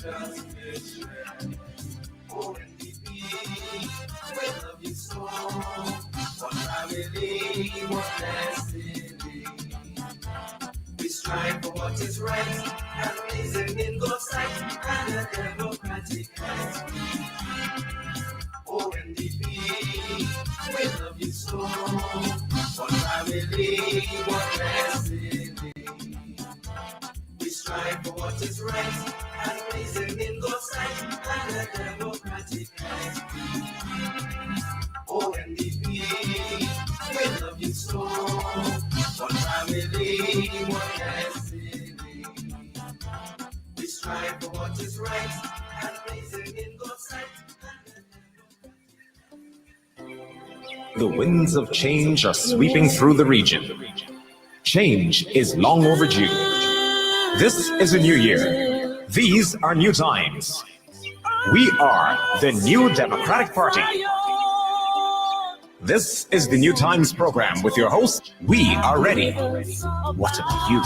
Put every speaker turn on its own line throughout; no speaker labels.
We strive for what is right and reason in God's sight and a democratic right. ONDP, we love you so. One family, one destiny. We strive for what is right and reason in God's sight and a democratic right. ONDP, we love you so. One family, one destiny. We strive for what is right and reason in God's sight.
The winds of change are sweeping through the region. Change is long overdue. This is a new year. These are new times. We are the New Democratic Party. This is the Newtimes program with your host, We Are Ready. What about you?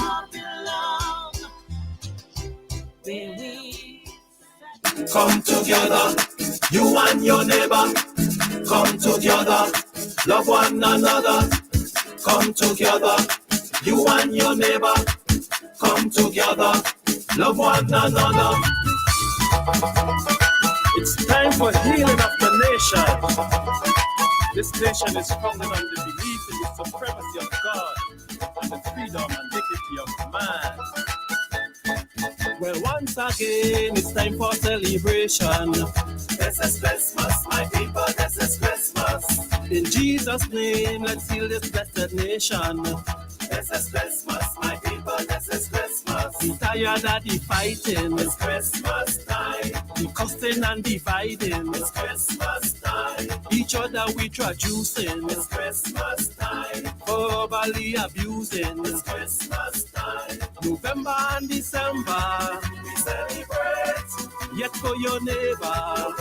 Come together, you and your neighbor. Come together, love one another. Come together, you and your neighbor. Come together, love one another.
It's time for healing of the nation. This nation is founded on the belief in the supremacy of God and the freedom and dignity of man. Well, once again, it's time for celebration.
This is Christmas, my people, this is Christmas.
In Jesus' name, let's heal this blessed nation.
This is Christmas, my people, this is Christmas.
We tired of the fighting.
It's Christmas time.
The cussing and dividing.
It's Christmas time.
Each other we traducing.
It's Christmas time.
Verbally abusing.
It's Christmas time.
November and December,
we celebrate.
Yet for your neighbor,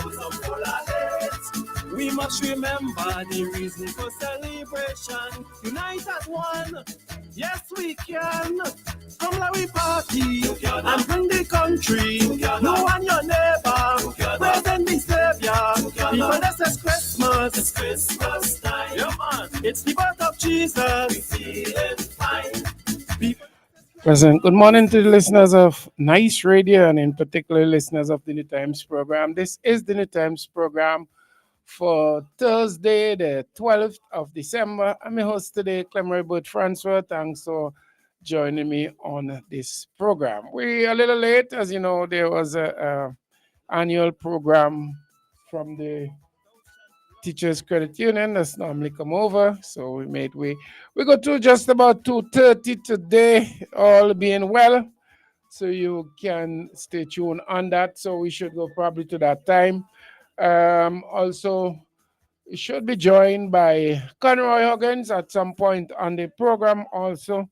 we must remember the reason for celebration. Unite as one, yes we can. Come let we party together and bring the country together. You and your neighbor, present the Savior. People, this is Christmas.
It's Christmas time.
Yeah, man. It's the birth of Jesus.
We feeling fine.
Present. Good morning to the listeners of Nice Radio and in particular listeners of the Newtimes program. This is the Newtimes program for Thursday, the 12th of December. I'm your host today, Clemery Burt Francois. Thanks for joining me on this program. We're a little late. As you know, there was a annual program from the Teachers Credit Union that's normally come over. So we go to just about 2:30 today, all being well. So you can stay tuned on that. So we should go probably to that time. Also, we should be joined by Conroy Huggins at some point on the program also.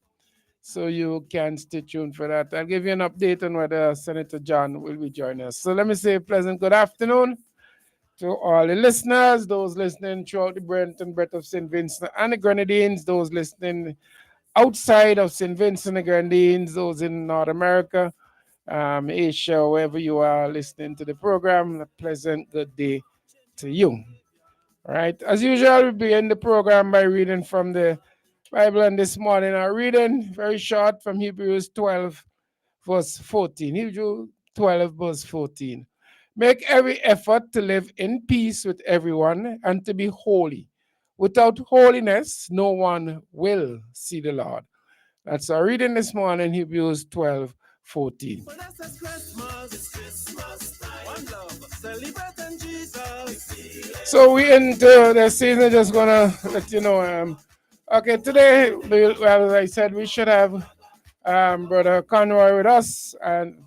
So you can stay tuned for that. I'll give you an update on whether Senator John will be joining us. So let me say a pleasant good afternoon to all the listeners, those listening throughout the breadth of St. Vincent and the Grenadines, those listening outside of St. Vincent and the Grenadines, those in North America, Asia, wherever you are listening to the program. A pleasant good day to you. All right. As usual, we begin the program by reading from the Bible, and this morning our reading, very short, from Hebrews 12, verse 14. Hebrews 12, verse 14. Make every effort to live in peace with everyone and to be holy. Without holiness, no one will see the Lord. That's our reading this morning, Hebrews 12, 14. So we into the season, just gonna let you know. Okay, today, well, as I said, we should have Brother Conroy with us, and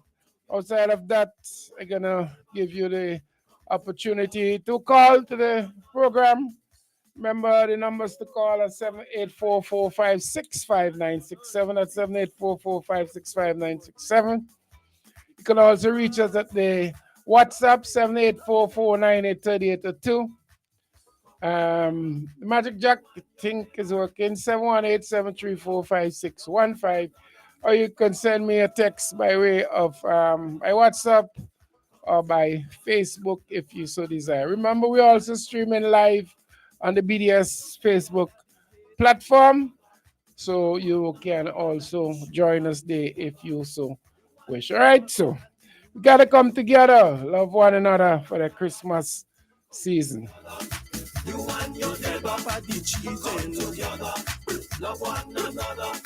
outside of that, I'm gonna give you the opportunity to call to the program. Remember the numbers to call are 784-456-5967. That's 784-456-5967. You can also reach us at the WhatsApp 784-498-3802. The Magic Jack, I think, is working 718-734-5615. Or you can send me a text by way of my WhatsApp or by Facebook if you so desire. Remember, we're also streaming live on the BDS Facebook platform, so you can also join us there if you so wish. All right, so we gotta come together, love one another for the Christmas season.
You and your neighbor for the cheating together. Love one another.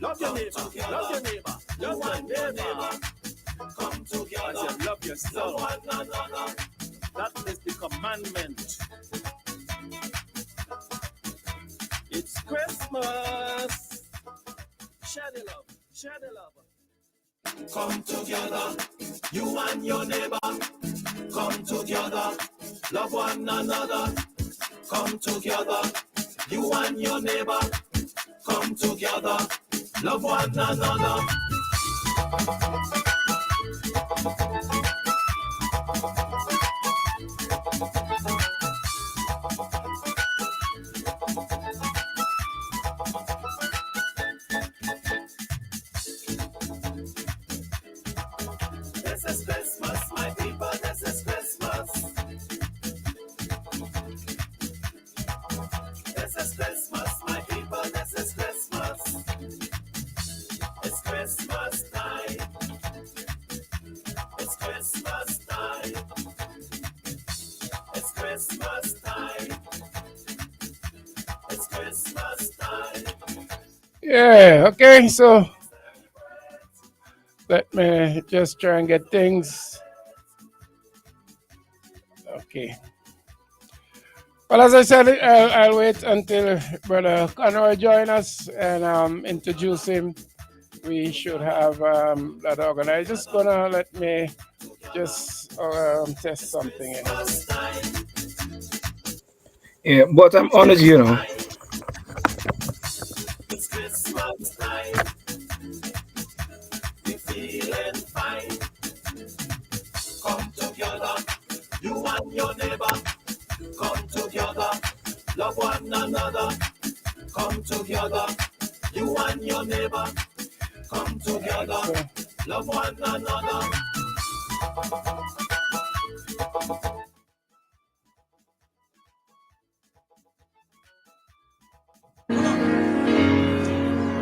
Love your neighbor. Love your neighbor. Love your neighbor. Come together. As you love yourself. Love one another. That is the commandment. It's Christmas. Share the love. Share the love. Come together. You and your neighbor. Come together. Love one another. Come together. You and your neighbor. Come together. Love one another. This is Christmas, my people. This is Christmas. This is Christmas, my people. This is Christmas. It's Christmas time. It's Christmas time. It's Christmas time. It's Christmas time.
Yeah, okay, so let me just try and get things. Okay. Well, as I said, I'll wait until Brother Conroy join us and introduce him. We should have that organized. Just gonna let me just test something in.
Yeah, but I'm honest, you know.
It's Christmas time. We feeling fine. Come together, you and your neighbor. Come together, love one another. Come together, you and your neighbor. Come together, love one another.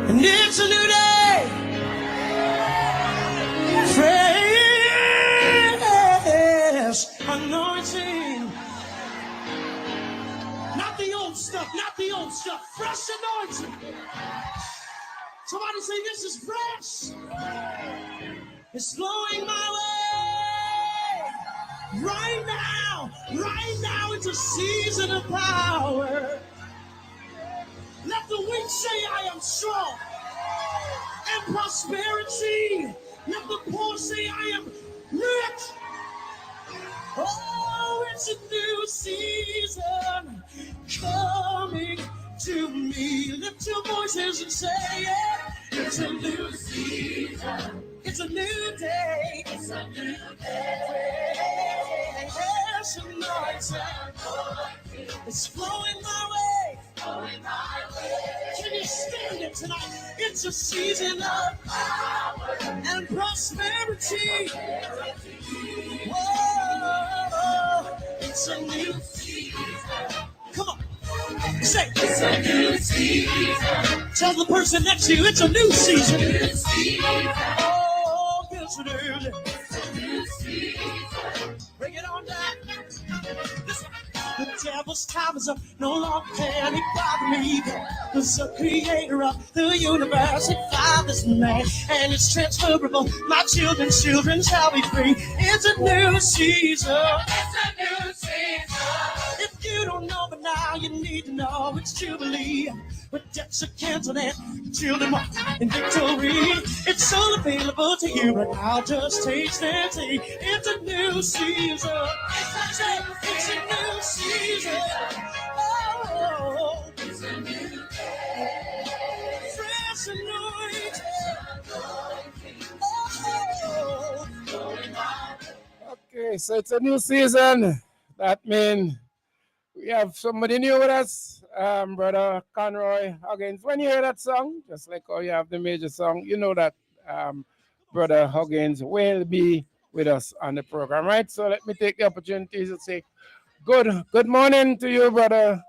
And it's a new day. Fresh anointing. Not the old stuff, not the old stuff. Fresh anointing. Somebody say this is fresh. It's flowing my way. Right now it's a season of power. Let the weak say I am strong. And prosperity. Let the poor say I am rich. Oh, it's a new season coming to me. Lift your voices and say it. It's a new season. It's a new day. It's a new day. Fresh anointing. It's flowing my way. Can you stand it tonight? It's a season of power and prosperity. Whoa, it's a new season. Come on, say it's a new season. Tell the person next to you it's a new season. Oh, yes it is. It's a new season. Bring it on down. Listen. The devil's time is up, no longer can he bother me. There's a creator of the universe, and Father's man, and it's transferable. My children's children shall be free. It's a new season. It's a new season. If you don't know, but now you need to know it's Jubilee. But debts are canceled and children walk in victory. It's all available to you, but I'll just taste and see. It's a new season. It's a new season. Oh, it's a new day. Fresh anointing. Oh.
Okay, so it's a new season. That means we have somebody new with us, Brother Conroy Huggins. When you hear that song, just like how you have the major song, you know that Brother Huggins will be with us on the program, right? So let me take the opportunity to say good morning to you, brother.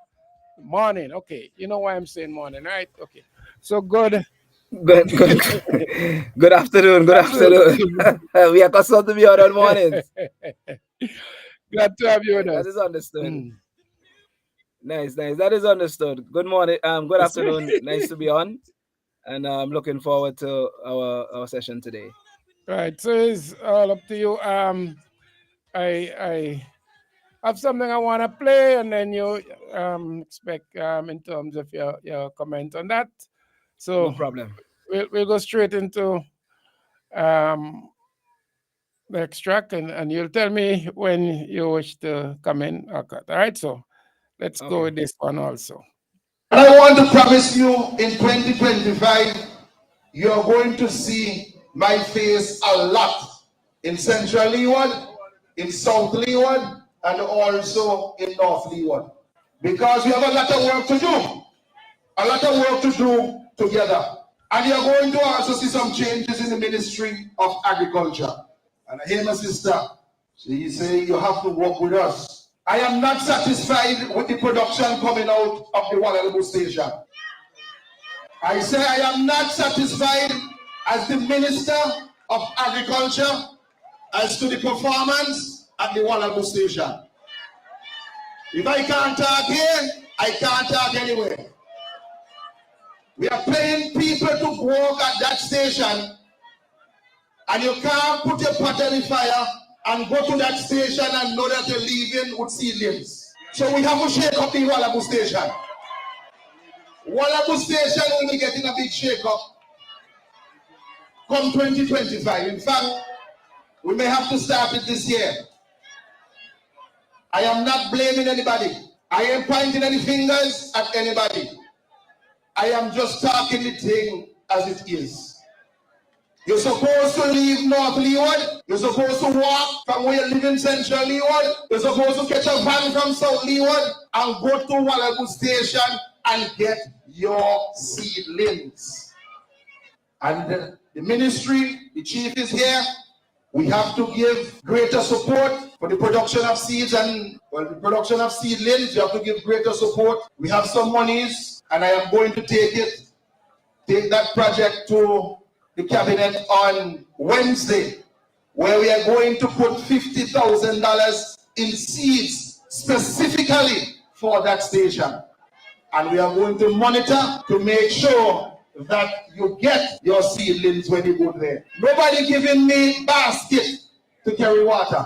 Morning. Okay. You know why I'm saying morning, right? Okay. So good.
Good, good afternoon. Good afternoon. We are accustomed to be on mornings.
Glad to have you with
That
us.
is understood.
Mm.
Nice. That is understood. Good morning. Good afternoon. Nice to be on, and I'm looking forward to our session today.
Right. So it's all up to you. I have something I want to play, and then you expect in terms of your comment on that.
No
So
problem.
we'll go straight into um, the extract, and you'll tell me when you wish to come in or cut. All right. So let's go
Okay.
with this one also.
And I want to promise you in 2025, you're going to see my face a lot in Central Leeward, in South Leeward, and also in North Leeward. Because we have a lot of work to do. A lot of work to do together. And you're going to also see some changes in the Ministry of Agriculture. And I hear my sister, she say you have to work with us. I am not satisfied with the production coming out of the Wallaby station. I say I am not satisfied as the Minister of Agriculture as to the performance at the Wallaby station. If I can't talk here, I can't talk anywhere. We are paying people to work at that station, and you can't put your pot on the fire and go to that station and know that you're leaving with seedlings. So we have to shake up the Wallaby station. Wallaby station will be getting a big shake up come 2025. In fact, we may have to start it this year. I am not blaming anybody. I ain't pointing any fingers at anybody. I am just talking the thing as it is. You're supposed to leave North Leeward. You're supposed to walk from where you live in Central Leeward. You're supposed to catch a van from South Leeward and go to Wallaby Station and get your seedlings. And the ministry, the chief is here. We have to give greater support for the production of seeds and the production of seedlings. You have to give greater support. We have some monies, and I am going to take that project to the cabinet on Wednesday, where we are going to put $50,000 in seeds specifically for that station. And we are going to monitor to make sure that you get your seedlings when you go there. Nobody giving me basket to carry water.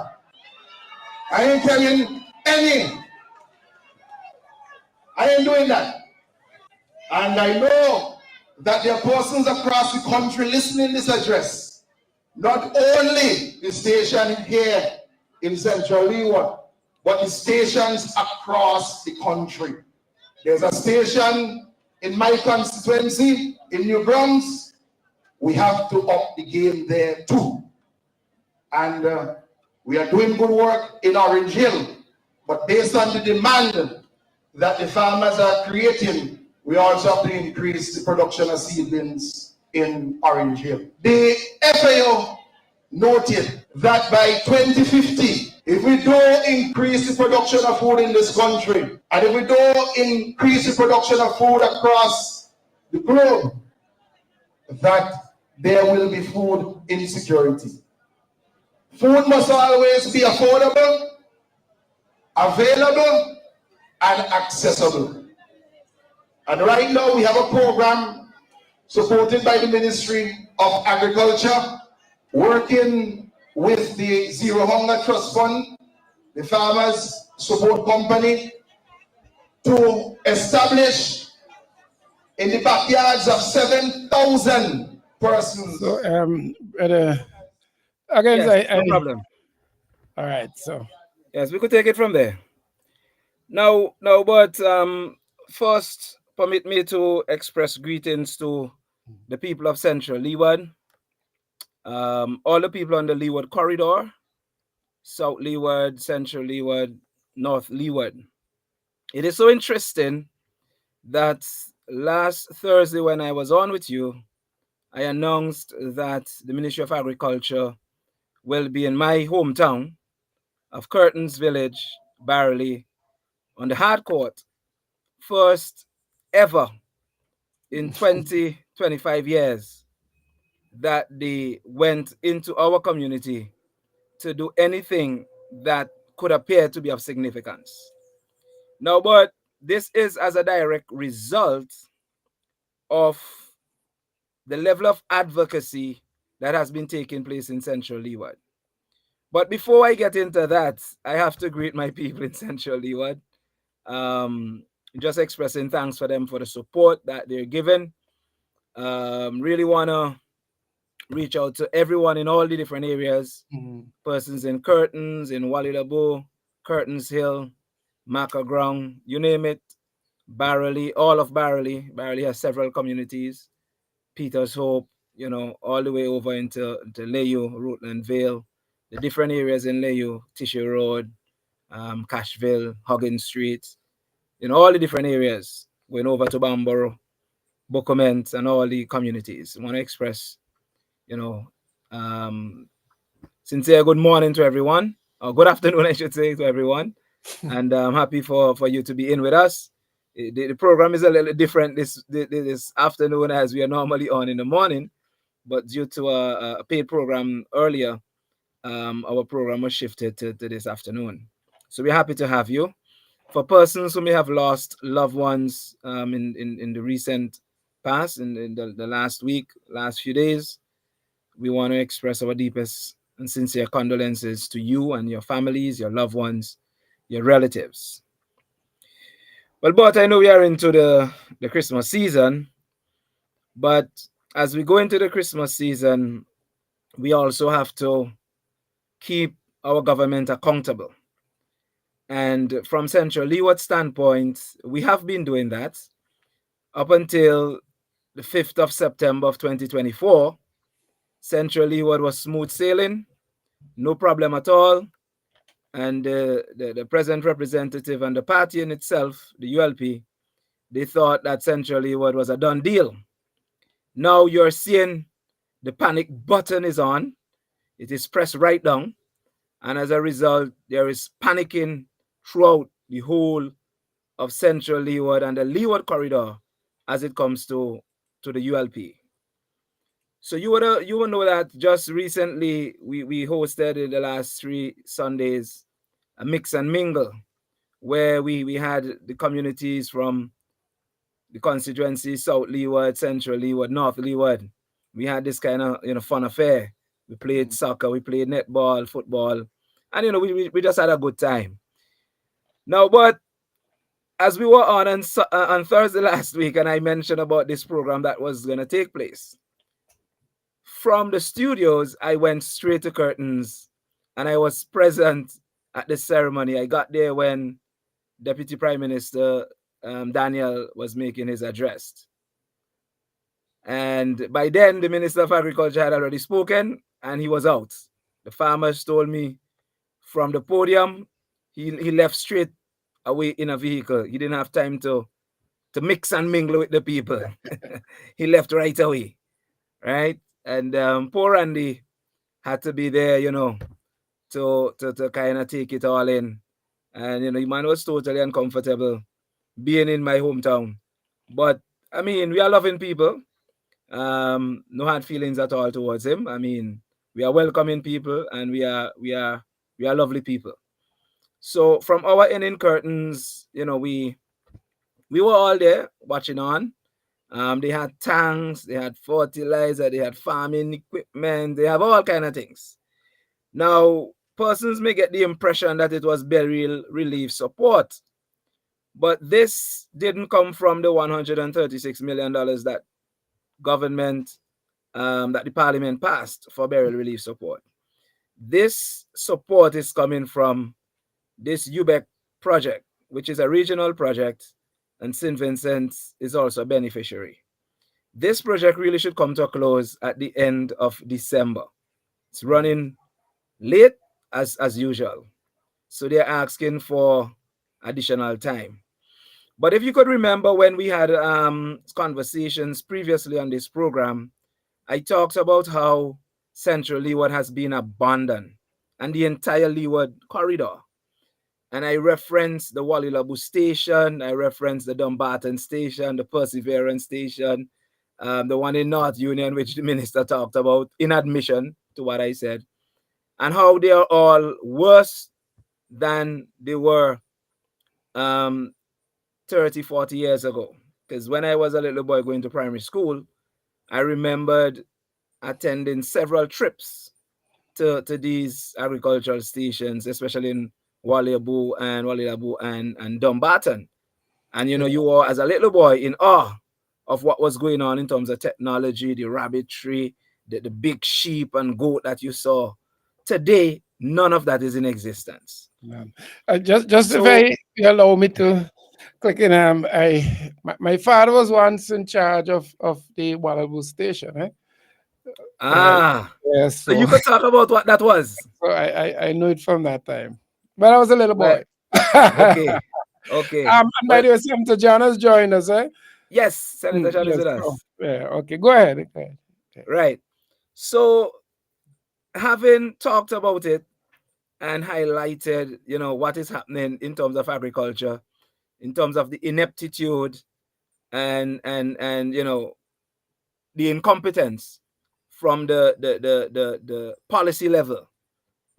I ain't carrying any. I ain't doing that. And I know that there are persons across the country listening to this address. Not only the station here in Central Leeward, but the stations across the country. There's a station in my constituency, in New Bronx. We have to up the game there too. And we are doing good work in Orange Hill. But based on the demand that the farmers are creating, we also have to increase the production of seedlings in Orange Hill. The FAO noted that by 2050, if we don't increase the production of food in this country, and if we don't increase the production of food across the globe, that there will be food insecurity. Food must always be affordable, available, and accessible. And right now we have a program supported by the Ministry of Agriculture, working with the Zero Hunger Trust Fund, the Farmers Support Company, to establish in the backyards of 7,000 persons.
So, again,
Yes, no problem.
All right. So,
Yes, we could take it from there. Now, but first, permit me to express greetings to the people of Central Leeward, all the people on the Leeward corridor, South Leeward, Central Leeward, North Leeward. It is so interesting that last Thursday when I was on with you, I announced that the Ministry of Agriculture will be in my hometown of Curtains Village, Barley, on the hard court. First ever in 20, 25 years that they went into our community to do anything that could appear to be of significance. Now, but this is as a direct result of the level of advocacy that has been taking place in Central Leeward. But before I get into that, I have to greet my people in Central Leeward. Just expressing thanks for them for the support that they're given. Really want to reach out to everyone in all the different areas. Persons in Curtains, in Wallilabo, Curtains Hill, Macaground, you name it. Barley, all of Barley. Barley has several communities. Peters Hope, all the way over into Layu, Rutland Vale, the different areas in Layu, Tissue Road, Cashville, Huggins Street, all the different areas, going over to Bamborough, Bocoment, and all the communities. I want to express, sincere good morning to everyone, or good afternoon, I should say, to everyone. And I'm happy for you to be in with us. The program is a little different this afternoon as we are normally on in the morning, but due to a paid program earlier, our program was shifted to this afternoon. So we're happy to have you. For persons who may have lost loved ones in the recent past, in the last week, last few days, we want to express our deepest and sincere condolences to you and your families, your loved ones, your relatives. Well, but I know we are into the Christmas season, but as we go into the Christmas season, we also have to keep our government accountable. And from Central Leeward standpoint, we have been doing that up until the 5th of September of 2024. Central Leeward was smooth sailing, no problem at all. And the present representative and the party in itself, the ULP, they thought that Central Leeward was a done deal. Now you're seeing the panic button is on. It is pressed right down. And as a result, there is panicking throughout the whole of Central Leeward and the Leeward corridor as it comes to the ULP. So you will know that just recently we hosted in the last 3 Sundays a mix and mingle where we had the communities from the constituency, South Leeward, Central Leeward, North Leeward. We had this kind of fun affair. We played soccer, we played netball, football, and we just had a good time. Now, but as we were on Thursday last week, and I mentioned about this program that was going to take place, from the studios, I went straight to Curtains, and I was present at the ceremony. I got there when Deputy Prime Minister Daniel was making his address. And by then, the Minister of Agriculture had already spoken, and he was out. The farmers told me from the podium, he left straight away in a vehicle. He didn't have time to mix and mingle with the people. He left right away, right? And poor Andy had to be there, to kind of take it all in. And, the man was totally uncomfortable being in my hometown. But, I mean, we are loving people. No hard feelings at all towards him. I mean, we are welcoming people, and we are lovely people. So from our end in Curtains, we were all there watching on. They had tanks, they had fertilizer, they had farming equipment, they have all kind of things. Now, persons may get the impression that it was burial relief support, but this didn't come from the $136 million that government, that the parliament passed for burial relief support. This support is coming from this UBEC project, which is a regional project, and St. Vincent is also a beneficiary. This project really should come to a close at the end of December. It's running late as usual. So they're asking for additional time. But if you could remember when we had conversations previously on this program, I talked about how Central Leeward has been abandoned, and the entire Leeward corridor. And I reference the Wallilabu station, I reference the Dumbarton station, the Perseverance station, the one in North Union, which the minister talked about in admission to what I said, and how they are all worse than they were 30, 40 years ago. Because when I was a little boy going to primary school, I remembered attending several trips to these agricultural stations, especially in Wallilabu and Dumbarton. And you were, as a little boy, in awe of what was going on in terms of technology, the rabbitry, the big sheep and goat that you saw. Today, none of that is in existence.
Just if you allow me to click in, my father was once in charge of the Wallabu station. Yes,
so you could talk about what that was.
So I know it from that time, but I was a little boy.
Okay.
And by the way, Senator John has joined us, eh?
Yes, Senator John is with us.
Yeah, okay, go ahead. Okay.
Right. So, having talked about it and highlighted, what is happening in terms of agriculture, in terms of the ineptitude and the incompetence from the policy level,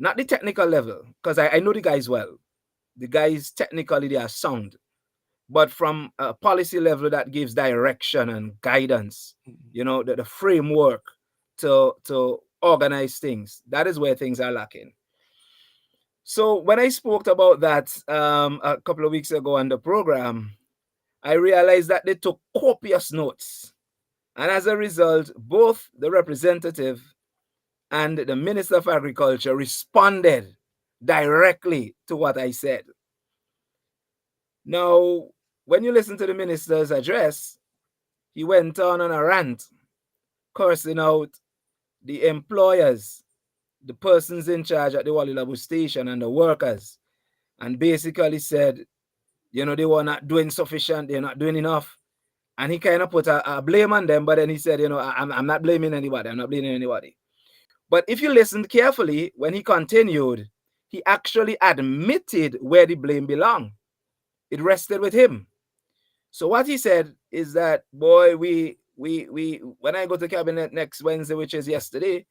not the technical level, because I know the guys well. The guys technically they are sound, but from a policy level that gives direction and guidance, the framework to organize things, that is where things are lacking. So when I spoke about that a couple of weeks ago on the program, I realized that they took copious notes. And as a result, both the representative and the Minister of Agriculture responded directly to what I said. Now, when you listen to the minister's address, he went on a rant, cursing out the employers, the persons in charge at the Wallilabu station and the workers, and basically said, they were not doing sufficient, they're not doing enough. And he kind of put a blame on them, but then he said, I'm not blaming anybody, I'm not blaming anybody. But if you listened carefully, when he continued, he actually admitted where the blame belonged. It rested with him. So what he said is that, boy, we when I go to cabinet next Wednesday, which is yesterday,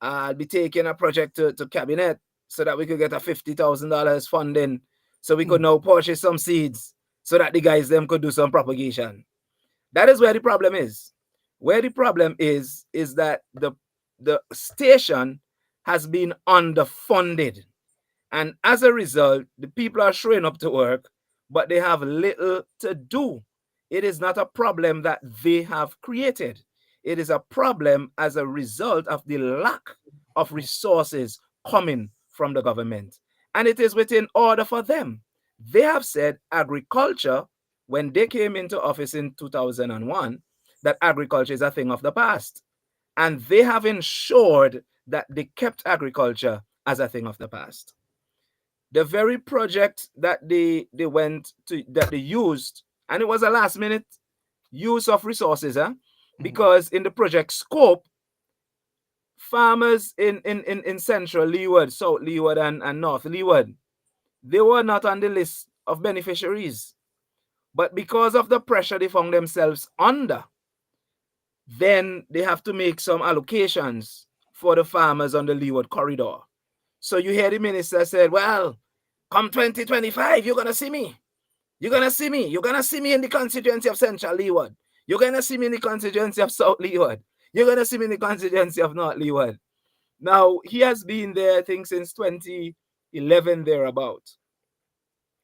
I'll be taking a project to cabinet so that we could get a $50,000 funding, so we could now purchase some seeds so that the guys them could do some propagation. That is where the problem is. Where the problem is that the station has been underfunded. And as a result, the people are showing up to work, but they have little to do. It is not a problem that they have created. It is a problem as a result of the lack of resources coming from the government. And it is within order for them. They have said agriculture, when they came into office in 2001, that agriculture is a thing of the past. And they have ensured that they kept agriculture as a thing of the past. The very project that they used, and it was a last minute use of resources, because in the project scope, farmers in Central Leeward, South Leeward, and North Leeward, they were not on the list of beneficiaries. But because of the pressure they found themselves under, then they have to make some allocations for the farmers on the Leeward corridor. So you hear the minister said, well, come 2025, you're going to see me. You're going to see me. You're going to see me in the constituency of Central Leeward. You're going to see me in the constituency of South Leeward. You're going to see me in the constituency of North Leeward. Now, he has been there, I think, since 2011, thereabout.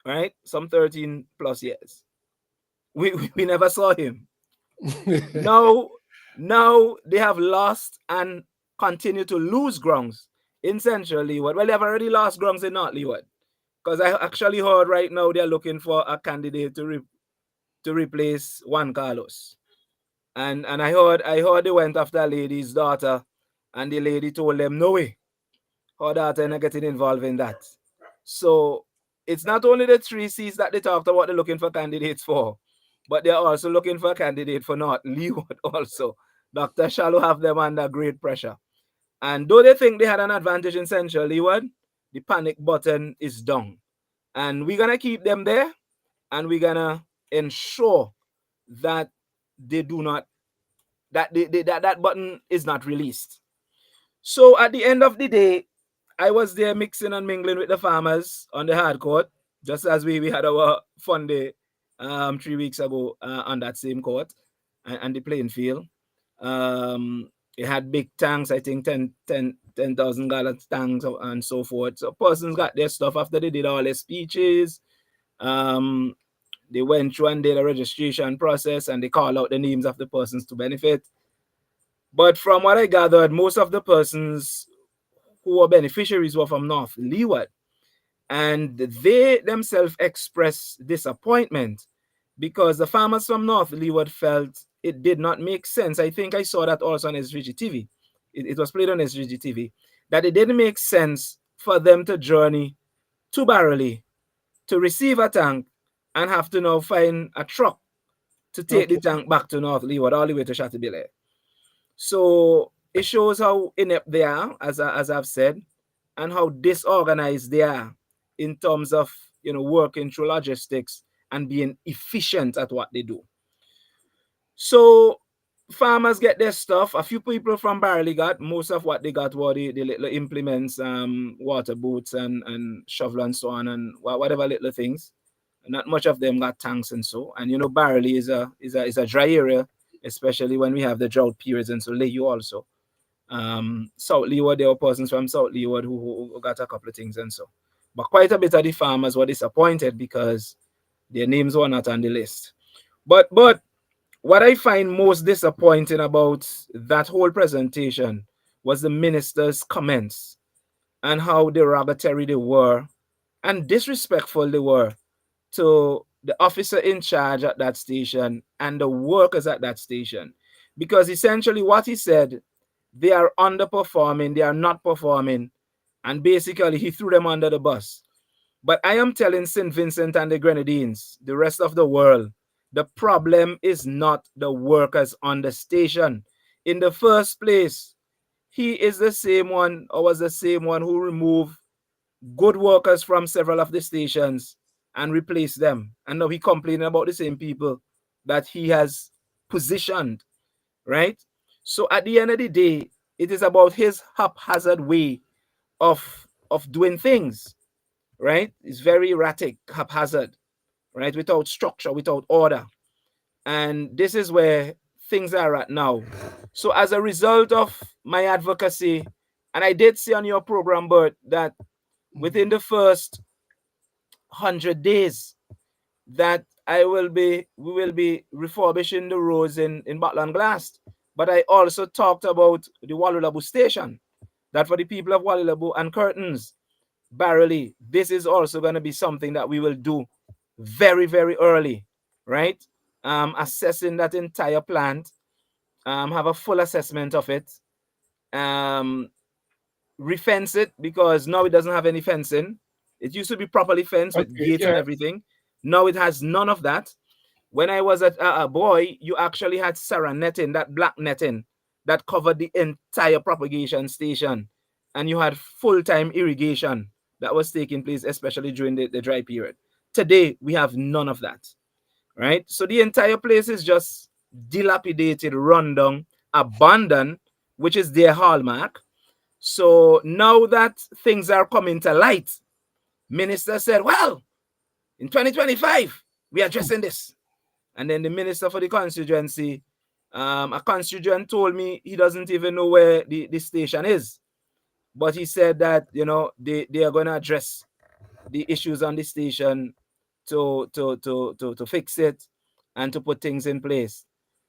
Right? Some 13 plus years. We never saw him. Now they have lost and continue to lose grounds in Central Leeward. Well, they have already lost grounds in North Leeward. Because I actually heard right now they're looking for a candidate to replace Juan Carlos. And I heard they went after a lady's daughter, and the lady told them, no way, her daughter not getting involved in that. So it's not only the 3 seats that they talked about they're looking for candidates for, but they're also looking for a candidate for North Leeward also. Dr. Shallow have them under great pressure. And though they think they had an advantage in Central Leeward, the panic button is down. And we're going to keep them there, and we're going to ensure that they do not, that button is not released. So at the end of the day, I was there mixing and mingling with the farmers on the hard court, just as we had our fun day 3 weeks ago on that same court and the playing field. It had big tanks, I think 10,000 gallon tanks and so forth. So persons got their stuff after they did all their speeches. They went through and did a registration process, and they call out the names of the persons to benefit. But from what I gathered, most of the persons who were beneficiaries were from North Leeward. And they themselves expressed disappointment because the farmers from North Leeward felt it did not make sense. I think I saw that also on SVGTV. It was played on SVGTV, that it didn't make sense for them to journey to Barrowley to receive a tank and have to now find a truck to take the tank back to North Leeward all the way to Shattybille. So it shows how inept they are, as I've said, and how disorganized they are in terms of, working through logistics and being efficient at what they do. So farmers get their stuff. A few people from Barley got most of what they got were the little implements, water boots and shovel and so on, and whatever little things. Not much of them got tanks and so. And Barley is a dry area, especially when we have the drought periods, and so Leyu also. South Leeward, there were persons from South Leeward who got a couple of things and so. But quite a bit of the farmers were disappointed because their names were not on the list. But what I find most disappointing about that whole presentation was the minister's comments and how derogatory they were and disrespectful they were to the officer in charge at that station and the workers at that station. Because essentially what he said, they are underperforming, they are not performing, and basically he threw them under the bus. But I am telling St. Vincent and the Grenadines, the rest of the world, the problem is not the workers on the station. In the first place, he is the same one, or was the same one, who removed good workers from several of the stations and replaced them. And now he complaining about the same people that he has positioned, right? So at the end of the day, it is about his haphazard way of doing things, right? It's very erratic, haphazard, right? Without structure, without order. And this is where things are at now. So as a result of my advocacy, and I did see on your program, Bert, that within the first 100 days, that we will be refurbishing the roads in Butland Glass. But I also talked about the Walulabu station, that for the people of Walulabu and Curtains, Barrowley, this is also going to be something that we will do very, very early, right? Assessing that entire plant, have a full assessment of it, refence it, because now it doesn't have any fencing. It used to be properly fenced with gates and everything. Now it has none of that. When I was a boy, you actually had Sarah netting, that black netting that covered the entire propagation station, and you had full-time irrigation that was taking place, especially during the dry period. Today, we have none of that, right? So the entire place is just dilapidated, rundown, abandoned, which is their hallmark. So now that things are coming to light, minister said, well, in 2025, we are addressing this. And then the minister for the constituency, a constituent told me he doesn't even know where the station is. But he said that, they are going to address the issues on the station to fix it and to put things in place.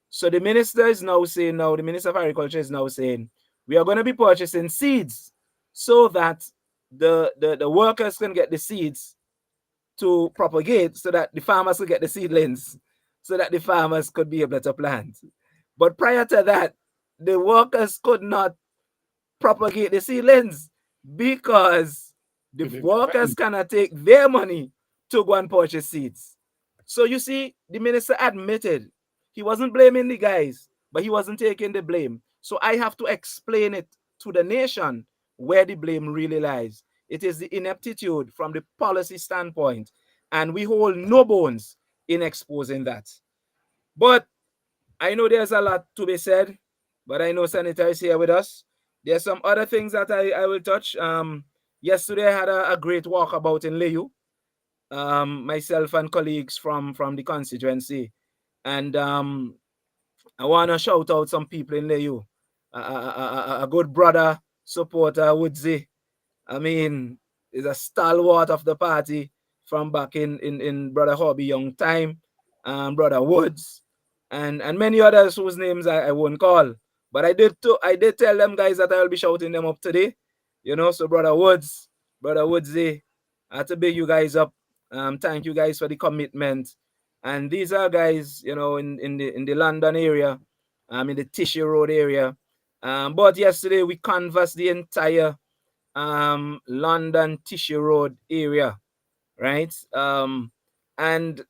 So the minister is now saying, the Minister of Agriculture is now saying, we are going to be purchasing seeds so that the workers can get the seeds to propagate, so that the farmers will get the seedlings, so that the farmers could be able to plant. But prior to that, the workers could not propagate the seedlings because the workers cannot take their money to go and purchase seeds. So you see, the minister admitted he wasn't blaming the guys, but he wasn't taking the blame. So I have to explain it to the nation where the blame really lies. It is the ineptitude from the policy standpoint, and we hold no bones in exposing that. But I know there's a lot to be said, but I know Senator is here with us. There's some other things that I will touch. Yesterday I had a great walkabout in Leyu, myself and colleagues from the constituency. And I want to shout out some people in Leyu. A good brother, supporter, Woodsy. I mean, is a stalwart of the party from back in Brother Hobby Young time, Brother Woods, and many others whose names I won't call. But I did tell them guys that I will be shouting them up today. So Brother Woods, Brother Woodsy, I had to big you guys up. Thank you guys for the commitment. And these are guys, in the London area, in the Tissue Road area. But yesterday we canvassed the entire London Tissue Road area, right? And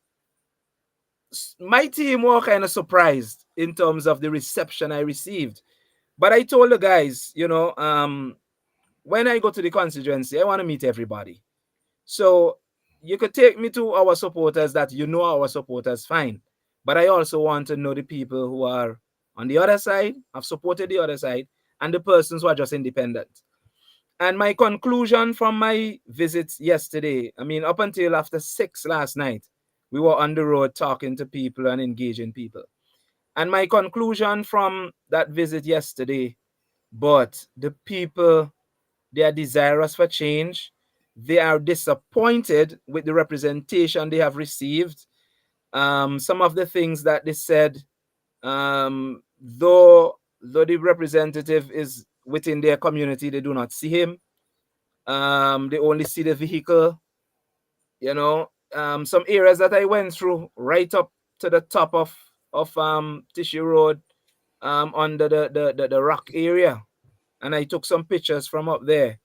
my team were kind of surprised in terms of the reception I received. But I told the guys, when I go to the constituency, I want to meet everybody. So you could take me to our supporters that our supporters fine. But I also want to know the people who are on the other side, have supported the other side, and the persons who are just independent. And my conclusion from my visits yesterday, up until after 6 last night, we were on the road talking to people and engaging people. And my conclusion from that visit yesterday, but the people, they are desirous for change. They are disappointed with the representation they have received. Some of the things that they said, though the representative is within their community, they do not see him. They only see the vehicle. Some areas that I went through, right up to the top of Tissue Road, under the rock area, and I took some pictures from up there.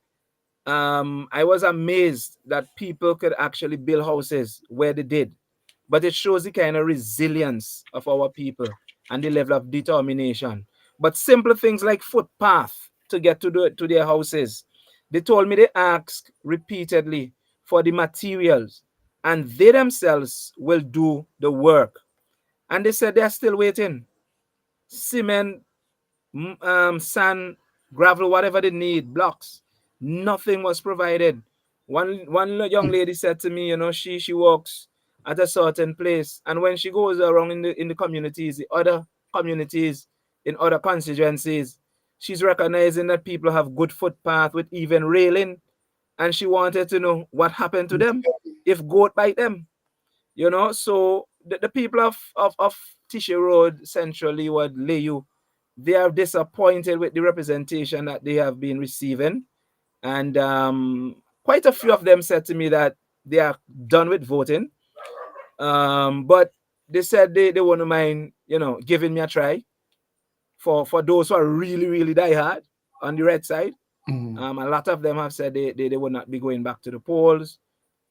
I was amazed that people could actually build houses where they did, but it shows the kind of resilience of our people and the level of determination. But simple things like footpath to get to their houses. They told me they asked repeatedly for the materials, and they themselves will do the work. And they said they're still waiting. Cement, sand, gravel, whatever they need, blocks. Nothing was provided. One young lady said to me, she works at a certain place, and when she goes around in the communities, the other communities in other constituencies, she's recognizing that people have good footpath with even railing, and she wanted to know what happened to them if goat bite them. So the people of Tissue Road, Central Leeward, Leyu, they are disappointed with the representation that they have been receiving. And quite a few of them said to me that they are done with voting. But they said they wouldn't mind, giving me a try for those who are really, really diehard on the red side. A lot of them have said they would not be going back to the polls.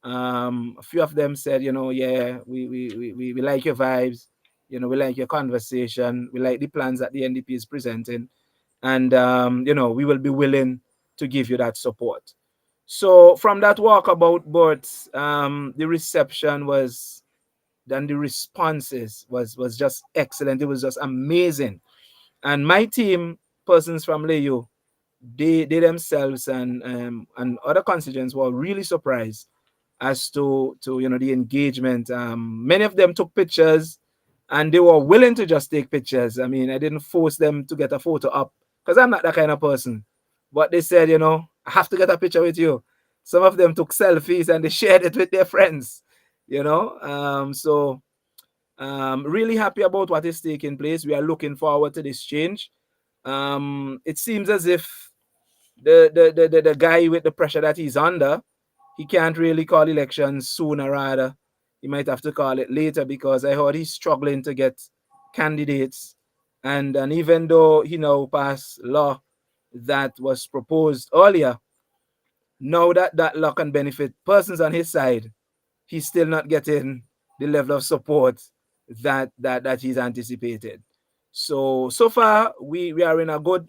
A few of them said, yeah, we like your vibes, we like your conversation, we like the plans that the NDP is presenting, and we will be willing to give you that support. So from that walkabout, but the reception was, then the responses was just excellent. It was just amazing. And my team, persons from Leyu, they themselves and other constituents were really surprised as to the engagement. Many of them took pictures, and they were willing to just take pictures. I didn't force them to get a photo up because I'm not that kind of person. But they said, I have to get a picture with you. Some of them took selfies and they shared it with their friends. So really happy about what is taking place. We are looking forward to this change. It seems as if the guy with the pressure that he's under, he can't really call elections sooner, rather he might have to call it later, because I heard he's struggling to get candidates. And even though he now passed law that was proposed earlier, now that law can benefit persons on his side, he's still not getting the level of support that he's anticipated. So far we are in a good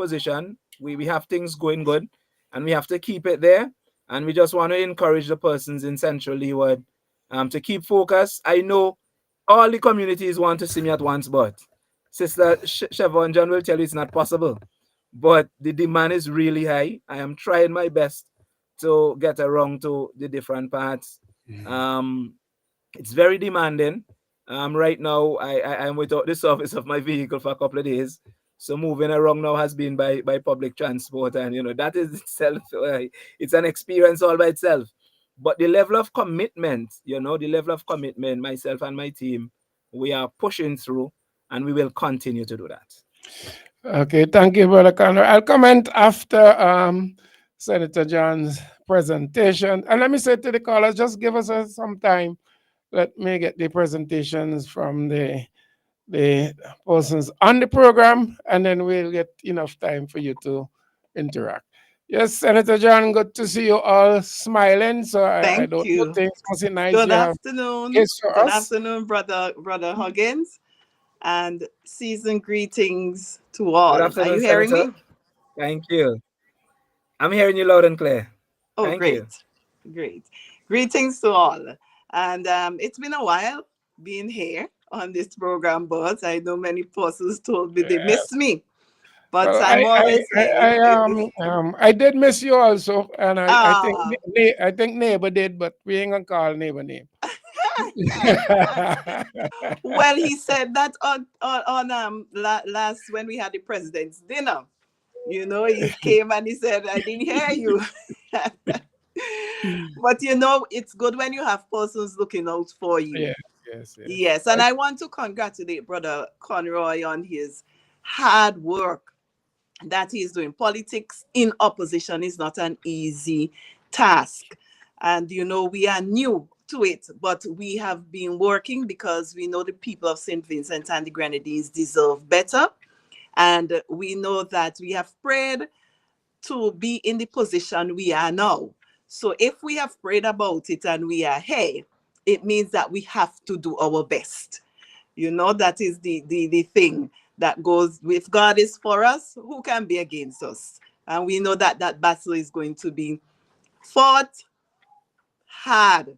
position. We have things going good, and we have to keep it there. And we just want to encourage the persons in Central Leeward to keep focused. I know all the communities want to see me at once, but Sister Siobhan John will tell you it's not possible. But the demand is really high. I am trying my best to get around to the different parts. It's very demanding. Right now, I am without the service of my vehicle for a couple of days. So moving around now has been by public transport. And, that is itself, it's an experience all by itself. But the level of commitment, myself and my team, we are pushing through, and we will continue to do that.
Okay, thank you, Brother Conroy. I'll comment after Senator John's presentation. And let me say to the callers, just give us some time. Let me get the presentations from the persons on the program, and then we'll get enough time for you to interact. Yes, Senator John, good to see you all smiling. So I don't
you.
know, things must be nice.
Good
You have
afternoon.
gifts for
Good
us.
afternoon, Brother Huggins, and season greetings to all.
Good afternoon,
Are you hearing
Senator.
me?
Thank you. I'm hearing you loud and clear.
Oh,
Thank
great.
you.
Great. Greetings to all. And it's been a while being here on this program, but I know many persons told me they missed me. But
Well,
I'm always here.
I did miss you also, and I
Ah.
think neighbor did, but we ain't gonna call neighbor name.
Well, he said that on last when we had the president's dinner. He came and he said, I didn't hear you. But it's good when you have persons looking out for you. Yes. And I want to congratulate Brother Conroy on his hard work that he's doing. Politics in opposition is not an easy task. And, we are new to it, but we have been working because we know the people of St. Vincent and the Grenadines deserve better. And we know that we have prayed to be in the position we are now. So if we have prayed about it and we are here, it means that we have to do our best. That is the thing that goes, if God is for us, who can be against us? And we know that that battle is going to be fought hard,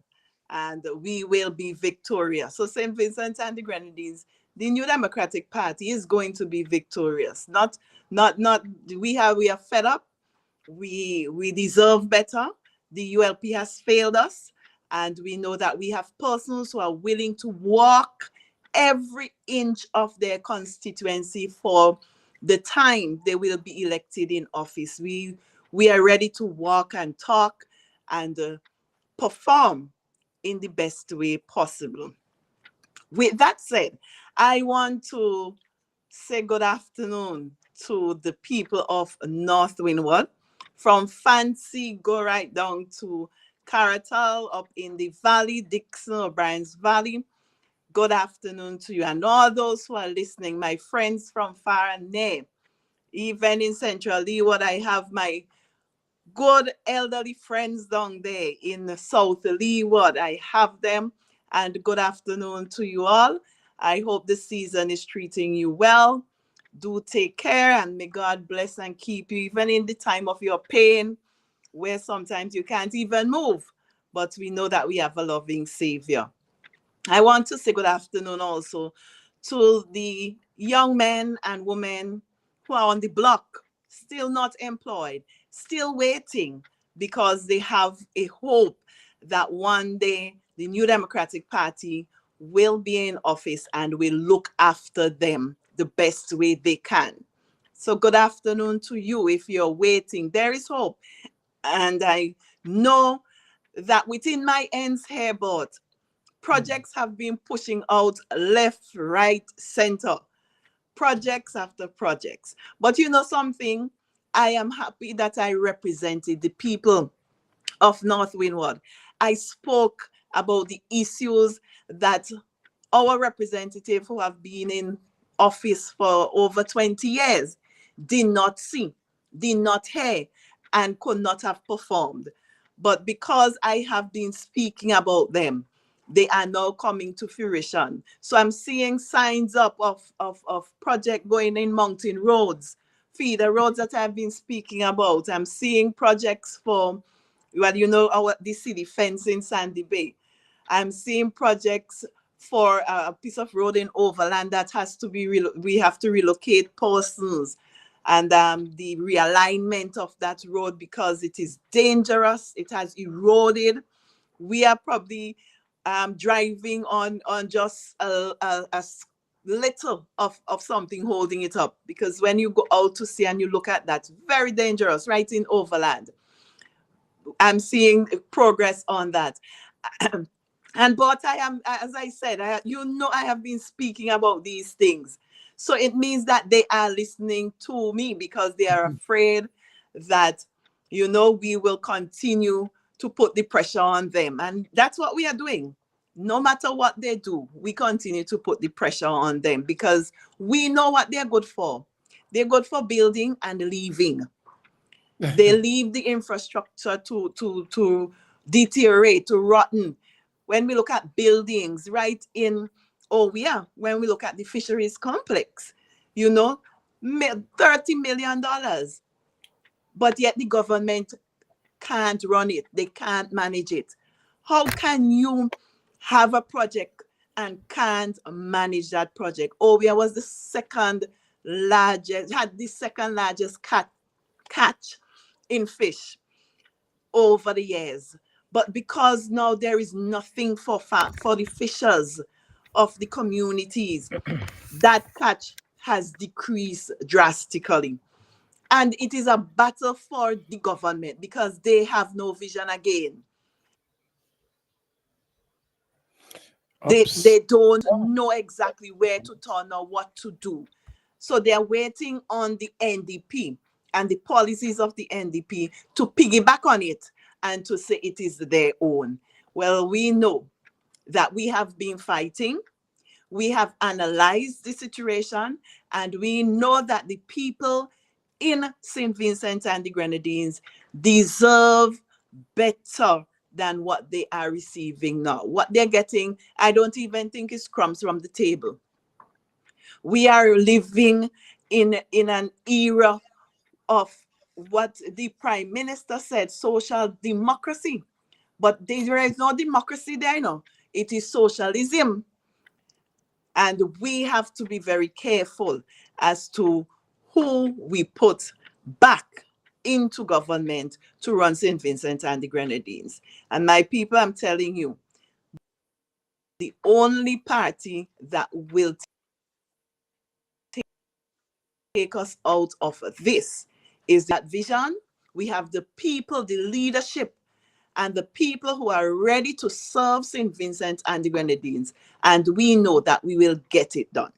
and we will be victorious. So St. Vincent and the Grenadines, the New Democratic Party is going to be victorious. Not we are fed up. We deserve better. The ULP has failed us, and we know that we have persons who are willing to walk every inch of their constituency for the time they will be elected in office. We are ready to walk and talk and perform in the best way possible. With that said, I want to say good afternoon to the people of North Windward. From Fancy, go right down to Caratal, up in the valley, Dixon, O'Brien's Valley. Good afternoon to you, and all those who are listening, my friends from far and near. Even in Central Leeward, I have my good elderly friends down there in the South Leeward. I have them, and good afternoon to you all. I hope the season is treating you well. Do take care, and may God bless and keep you, even in the time of your pain, where sometimes you can't even move. But we know that we have a loving Savior. I want to say good afternoon also to the young men and women who are on the block, still not employed, still waiting, because they have a hope that one day the New Democratic Party will be in office and will look after them the best way they can. So good afternoon to you. If you're waiting, there is hope. And I know that within my ends here, but projects have been pushing out left, right, center, projects after projects. But you know something? I am happy that I represented the people of North Windward. I spoke about the issues that our representatives who have been in office for over 20 years did not see, did not hear, and could not have performed. But because I have been speaking about them, they are now coming to fruition. So I'm seeing signs up of project going in mountain roads feeder roads that I've been speaking about. I'm seeing projects for, well, you know, the city fence in Sandy Bay. I'm seeing projects for a piece of road in Overland that has to be, we have to relocate persons, and the realignment of that road because it is dangerous. It has eroded. We are probably driving on just a little of something holding it up, because when you go out to sea and you look at that, very dangerous, right in Overland. I'm seeing progress on that. But I am, as I said, I have been speaking about these things. So it means that they are listening to me because they are afraid that, you know, we will continue to put the pressure on them. And that's what we are doing. No matter what they do, we continue to put the pressure on them because we know what they're good for. They're good for building and leaving. They leave the infrastructure to deteriorate, to rotten. When we look at buildings right in, when we look at the fisheries complex, you know, $30 million. But yet the government can't run it. They can't manage it. How can you have a project and can't manage that project? Obia was the second largest catch in fish over the years. But because now there is nothing for the fishers of the communities, that catch has decreased drastically. And it is a battle for the government because they have no vision again. They don't know exactly where to turn or what to do. So they're waiting on the NDP and the policies of the NDP to piggyback on it and to say it is their own. Well, we know that we have been fighting. We have analyzed the situation, and we know that the people in St. Vincent and the Grenadines deserve better than what they are receiving now. What they're getting, I don't even think is crumbs from the table. We are living in an era of what the Prime Minister said, social democracy. But there is no democracy there, no. It is socialism. And we have to be very careful as to who we put back into government to run St. Vincent and the Grenadines. And my people, I'm telling you, the only party that will take us out of this is that vision. We have the people, the leadership, and the people who are ready to serve St. Vincent and the Grenadines. And we know that we will get it done.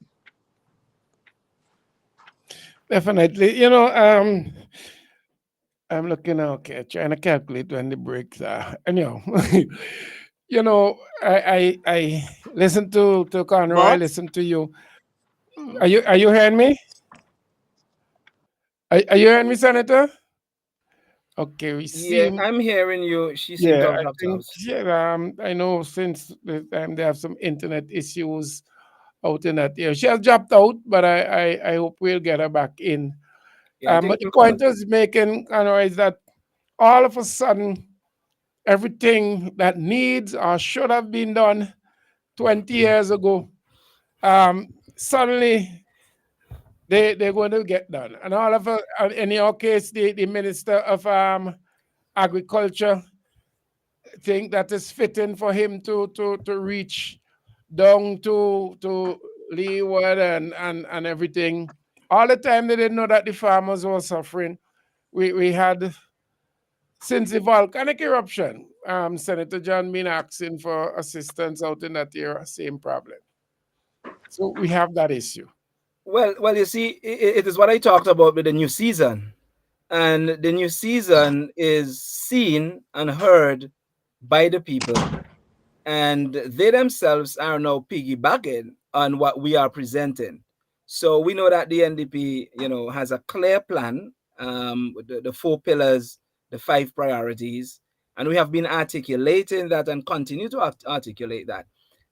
Definitely. You know, I'm looking, trying to calculate when the breaks are. Anyhow, you know, I listen to Conroy, I listen to you. Are you hearing me? Are you hearing me, Senator? Okay, we see.
Yeah, I'm hearing you. She seems to have dropped out.
Yeah, I know since the time they have some internet issues out in that area. She has dropped out, but I hope we'll get her back in.
Yeah,
but the point I was making, is that all of a sudden, everything that needs or should have been done 20 years ago, suddenly they're going to get done. And all of us, in your case, the Minister of Agriculture, think that is fitting for him to reach down to Leeward and everything. All the time they didn't know that the farmers were suffering. We had, since the volcanic eruption, Senator John been asking for assistance out in that area, same problem. So we have that issue.
Well, you see, it is what I talked about with the new season. And the new season is seen and heard by the people. And they themselves are now piggybacking on what we are presenting. So we know that the NDP, has a clear plan, the 4 pillars, the 5 priorities, and we have been articulating that and continue to articulate that.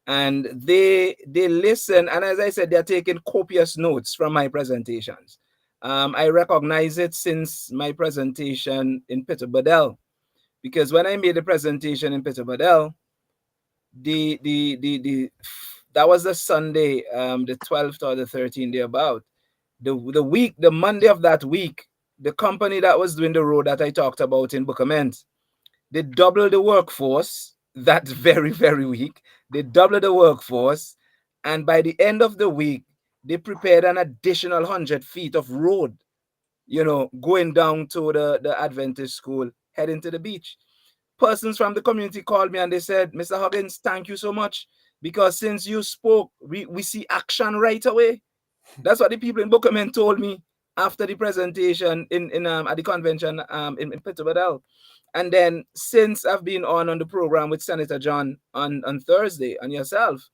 And they listen, and as I said, they're taking copious notes from my presentations. I recognize it since my presentation in Peterborough, because when I made the presentation in Peterborough, the that was the Sunday, the 12th or the 13th day about the Monday of that week, the company that was doing the road that I talked about in Bookament, they doubled the workforce that very week. They doubled the workforce, and by the end of the week, they prepared an additional 100 feet of road, going down to the Adventist school, heading to the beach. Persons from the community called me and they said, Mr. Huggins, thank you so much, because since you spoke, we see action right away. That's what the people in Bookament told me after the presentation at the convention in Peterborough. And then since I've been on the program with Senator John on Thursday and yourself,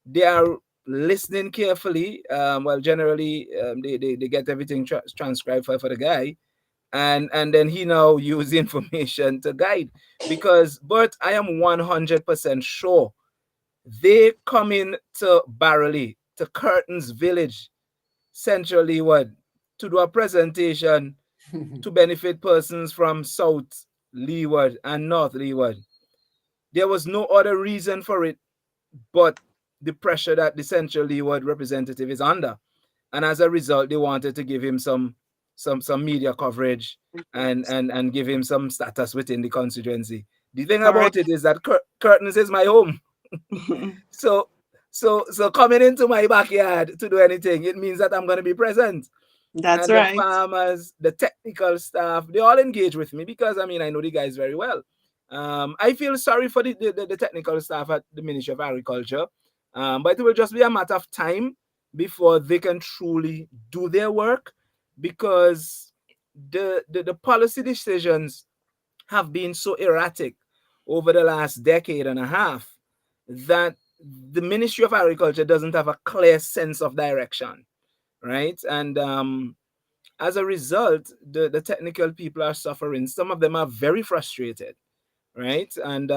they are listening carefully. Generally, they get everything transcribed for the guy. And then he now use the information to guide. But I am 100% sure they come in to Barley, to Curtin's Village, Central Leeward, to do a presentation to benefit persons from South Leeward and North Leeward. There was no other reason for it but the pressure that the Central Leeward representative is under. And as a result, they wanted to give him some media coverage and give him some status within the constituency. The thing about it is that Curtains is my home. So coming into my backyard to do anything, it means that I'm going to be present.
That's
and
right.
The farmers, the technical staff, they all engage with me because, I know the guys very well. I feel sorry for the technical staff at the Ministry of Agriculture, but it will just be a matter of time before they can truly do their work, because the policy decisions have been so erratic over the last decade and a half that the Ministry of Agriculture doesn't have a clear sense of direction, right? And as a result, the technical people are suffering. Some of them are very frustrated, right? And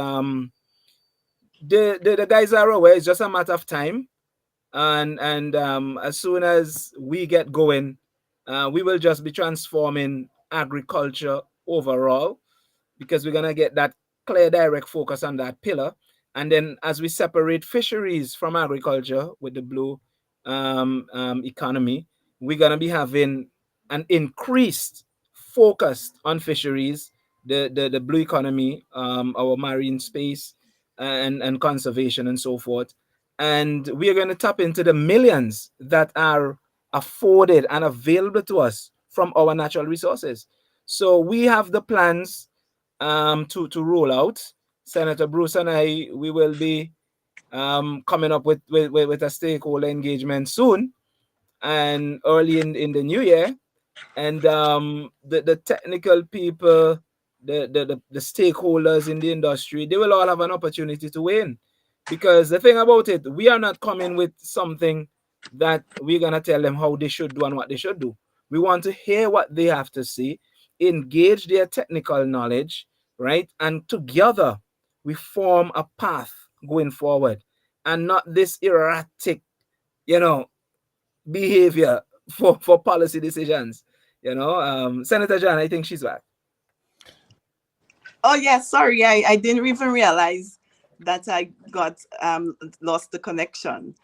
the guys are aware. It's just a matter of time, and as soon as we get going, we will just be transforming agriculture overall, because we're gonna get that clear, direct focus on that pillar. And then as we separate fisheries from agriculture with the blue economy, we're gonna be having an increased focus on fisheries, the blue economy, our marine space, and conservation and so forth. And we are going to tap into the millions that are afforded and available to us from our natural resources. So we have the plans to roll out. Senator Bruce and I, we will be coming up with a stakeholder engagement soon and early in the new year. And the technical people, the stakeholders in the industry, they will all have an opportunity to win. Because the thing about it, we are not coming with something that we're going to tell them how they should do and what they should do. We want to hear what they have to say, engage their technical knowledge, right? And together we form a path going forward, and not this erratic, behavior for policy decisions. Senator John, I think she's back.
Oh yes, sorry, I didn't even realize that I got lost the connection.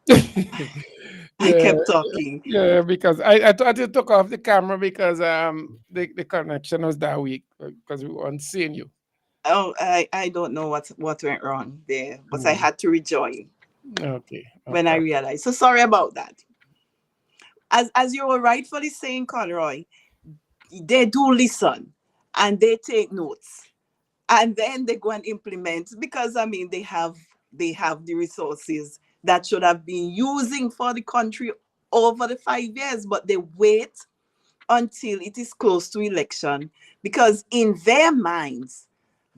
I kept talking.
Yeah, because I thought you took off the camera because the connection was that weak because we weren't seeing you.
Oh, I don't know what went wrong there, but I had to rejoin.
Okay.
When I realized. So sorry about that. As you were rightfully saying, Conroy, they do listen and they take notes, and then they go and implement, because they have the resources that should have been using for the country over the 5 years, but they wait until it is close to election, because in their minds,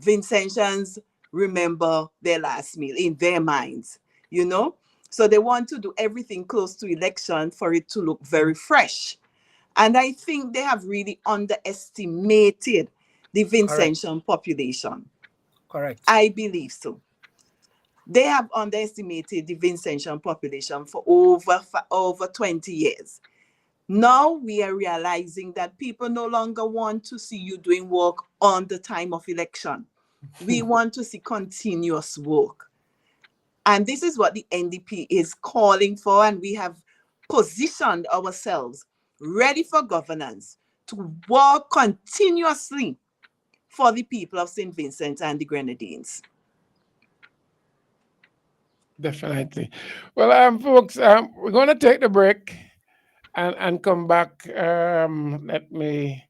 Vincentians remember their last meal in their minds, so they want to do everything close to election for it to look very fresh. And I think they have really underestimated the Vincentian population.
Correct.
I believe so. They have underestimated the Vincentian population for over 20 years. Now we are realizing that people no longer want to see you doing work on the time of election. We want to see continuous work. And this is what the NDP is calling for. And we have positioned ourselves ready for governance to work continuously for the people of St. Vincent and the Grenadines.
Definitely. Well, folks, we're going to take the break and come back. Let me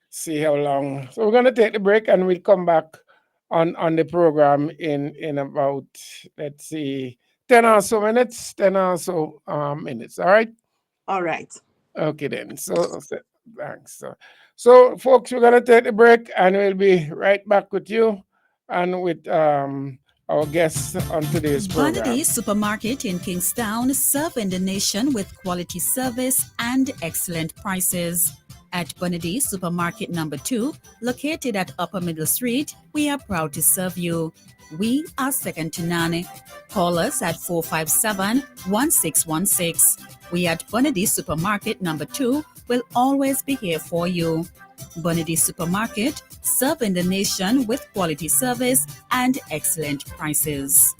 see how long. So we're going to take the break and we'll come back on the program in about, let's see, 10 or so minutes. All right?
All right.
Okay, then. So thanks. So, folks, we're going to take the break and we'll be right back with you and with our guests on today's program.
Bonity Supermarket in Kingstown, serving the nation with quality service and excellent prices. At Bonity Supermarket number 2, located at Upper Middle Street, we are proud to serve you. We are second to none. Call us at 457-1616. We at Bonity Supermarket number 2 will always be here for you. Bonity Supermarket, serving the nation with quality service and excellent prices.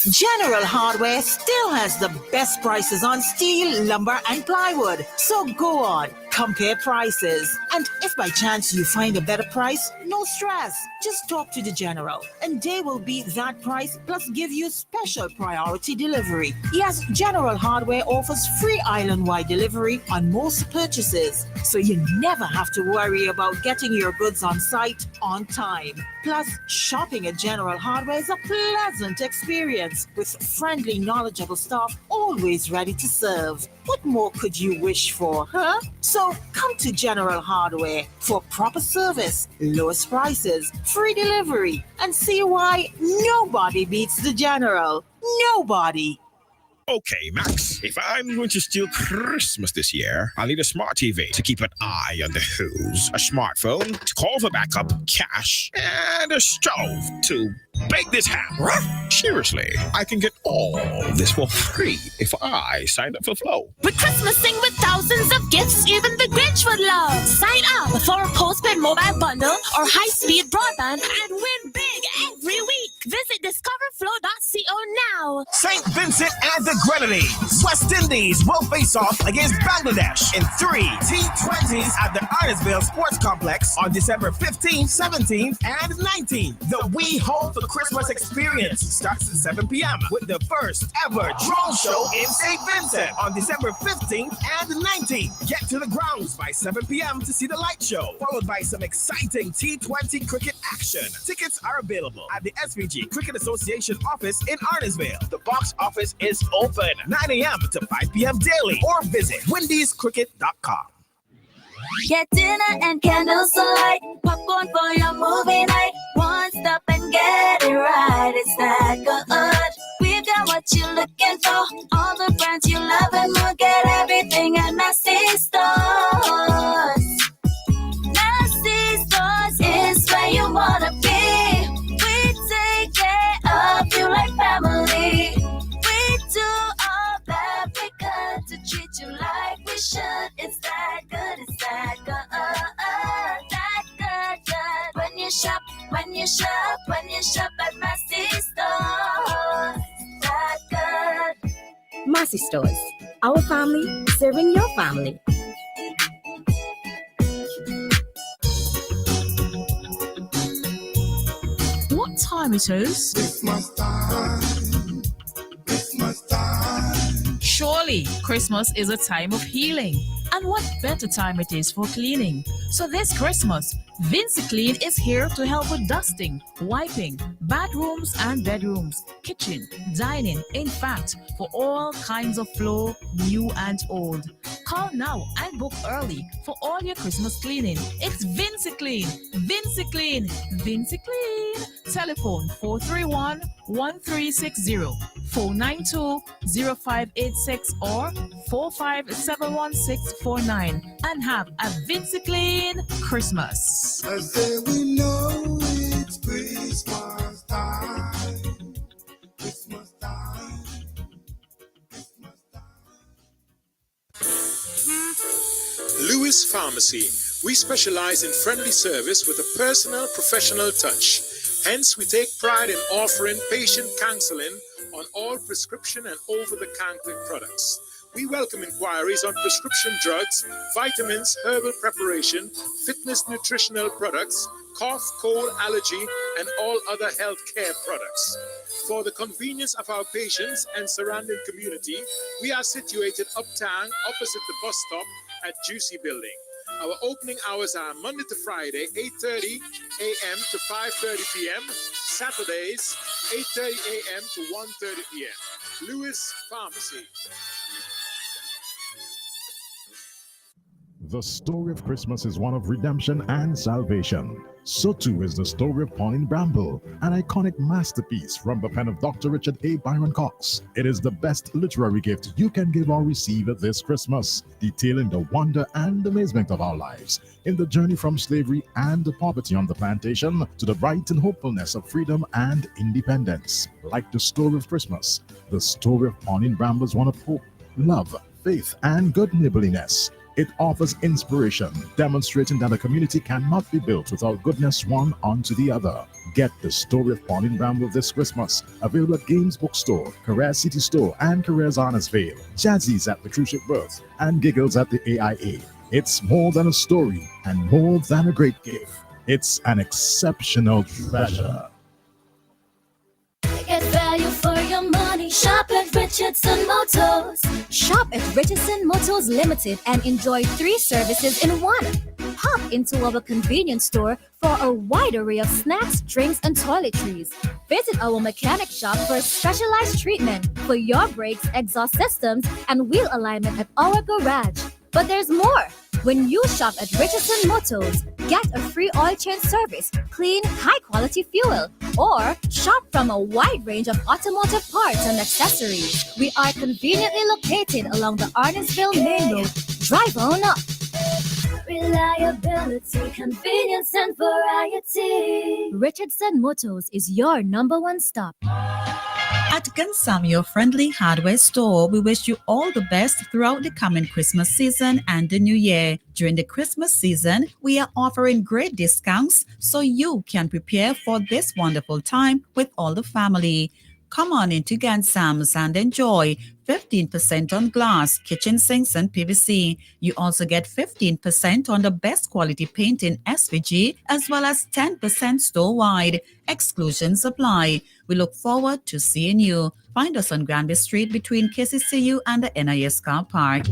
General Hardware still has the best prices on steel, lumber, and plywood. So go on, compare prices. And if by chance you find a better price, no stress. Just talk to the General and they will beat that price plus give you special priority delivery. Yes, General Hardware offers free island-wide delivery on most purchases. So you never have to worry about getting your goods on site on time. Plus, shopping at General Hardware is a pleasant experience with friendly, knowledgeable staff always ready to serve. What more could you wish for, huh? So come to General Hardware for proper service, lowest prices, free delivery, and see why nobody beats the General. Nobody.
Okay, Max, if I'm going to steal Christmas this year, I'll need a smart TV to keep an eye on the who's, a smartphone to call for backup, cash, and a stove to bake this ham. Seriously, I can get all this for free if I sign up for Flow.
With Christmasing with thousands of gifts even the Grinch would love. Sign up for a postpaid mobile bundle or high-speed broadband and win big every week. Visit discoverflow.co now.
St. Vincent and the Grenadines, West Indies will face off against Bangladesh in 3 T20s at the Arnesville Sports Complex on December 15th, 17th, and 19th. The We Hope for Christmas experience starts at 7 p.m. with the first ever drone show in St. Vincent on December 15th and 19th. Get to the grounds by 7 p.m. to see the light show, followed by some exciting T20 cricket action. Tickets are available at the SVG Cricket Association office in Arnesville. The box office is open 9 a.m. to 5 p.m. daily, or visit windyscricket.com.
Get dinner and candles alight, popcorn for your movie night. One stop and get it right. It's that good. We've got what you're looking for. All the brands you love and more. Get everything at Massey Stores. Massey Stores is where you wanna be. We take care of you like family. We do all that we could to treat you like we should. It's that good, it's that good, that good. When you shop at Massey Stores, that good.
Massey Stores, our family serving your family.
What time it is?
Christmas time. Christmas time.
Surely, Christmas is a time of healing. And what better time it is for cleaning? So this Christmas, Vinci Clean is here to help with dusting, wiping, bathrooms and bedrooms, kitchen, dining, in fact, for all kinds of floor, new and old. Call now and book early for all your Christmas cleaning. It's Vinci Clean, Vinci Clean, Vinci Clean. Telephone 431-1360, 492-0586 or 4571649 and have a Vinci Clean Christmas.
I say we know it's Christmas time. Christmas time. Christmas time.
Lewis Pharmacy. We specialize in friendly service with a personal, professional touch. Hence, we take pride in offering patient counseling on all prescription and over-the-counter products. We welcome inquiries on prescription drugs, vitamins, herbal preparation, fitness nutritional products, cough, cold, allergy, and all other health care products. For the convenience of our patients and surrounding community, we are situated uptown opposite the bus stop at Juicy Building. Our opening hours are Monday to Friday, 8:30 a.m. to 5:30 p.m. Saturdays, 8:30 a.m. to 1:30 p.m. Lewis Pharmacy.
The story of Christmas is one of redemption and salvation. So too is the story of Pauline Bramble, an iconic masterpiece from the pen of Dr. Richard A. Byron Cox. It is the best literary gift you can give or receive this Christmas, detailing the wonder and amazement of our lives in the journey from slavery and poverty on the plantation to the bright and hopefulness of freedom and independence. Like the story of Christmas, the story of Pauline Bramble is one of hope, love, faith, and good neighborliness. It offers inspiration, demonstrating that a community cannot be built without goodness one unto the other. Get the story of Pauline Bramble this Christmas. Available at Games Bookstore, Careers City Store, and Careers Honnesville. Jazzy's at the Cruise Ship Berth, and Giggles at the AIA. It's more than a story and more than a great gift. It's an exceptional treasure.
Get value for your money. Shop at Richardson Motors.
Shop at Richardson Motors Limited and enjoy 3 services in one. Hop into our convenience store for a wide array of snacks, drinks, and toiletries. Visit our mechanic shop for specialized treatment for your brakes, exhaust systems, and wheel alignment at our garage. But there's more. When you shop at Richardson Motors, get a free oil change service, clean, high-quality fuel, or shop from a wide range of automotive parts and accessories. We are conveniently located along the Arnesville Main Road. Drive on up.
Reliability, convenience, and variety.
Richardson Motors is your #1 stop.
At Gunsam, your friendly hardware store, we wish you all the best throughout the coming Christmas season and the new year. During the Christmas season, we are offering great discounts so you can prepare for this wonderful time with all the family. Come on into Gansam's and enjoy 15% on glass, kitchen sinks, and PVC. You also get 15% on the best quality paint in SVG, as well as 10% store-wide. Exclusions apply. We look forward to seeing you. Find us on Granby Street between KCCU and the NIS car park.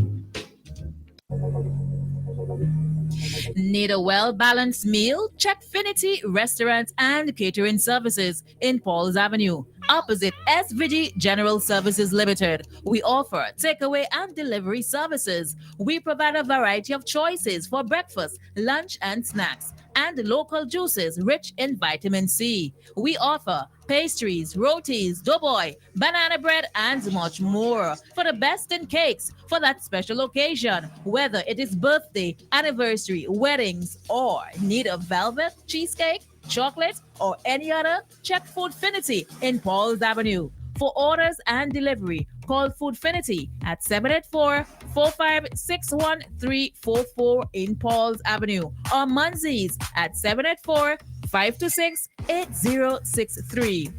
Need a well-balanced meal? Check Finity Restaurants and Catering Services in Paul's Avenue, opposite SVG General Services Limited. We offer takeaway and delivery services. We provide a variety of choices for breakfast, lunch, and snacks, and local juices rich in vitamin C. We offer pastries, rotis, doughboy, banana bread, and much more. For the best in cakes for that special occasion, whether it is birthday, anniversary, weddings, or need a velvet, cheesecake, chocolate, or any other, check Foodfinity in Paul's Avenue. For orders and delivery, call Foodfinity at 784-456-1344 in Paul's Avenue, or Munzie's at 784-526-8063.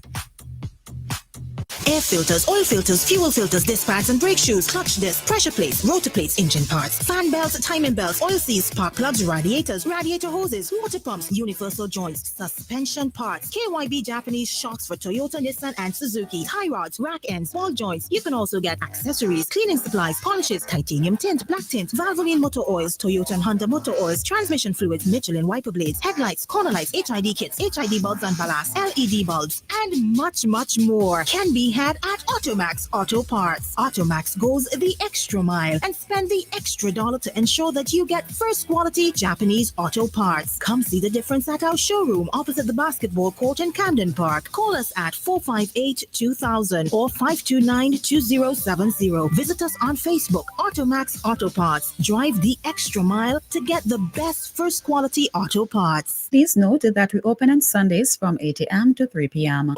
Air filters, oil filters, fuel filters, disc pads and brake shoes, clutch discs, pressure plates, rotor plates, engine parts, fan belts, timing belts, oil seals, spark plugs, radiators, radiator hoses, water pumps, universal joints, suspension parts, KYB Japanese shocks for Toyota, Nissan, and Suzuki, tie rods, rack ends, ball joints. You can also get accessories, cleaning supplies, polishes, titanium tint, black tint, Valvoline motor oils, Toyota and Honda motor oils, transmission fluids, Michelin wiper blades, headlights, corner lights, HID kits, HID bulbs and ballast, LED bulbs, and much, much more can be had at Automax Auto Parts. Automax goes the extra mile and spend the extra dollar to ensure that you get first quality Japanese auto parts. Come see the difference at our showroom opposite the basketball court in Camden Park. Call us at 458-2000 or 529-2070. Visit us on Facebook, Automax Auto Parts. Drive the extra mile to get the best first quality auto parts.
Please note that we open on Sundays from 8 a.m. to 3 p.m.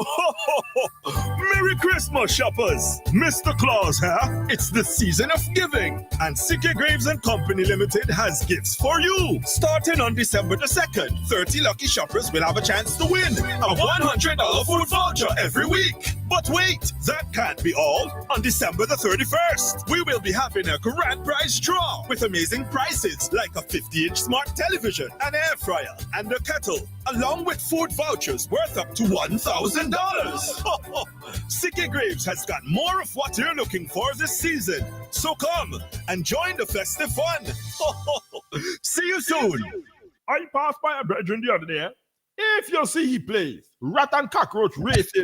Merry
Christmas shoppers, Mr. Claus here. It's the season of giving, and CK Graves and Company Limited has gifts for you. Starting on December the 2nd, 30 lucky shoppers will have a chance to win a $100 food voucher every week. But wait, that can't be all. On December the 31st, we will be having a grand prize draw with amazing prizes like a 50-inch smart television, an air fryer, and a kettle, along with food vouchers worth up to $1,000. CK Graves has got more of what you're looking for this season. So come and join the festive fun. See you soon.
I passed by a brethren the other day. If you see he plays rat and cockroach racing,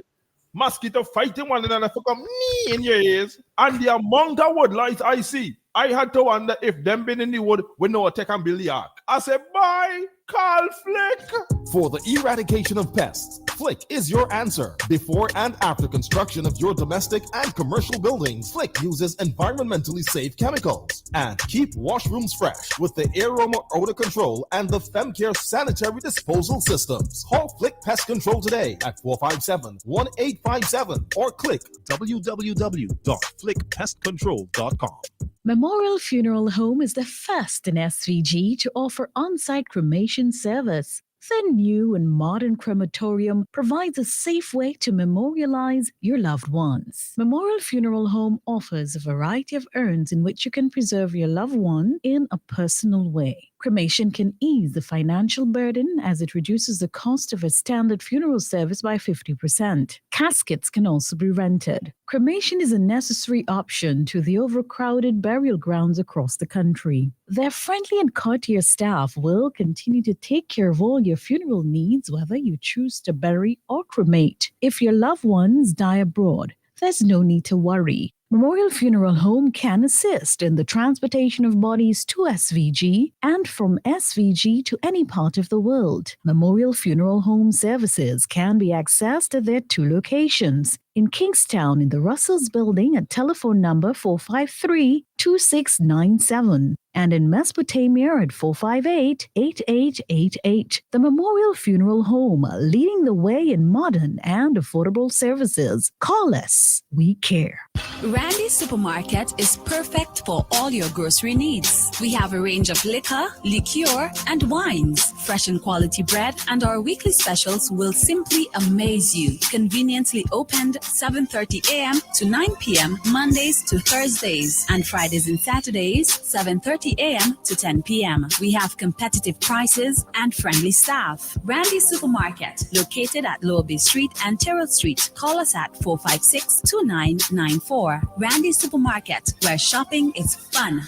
mosquito fighting one another for come knee in your ears, and the amount of woodlights I see, I had to wonder if them been in the wood with no attack and build the ark. I said, bye, call Flick.
For the eradication of pests, Flick is your answer. Before and after construction of your domestic and commercial buildings, Flick uses environmentally safe chemicals and keep washrooms fresh with the Aroma Odor Control and the FemCare Sanitary Disposal Systems. Call Flick Pest Control today at 457-1857 or click www.flickpestcontrol.com.
Memorial Funeral Home is the first in SVG to offer on-site cremation service. The new and modern crematorium provides a safe way to memorialize your loved ones. Memorial Funeral Home offers a variety of urns in which you can preserve your loved one in a personal way. Cremation can ease the financial burden as it reduces the cost of a standard funeral service by 50%. Caskets can also be rented. Cremation is a necessary option to the overcrowded burial grounds across the country. Their friendly and courteous staff will continue to take care of all your funeral needs, whether you choose to bury or cremate. If your loved ones die abroad, there's no need to worry. Memorial Funeral Home can assist in the transportation of bodies to SVG and from SVG to any part of the world. Memorial Funeral Home services can be accessed at their two locations. In Kingstown in the Russells Building at telephone number 453-2697 and in Mesopotamia at 458-8888. The Memorial Funeral Home, leading the way in modern and affordable services. Call us. We care.
Randy's Supermarket is perfect for all your grocery needs. We have a range of liquor, liqueur, and wines, fresh and quality bread, and our weekly specials will simply amaze you. Conveniently opened 7:30 a.m. to 9 p.m. Mondays to Thursdays, and Fridays and Saturdays 7:30 a.m. to 10 p.m. We have competitive prices and friendly staff. Randy's Supermarket, located at Lower Bay Street and Terrell Street. Call us at 456-2994. Randy's Supermarket, where shopping is fun.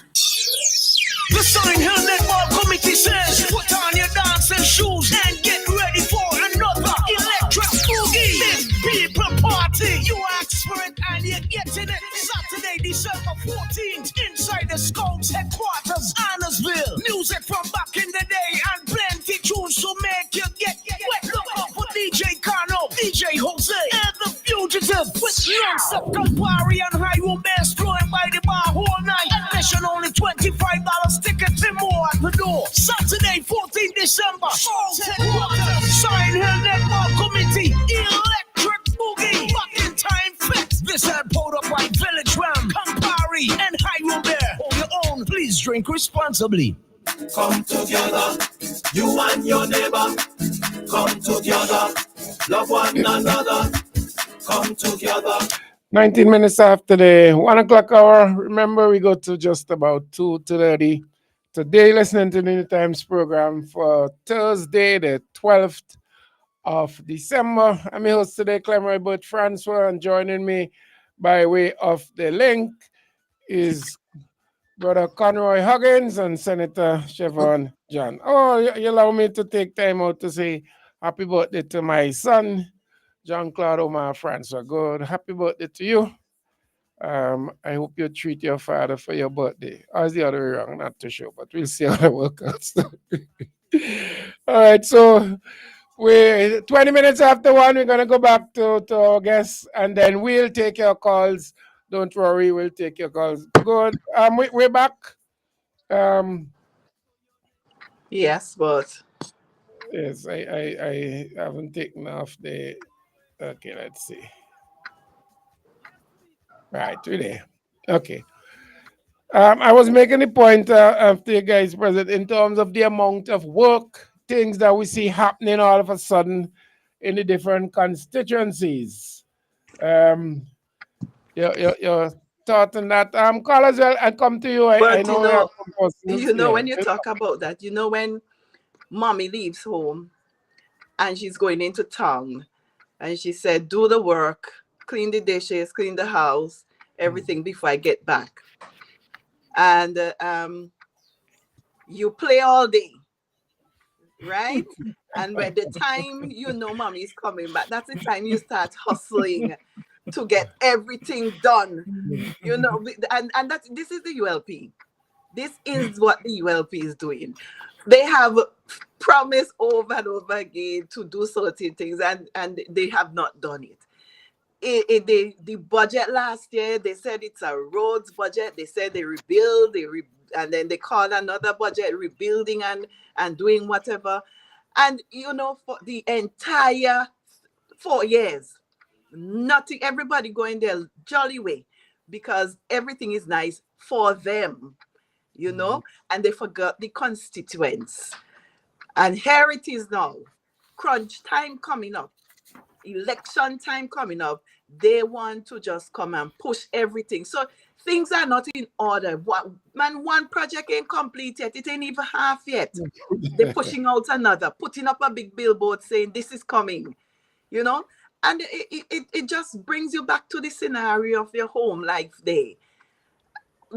The Sign Hill Netball Committee says, put on your dancing shoes and get ready for another electric boogie. Big people party. You ask for it and you're getting it. Saturday, December 14th, inside the Scouts headquarters, Annersville. Music from back in the day and plenty tunes to make you get wet. Look up for DJ Carno, DJ Jose, and the Fugitive with non-stop Campari and high-room bass flowing by the bar all night. Admission only $25. Tickets and more at the door. Saturday, 14th December. Sign Hill Netball Committee. Electric Boogie. Back in time fix. This had pulled up by Village Ram, Campari, and Hyrule Bear. On your own, please drink responsibly.
Come together, you and your neighbor. Come together, love one another. Come together.
19 minutes after the 1 o'clock hour. Remember, we go to just about 2:30. Today, listening to the Newtimes program for Thursday, the 12th of December. I'm your host today, Clemery Burt Francois, and joining me by way of the link is Brother Conroy Huggins and Senator Chevron John. Oh, you allow me to take time out to say happy birthday to my son, John Claude Omar Francois. Good. Happy birthday to you. I hope you treat your father for your birthday. Or is the other way around? Not too sure, but we'll see how it works out. All right, so we're 20 minutes after 1. We're going to go back to our guests, and then we'll take your calls. Don't worry, we'll take your calls. Good. We're back.
Yes, but
yes, I haven't taken off the. Okay, let's see. Right, we're there. Okay. I was making the point after you guys present in terms of the amount of work, things that we see happening all of a sudden in the different constituencies. Your thought on that. Carl, as well, I come to you. I
But
know you have some persons.
when you talk about that, when mommy leaves home and she's going into town and she said, do the work, clean the dishes, clean the house, everything before I get back. And you play all day, right? And when the time mommy is coming back, that's the time you start hustling to get everything done. And this is the ULP. This is what the ULP is doing. They have promised over and over again to do certain things, and they have not done it. The budget last year, they said it's a roads budget. They said they rebuild, and then they called another budget rebuilding and doing whatever. And for the entire 4 years, nothing. Everybody going their jolly way because everything is nice for them, and they forgot the constituents. And here it is now, crunch time coming up, election time coming up. They want to just come and push everything. So things are not in order. One project ain't complete yet. It ain't even half yet. They're pushing out another, putting up a big billboard saying this is coming, and it just brings you back to the scenario of your home life day.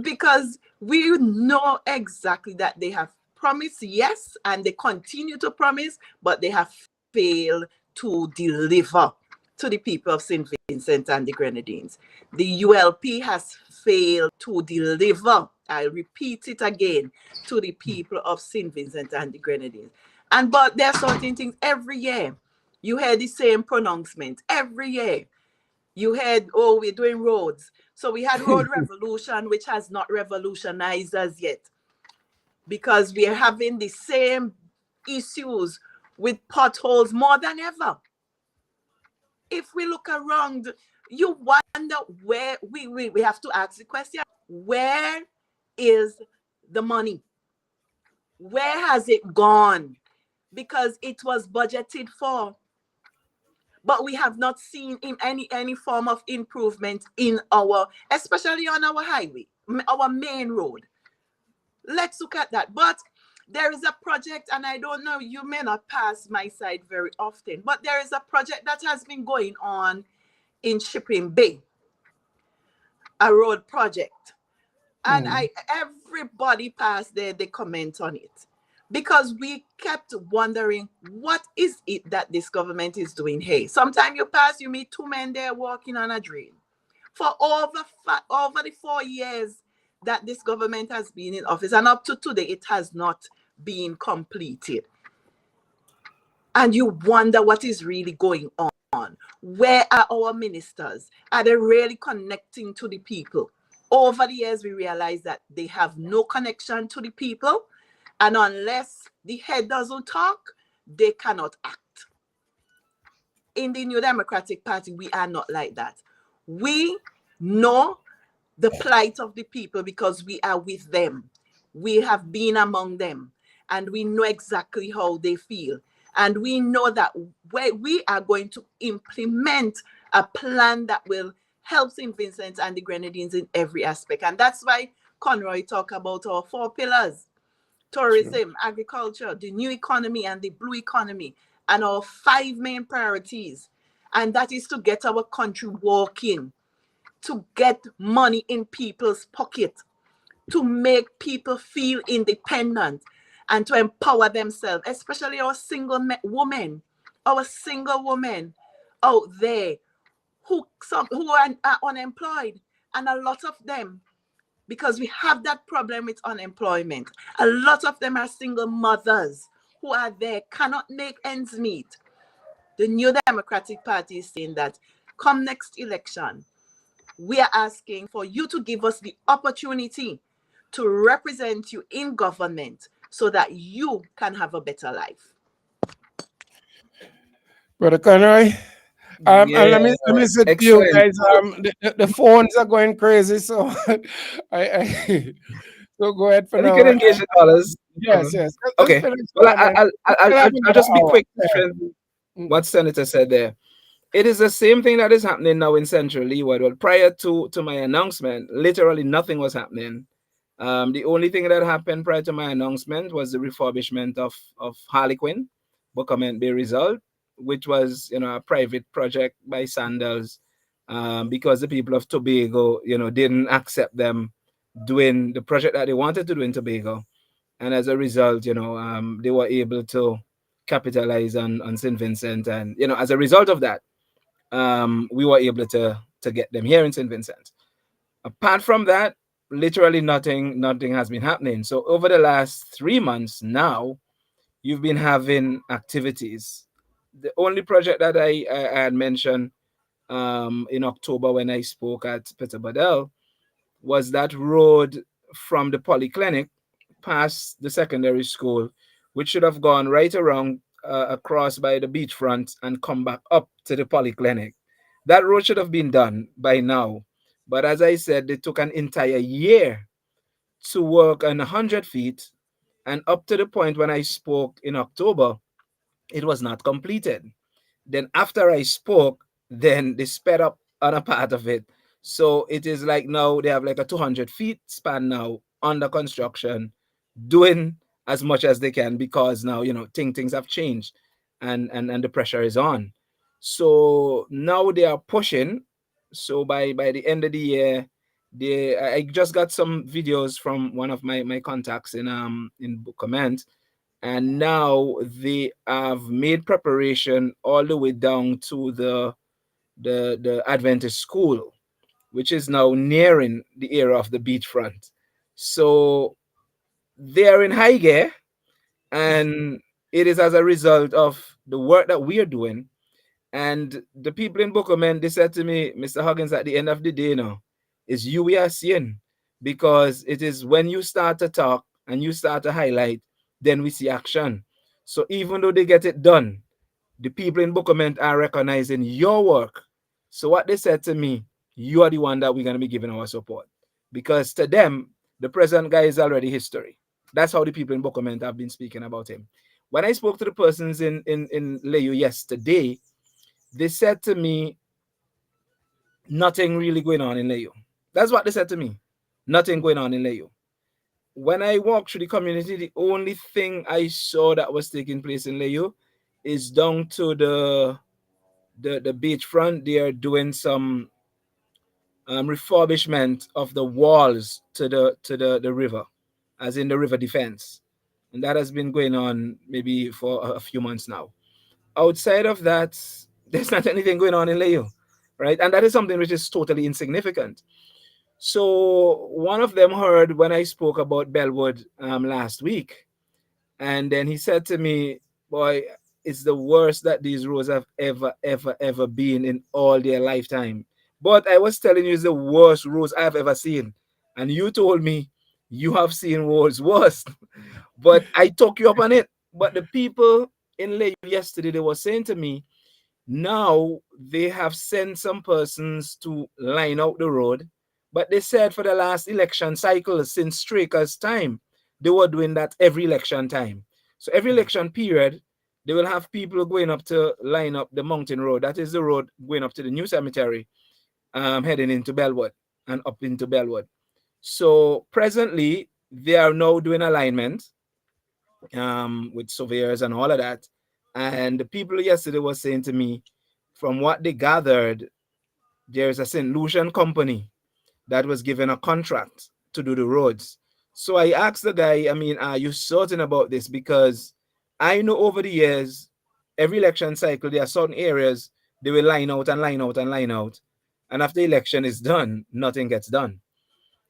Because we know exactly that they have promised, yes, and they continue to promise, but they have failed to deliver to the people of St. Vincent and the Grenadines. The ULP has failed to deliver, I repeat it again, to the people of St. Vincent and the Grenadines. But there are certain things every year. You hear the same pronouncement every year. You heard, we're doing roads. So we had road revolution, which has not revolutionized us yet, because we are having the same issues with potholes more than ever. If we look around, you wonder where we have to ask the question, where is the money? Where has it gone? Because it was budgeted for. But we have not seen in any form of improvement in especially on our highway, our main road. Let's look at that. But there is a project, and I don't know, you may not pass my side very often, but there is a project that has been going on in Shipping Bay, a road project. And everybody passed there, they comment on it. Because we kept wondering, what is it that this government is doing here? Sometimes you pass, you meet two men there walking on a drain. For over the 4 years that this government has been in office, and up to today, it has not been completed. And you wonder what is really going on. Where are our ministers? Are they really connecting to the people? Over the years, we realize that they have no connection to the people. And unless the head doesn't talk, they cannot act. In the New Democratic Party, we are not like that. We know the plight of the people because we are with them. We have been among them, and we know exactly how they feel. And we know that we are going to implement a plan that will help St. Vincent and the Grenadines in every aspect. And that's why Conroy talked about our 4 pillars. Tourism, agriculture, the new economy and the blue economy, and our 5 main priorities. And that is to get our country walking, to get money in people's pocket, to make people feel independent and to empower themselves, especially our single women out there who are unemployed, and a lot of them, because we have that problem with unemployment. A lot of them are single mothers who are there, cannot make ends meet. The New Democratic Party is saying that come next election, we are asking for you to give us the opportunity to represent you in government so that you can have a better life.
Brother Conroy, And let me say to you guys, the phones are going crazy, so I so go ahead for
And you
now.
can engage the callers.
Yes, yes. Let's
Okay.
finish
Well,
and then we'll have
I'll
another
just be
hour.
quick to defend what Senator said there. It is the same thing that is happening now in Central Leeward. Well, prior to my announcement, literally nothing was happening. The only thing that happened prior to my announcement was the refurbishment of Harlequin, Buckerman Bay Result, which was a private project by Sandals, because the people of Tobago didn't accept them doing the project that they wanted to do in Tobago, and as a result, they were able to capitalize on St. Vincent, and as a result of that, we were able to get them here in St. Vincent. Apart from that, literally nothing has been happening. So over the last 3 months now, you've been having activities. The only project that I had mentioned in October when I spoke at Peter Badell was that road from the polyclinic past the secondary school, which should have gone right around across by the beachfront and come back up to the polyclinic. That road should have been done by now. But as I said, they took an entire year to work on 100 feet. And up to the point when I spoke in October, it was not completed. Then after I spoke, then they sped up on a part of it. So it is like now they have like a 200 feet span now under construction, doing as much as they can because now things have changed, and the pressure is on. So now they are pushing. So by the end of the year, I just got some videos from one of my contacts in Comment, and now they have made preparation all the way down to the Adventist school, which is now nearing the area of the beachfront. So they are in high gear, and it is as a result of the work that we are doing. And the people in Bokomen, they said to me, Mr. Huggins, at the end of the day now, it's you we are seeing, because it is when you start to talk and you start to highlight, then we see action. So even though they get it done, the people in Bokomen are recognizing your work. So what they said to me, you are the one that we're going to be giving our support, because to them, the present guy is already history. That's how the people in Bokomen have been speaking about him. When I spoke to the persons in Leyu yesterday, they said to me, nothing really going on in Leyu. That's what they said to me. Nothing going on in Leyu. When I walked through the community, the only thing I saw that was taking place in Leyu is down to the beachfront. They are doing some refurbishment of the walls to the river, as in the river defense. And that has been going on maybe for a few months now. Outside of that, there's not anything going on in Leyo, right? And that is something which is totally insignificant. So one of them heard when I spoke about Bellwood last week, and then he said to me, boy, it's the worst that these roads have ever been in all their lifetime. But I was telling you, it's the worst roads I've ever seen. And you told me you have seen roads worse. But I took you up on it. But the people in Lake yesterday, they were saying to me, now they have sent some persons to line out the road. But they said for the last election cycle, since Straker's time, they were doing that every election time. So every election period, they will have people going up to line up the mountain road. That is the road going up to the new cemetery, heading into Bellwood and up into Bellwood. So presently, they are now doing alignment with surveyors and all of that. And the people yesterday were saying to me, from what they gathered, there's a St. Lucian company that was given a contract to do the roads. So I asked the guy, I mean, are you certain about this? Because I know over the years, every election cycle, there are certain areas they will line out and line out and line out. And after the election is done, nothing gets done.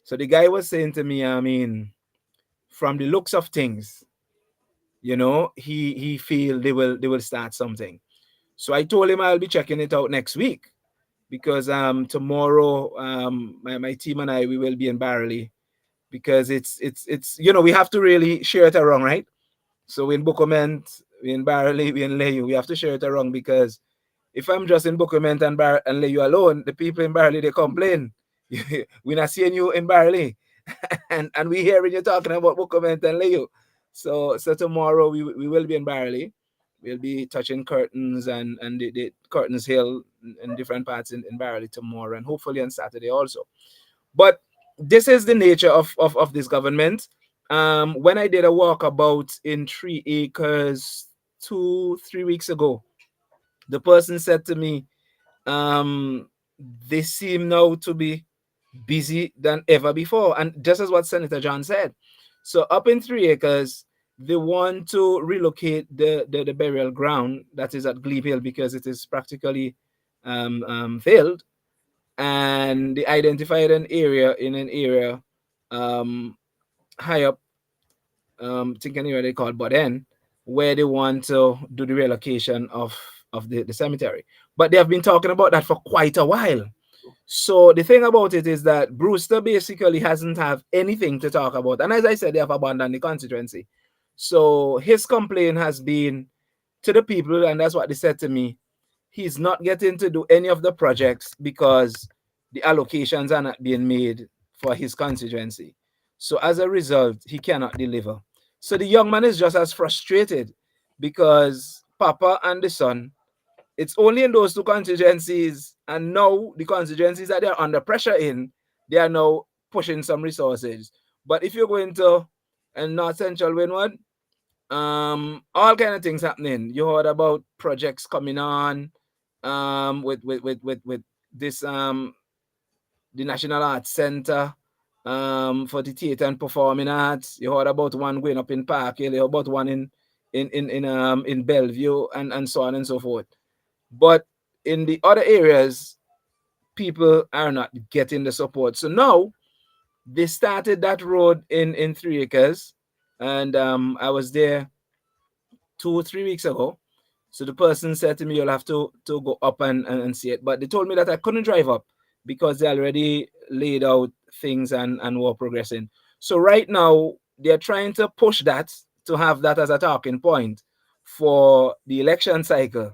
So the guy was saying to me, I mean, from the looks of things, he feel they will start something. So I told him I'll be checking it out next week, because tomorrow my team and I, we will be in Barley, because it's we have to really share it around, right? So we in Bokoment, we in Barley, we in Leyu, we have to share it around, because if I'm just in Buckerment and lay you alone, the people in Barley, they complain. We're not seeing you in Barley. and we hearing you talking about Buckerment and lay you. So tomorrow we will be in Barley. We'll be touching curtains and the Curtains Hill in different parts in Barley tomorrow, and hopefully on Saturday also. But this is the nature of this government. When I did a walkabout in 3 acres 2-3 weeks ago, the person said to me, they seem now to be busy than ever before. And just as what Senator John said. So up in 3 acres, they want to relocate the burial ground that is at Glebe Hill because it is practically failed. And they identified an area high up, thinking area they call Boden, where they want to do the relocation of the cemetery. But they have been talking about that for quite a while. So the thing about it is that Brewster basically hasn't have anything to talk about. And as I said, they have abandoned the constituency. So his complaint has been to the people, and that's what they said to me. He's not getting to do any of the projects because the allocations are not being made for his constituency. So as a result, he cannot deliver. So the young man is just as frustrated because Papa and the son, it's only in those two constituencies, and now the constituencies that they're under pressure in, they are now pushing some resources. But if you're going to North Central Windward, all kind of things happening. You heard about projects coming on, with this the National Arts Center, for the theater and performing arts. You heard about one going up in Park Hill. You heard about one in Bellevue, and so on and so forth. But in the other areas, people are not getting the support. So now they started that road in 3 acres, and I was there 2 or 3 weeks ago. So the person said to me, you'll have to go up and see it. But they told me that I couldn't drive up because they already laid out things and were progressing. So right now, they're trying to push that to have that as a talking point for the election cycle.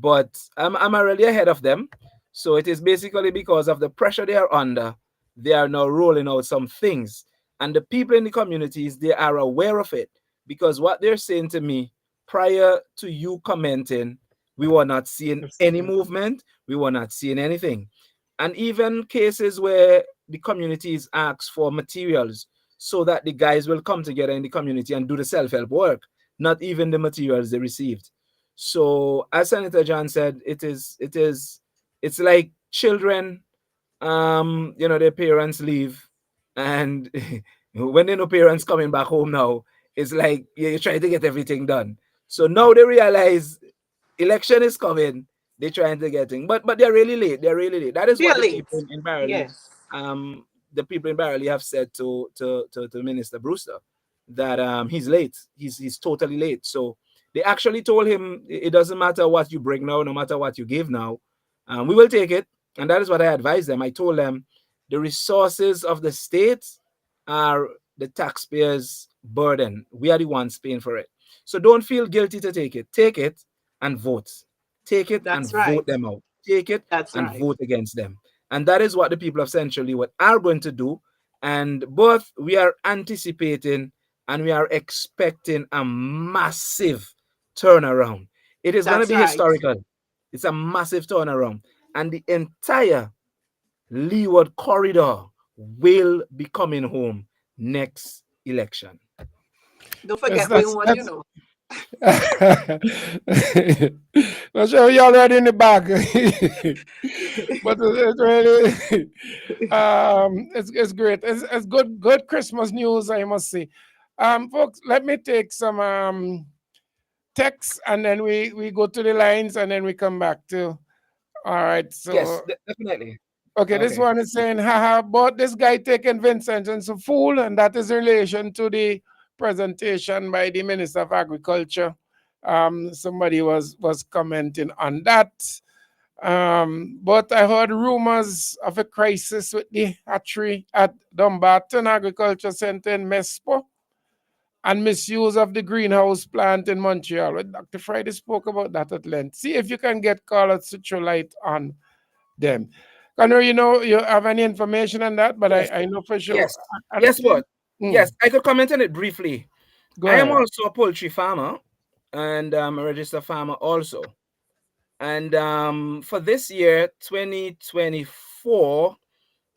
But I'm already ahead of them. So it is basically because of the pressure they are under, they are now rolling out some things. And the people in the communities, they are aware of it. Because what they're saying to me, prior to you commenting, we were not seeing any movement. We were not seeing anything. And even cases where the communities ask for materials so that the guys will come together in the community and do the self-help work, not even the materials they received. So as Senator John said, it's like children, their parents leave, and when they know parents coming back home now, it's like you're trying to get everything done. So now they realize election is coming. They're trying to get in, but they're really late. They're really late. That is what the people in Barley, the people in Barley have said to Minister Brewster, that he's late. He's totally late. So they actually told him it doesn't matter what you bring now, no matter what you give now, we will take it. And that is what I advised them. I told them the resources of the state are the taxpayers' burden. We are the ones paying for it. So don't feel guilty to take it. Take it and vote. Take it and vote them out. Take it and vote against them. And that is what the people of Central Leeward are going to do. And both we are anticipating and we are expecting a massive turnaround. It is going to be historical. It's a massive turnaround. And the entire Leeward corridor will be coming home next election.
Don't forget Windward, you know.
Not sure you already in the back, but it's really it's great. It's good Christmas news, I must say. Folks, let me take some text and then we go to the lines and then we come back to. All right, so
yes, definitely.
Okay, this one is saying, haha, but this guy taking Vincent as a fool, and that is in relation to the presentation by the Minister of Agriculture. Somebody was commenting on that. But I heard rumors of a crisis with the hatchery at Dumbarton Agriculture Center in Mespo. and misuse of the greenhouse plant in Montreal. Dr. Friday spoke about that at length. See if you can get callers to throw light on them. Connor, you have any information on that, but
yes.
I know for sure.
Yes.
And
Yes, what?
Mm.
Yes, I could comment on it briefly.
Go
I am
ahead.
also a poultry farmer and a registered farmer also. And for this year, 2024,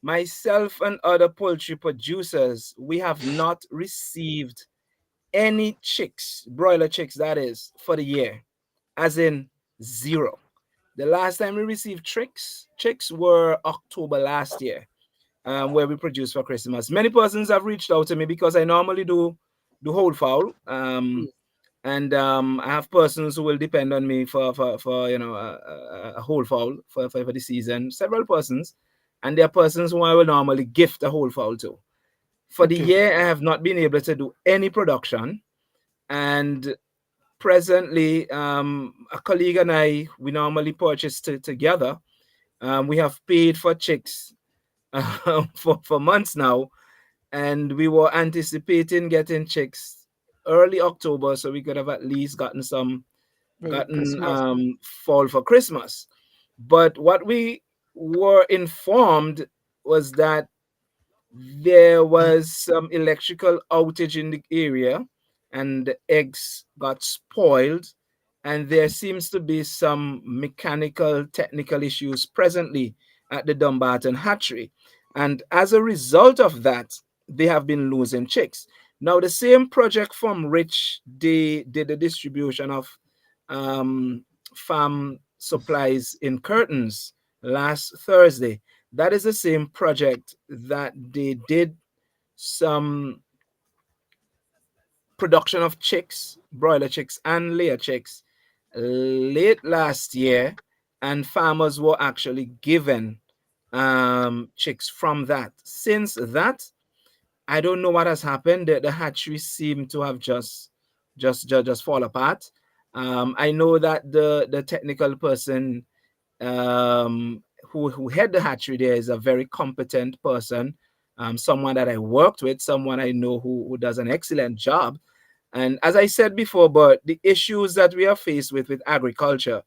myself and other poultry producers, we have not received any chicks, broiler chicks, that is, for the year, as in zero. The last time we received chicks were October last year, where we produced for Christmas. Many persons have reached out to me because I normally do whole fowl. And I have persons who will depend on me for a whole fowl for the season. Several persons, and there are persons who I will normally gift a whole fowl to. For the year, I have not been able to do any production, and presently, a colleague and I, we normally purchase together. We have paid for chicks for months now, and we were anticipating getting chicks early October, so we could have at least gotten fall for Christmas. But what we were informed was that there was some electrical outage in the area, and the eggs got spoiled, and there seems to be some mechanical technical issues presently at the Dumbarton hatchery. And as a result of that, they have been losing chicks. Now, the same project from Rich, they did the distribution of farm supplies in curtains last Thursday. That is the same project that they did some production of chicks, broiler chicks and layer chicks late last year, and farmers were actually given chicks from that. Since that, I don't know what has happened. The hatchery seemed to have just fall apart. I know that the technical person who head the hatchery there is a very competent person, someone that I worked with, someone I know who does an excellent job. And as I said before, but the issues that we are faced with agriculture,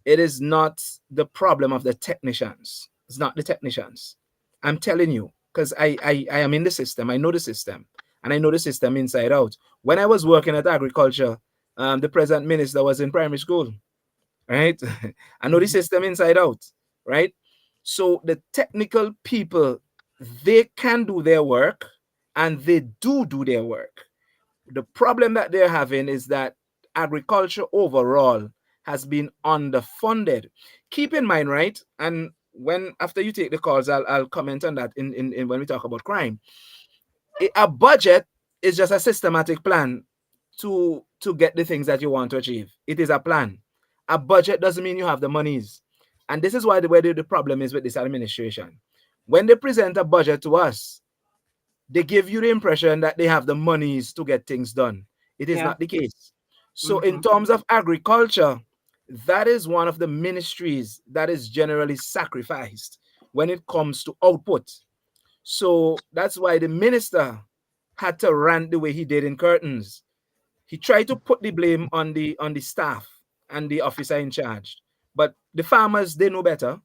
it is not the problem of the technicians. It's not the technicians. I'm telling you, because I am in the system. I know the system, and I know the system inside out. When I was working at agriculture, the present minister was in primary school, right? I know the system inside out, right? So the technical people, they can do their work, and they do their work. The problem that they're having is that agriculture overall has been underfunded. Keep in mind, right? And when after you take the calls, I'll comment on that in when we talk about crime. A budget is just a systematic plan to get the things that you want to achieve. It is a plan. A budget doesn't mean you have the monies. And this is why the problem is with this administration. When they present a budget to us, they give you the impression that they have the monies to get things done. It is not the case. So in terms of agriculture, that is one of the ministries that is generally sacrificed when it comes to output. So that's why the minister had to rant the way he did in curtains. He tried to put the blame on the staff and the officer in charge. But the farmers, they know better.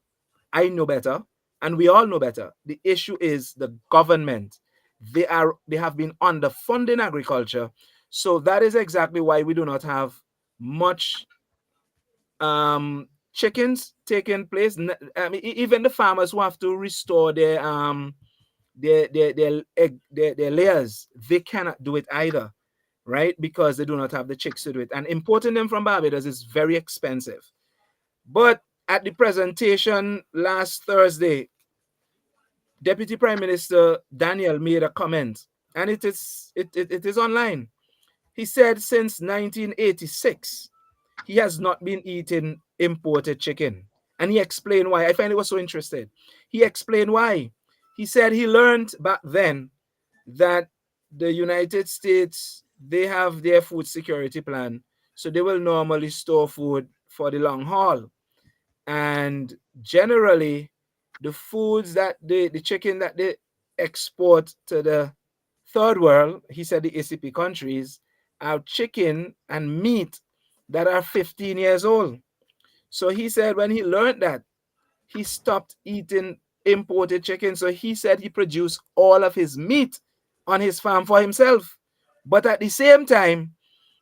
I know better. And we all know better. The issue is the government. They have been underfunding agriculture. So that is exactly why we do not have much chickens taking place. I mean, even the farmers who have to restore their layers, they cannot do it either, right? Because they do not have the chicks to do it. And importing them from Barbados is very expensive. But at the presentation last Thursday, Deputy Prime Minister Daniel made a comment, and it is online. He said since 1986, he has not been eating imported chicken. And he explained why. I find it was so interesting. He explained why. He said he learned back then that the United States, they have their food security plan. So they will normally store food for the long haul. And generally, the foods that the chicken that they export to the third world, he said the ACP countries, have chicken and meat that are 15 years old. So he said when he learned that, he stopped eating imported chicken. So he said he produced all of his meat on his farm for himself. But at the same time,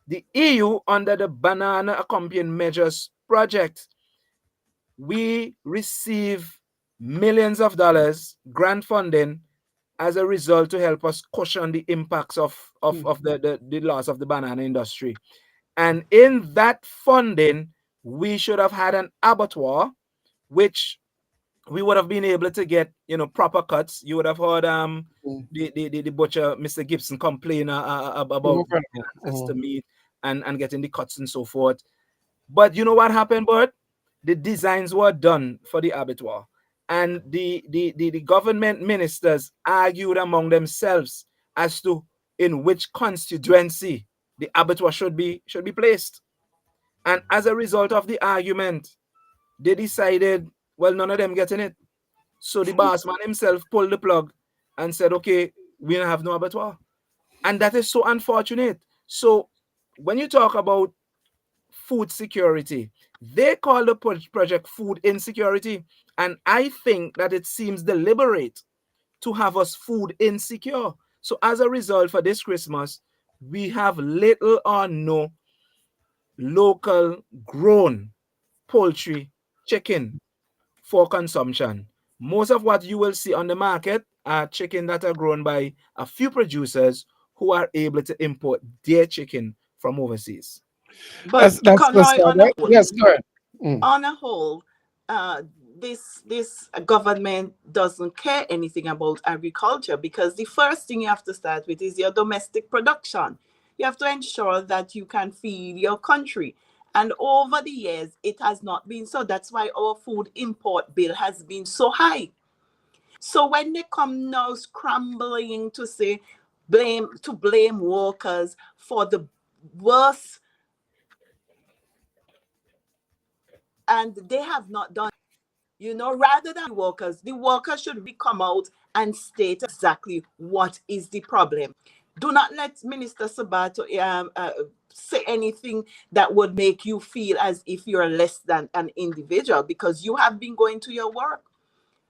the EU, under the Banana Accompanying Measures project, we receive millions of dollars grant funding as a result to help us cushion the impacts of the loss of the banana industry. And in that funding, we should have had an abattoir, which we would have been able to get, proper cuts. You would have heard the butcher, Mr. Gibson, complain about access to meat and getting the cuts and so forth. But you know what happened, Bert? The designs were done for the abattoir, and the government ministers argued among themselves as to in which constituency the abattoir should be placed. And as a result of the argument, they decided, well, none of them getting it. So the boss man himself pulled the plug and said, okay, we don't have no abattoir. And that is so unfortunate. So when you talk about food security, they call the project food insecurity. And I think that it seems deliberate to have us food insecure. So as a result, for this Christmas, we have little or no local grown poultry, chicken for consumption. Most of what you will see on the market are chicken that are grown by a few producers who are able to import their chicken from overseas.
But Conroy, on a whole,
yes, go ahead.
On a whole, this government doesn't care anything about agriculture, because the first thing you have to start with is your domestic production. You have to ensure that you can feed your country. And over the years, it has not been so. That's why our food import bill has been so high. So when they come now scrambling to say blame workers for the worst, and they have not done, rather than the workers should really come out and state exactly what is the problem. Do not let Minister Sabato say anything that would make you feel as if you're less than an individual, because you have been going to your work.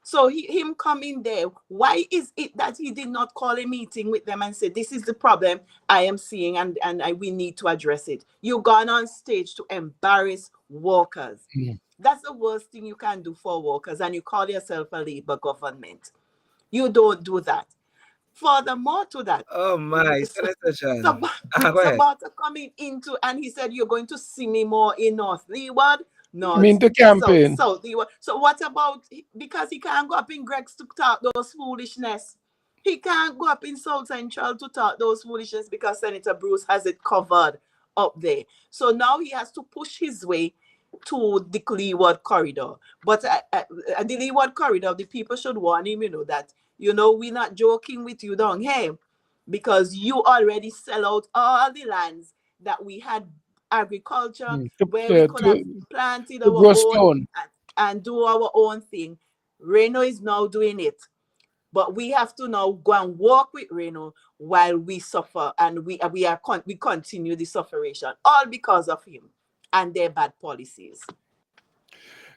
So him coming there, why is it that he did not call a meeting with them and say, this is the problem I am seeing, and we need to address it? You gone on stage to embarrass workers. That's the worst thing you can do for workers, and you call yourself a Labour government. You don't do that. Furthermore to that,
oh my,
Sabata coming into, and he said, you're going to see me more in North Leeward,
to campaign.
South Leeward. So what about, because he can't go up in Greg's to talk those foolishness. He can't go up in South Central to talk those foolishness because Senator Bruce has it covered up there. So now he has to push his way to the Leeward corridor. But at the Leeward corridor, the people should warn him, that, we're not joking with you down here, because you already sell out all the lands that we had agriculture, where we could have planted our own and do our own thing. Reno is now doing it. But we have to now go and work with Reno while we suffer, and we continue the sufferation, all because of him and their bad policies.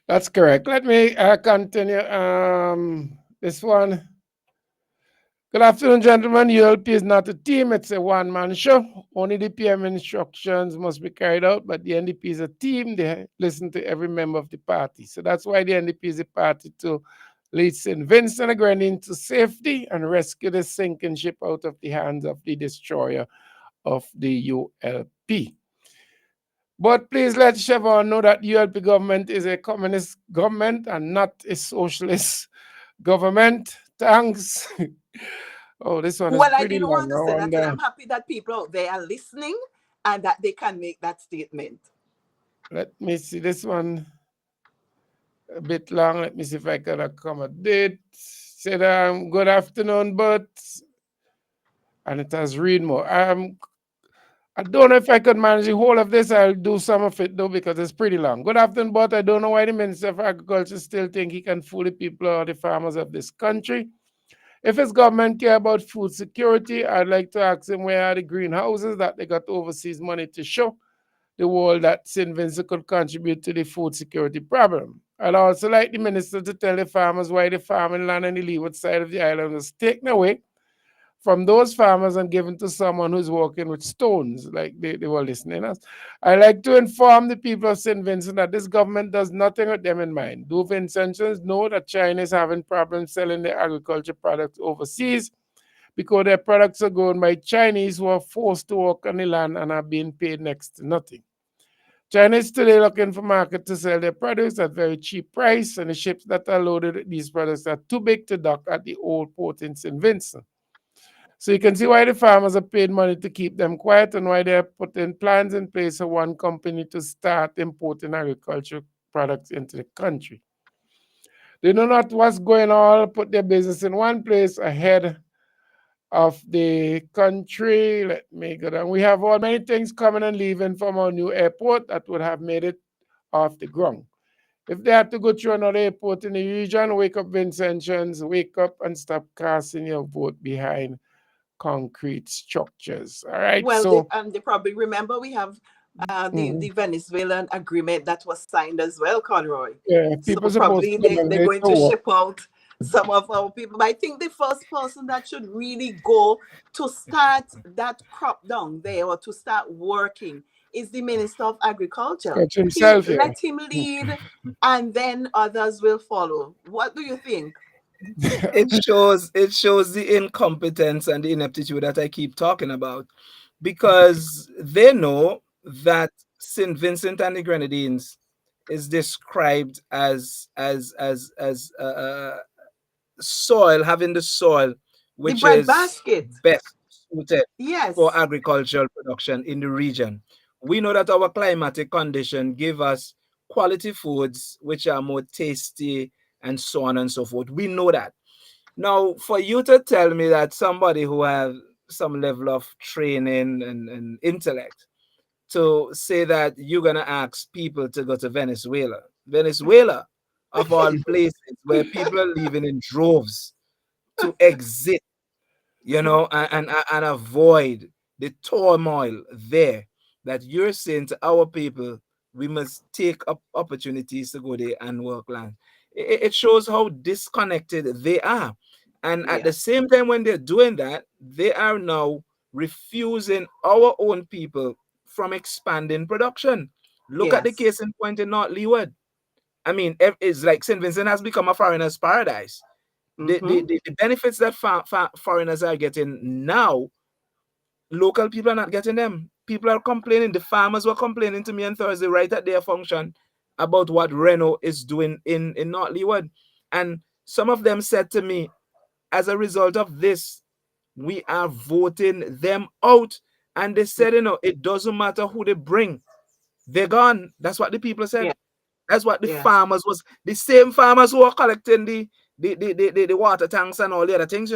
That's correct. Let me continue this one. Good afternoon, gentlemen. ULP is not a team, it's a one-man show. Only the PM instructions must be carried out, but the NDP is a team. They listen to every member of the party. So that's why the NDP is a party to lead St. Vincent and Grenadines to safety and rescue the sinking ship out of the hands of the destroyer of the ULP. But please let Chevron know that ULP government is a communist government and not a socialist government. Thanks. Oh, this one is
well,
pretty
I didn't
long.
want to say that, and I'm happy that people out there are listening and that they can make that statement.
Let me see this one. A bit long. Let me see if I can accommodate. Said, good afternoon, but, and it has read more. I don't know if I could manage the whole of this. I'll do some of it though, because it's pretty long. Good afternoon, but I don't know why the Minister of Agriculture still think he can fool the people or the farmers of this country. If his government care about food security, I'd like to ask him where are the greenhouses that they got overseas money to show the world that St. Vincent could contribute to the food security problem. I'd also like the minister to tell the farmers why the farming land on the leeward side of the island was taken away from those farmers and given to someone who's working with stones, like they were listening us. I like to inform the people of St. Vincent that this government does nothing with them in mind. Do Vincentians know that China is having problems selling their agriculture products overseas because their products are grown by Chinese who are forced to work on the land and are being paid next to nothing. China is today looking for market to sell their produce at very cheap price, and the ships that are loaded with these products are too big to dock at the old port in St. Vincent. So you can see why the farmers are paid money to keep them quiet and why they're putting plans in place for one company to start importing agricultural products into the country. They know not what's going on, put their business in one place ahead of the country. Let me go down. We have all many things coming and leaving from our new airport that would have made it off the ground. If they had to go through another airport in the region, wake up, Vincentians, wake up and stop casting your vote behind concrete structures. All right.
Well,
So
they probably remember we have the Venezuelan agreement that was signed as well, Conroy.
yeah, people
So
supposed
probably
to
they're going to ship out some of our people. But I think the first person that should really go to start that crop down there or to start working is the Minister of Agriculture.
himself,
Let him lead and then others will follow. What do you think?
It shows the incompetence and the ineptitude that I keep talking about, because they know that St. Vincent and the Grenadines is described as soil, having the soil which
bread
is
basket.
best suited
Yes.
for agricultural production in the region. We know that our climatic condition give us quality foods which are more tasty and so on and so forth. We know that. Now, for you to tell me that somebody who has some level of training and intellect to say that you're going to ask people to go to Venezuela, of all places, where people are living in droves, to exit, and avoid the turmoil there, that you're saying to our people, we must take up opportunities to go there and work land. It shows how disconnected they are. And at the same time, when they're doing that, they are now refusing our own people from expanding production. Look at the case in point in North Leeward. I mean, it's like St. Vincent has become a foreigner's paradise. The benefits that foreigners are getting now, local people are not getting them. People are complaining. The farmers were complaining to me on Thursday, right at their function, about what Renault is doing in North Leeward. And some of them said to me, as a result of this, we are voting them out. And they said, it doesn't matter who they bring. They're gone. That's what the people said. Yeah. That's what the farmers was. The same farmers who are collecting the water tanks and all the other things,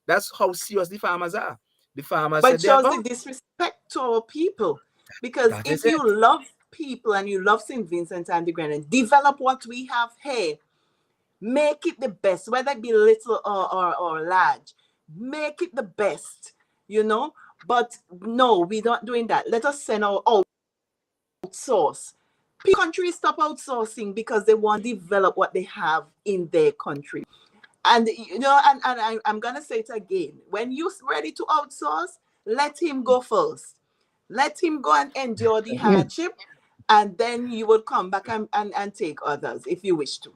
That's how serious the farmers are. The farmers
but
said they're
shows
gone.
the disrespect to our people. Because if you love people and you love St. Vincent and the Grenadines, develop what we have here. Make it the best, whether it be little or large. Make it the best, But no, we're not doing that. Let us send our outsource. Countries stop outsourcing because they want to develop what they have in their country. And I'm gonna say it again. When you're ready to outsource, let him go first. Let him go and endure the hardship, and then you will come back and take others if you wish to.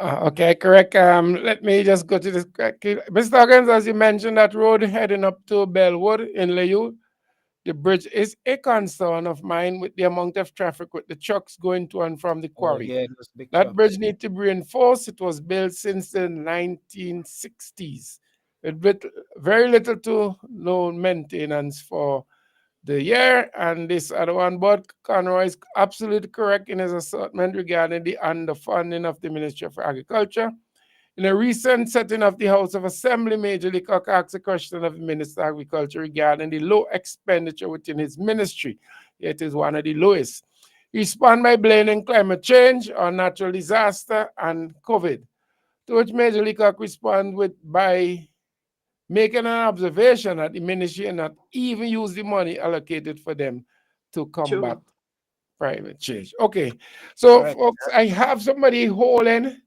Okay, correct. Let me just go to this. Mr. Huggins, as you mentioned, that road heading up to Bellwood in Layou, the bridge is a concern of mine with the amount of traffic with the trucks going to and from the quarry. That bridge needs to be reinforced. It was built since the 1960s. With very little to no maintenance for the year. And this other one, but Conroy is absolutely correct in his assertion regarding the underfunding of the Ministry of Agriculture. In a recent setting of the House of Assembly, Major Leacock asked a question of the Minister of Agriculture regarding the low expenditure within his ministry. It is one of the lowest. He responded by blaming climate change or natural disaster and COVID, to which Major Leacock responded by making an observation that the ministry not even use the money allocated for them to combat private church. Okay, so folks, I have somebody holding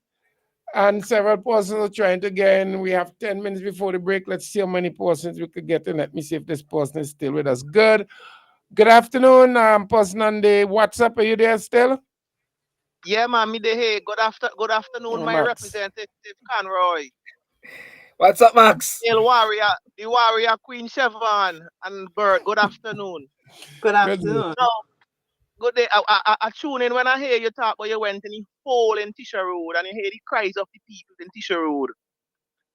and several persons are trying to get in. We have 10 minutes before the break. Let's see how many persons we could get in. Let me see if this person is still with us. Good afternoon, person on the WhatsApp. Are you there still?
Yeah, man, me the hey. Good afternoon, my representative Conroy.
What's up, Max?
The warrior Queen Chevron and Bird. Good afternoon.
Good afternoon.
No, good day. I tune in when I hear you talk about you went in the hole in Tisha Road and you hear the cries of the people in Tisha Road.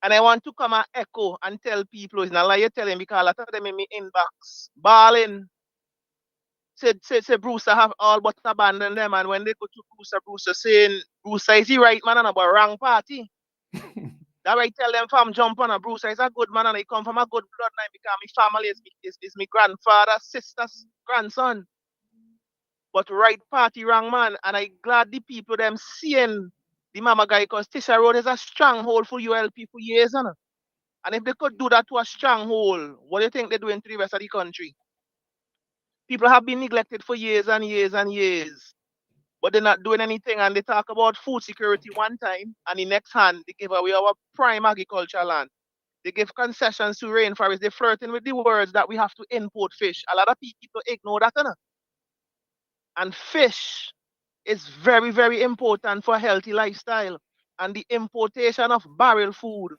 And I want to come and echo and tell people, it's not like you're telling because a lot of them in my inbox, bawling. Said Brewster have all but abandoned them, and when they go to Brewster saying, Brewster is he right man and about wrong party. That right tell them fam jump on a Brewster is a good man and he come from a good bloodline because my family is my grandfather, sister's grandson. But right party, wrong man, and I glad the people them seeing the mama guy because Tisha Road is a stronghold for ULP for years, and if they could do that to a stronghold, what do you think they're doing to the rest of the country? People have been neglected for years and years and years, but they're not doing anything. And they talk about food security one time, and the next hand, they give away our prime agricultural land. They give concessions to rainforests. They're flirting with the words that we have to import fish. A lot of people ignore that. And fish is very, very important for a healthy lifestyle. And the importation of barrel food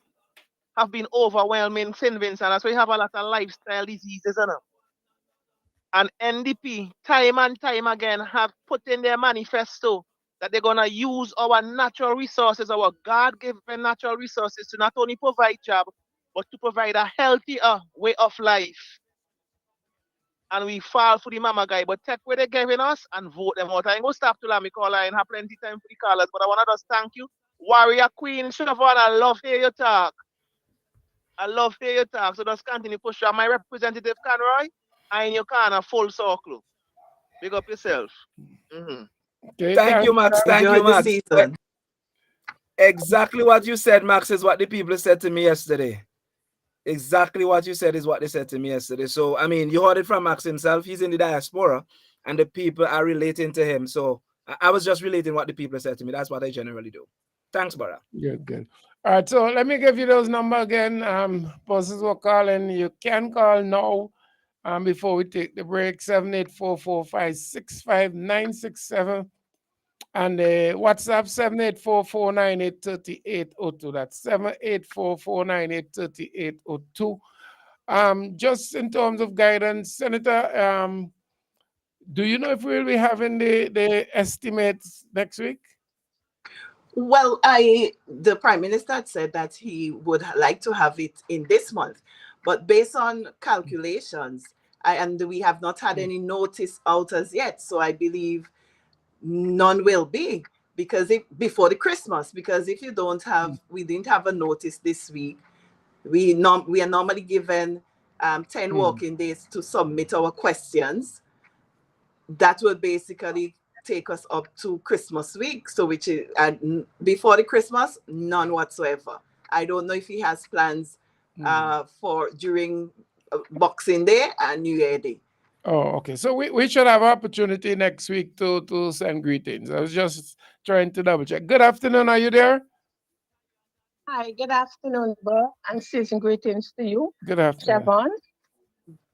have been overwhelming St. Vincent. That's why we have a lot of lifestyle diseases. And NDP, time and time again, have put in their manifesto that they're going to use our natural resources, our God-given natural resources, to not only provide jobs, but to provide a healthier way of life. And we fall for the mama guy, but take what they're giving us and vote them out. I ain't going to stop to me call. I ain't have plenty time for the callers, but I want to just thank you. Warrior Queen Siobhan, I love hear you talk. So just continue push on. My representative, Conroy, I in your corner, full circle. Big up yourself. Mm-hmm.
Okay, thank you, Max. Thank you, Max. Exactly what you said, Max, is what the people said to me yesterday. Exactly what you said is what they said to me yesterday. So, I mean, you heard it from Max himself. He's in the diaspora, and the people are relating to him. So, I was just relating what the people said to me. That's what I generally do. Thanks, Bara.
Good. All right, so let me give you those numbers again. Persons who are calling, you can call now before we take the break. 784456597. And WhatsApp 78449838802. That's 78449838802. Just in terms of guidance, Senator, do you know if we'll be having the estimates next week?
Well, the Prime Minister had said that he would like to have it in this month, but based on calculations, and we have not had any notice out as yet, so I believe none will be because before the Christmas. Because if you don't have, we didn't have a notice this week. We are normally given 10 working days to submit our questions. That will basically take us up to Christmas week. So which is before the Christmas, none whatsoever. I don't know if he has plans for during Boxing Day and New Year Day.
Oh, okay. So we should have opportunity next week to send greetings. I was just trying to double check. Good afternoon. Are you there?
Hi, good afternoon, bro, and season greetings to you.
Good afternoon.
Siobhan.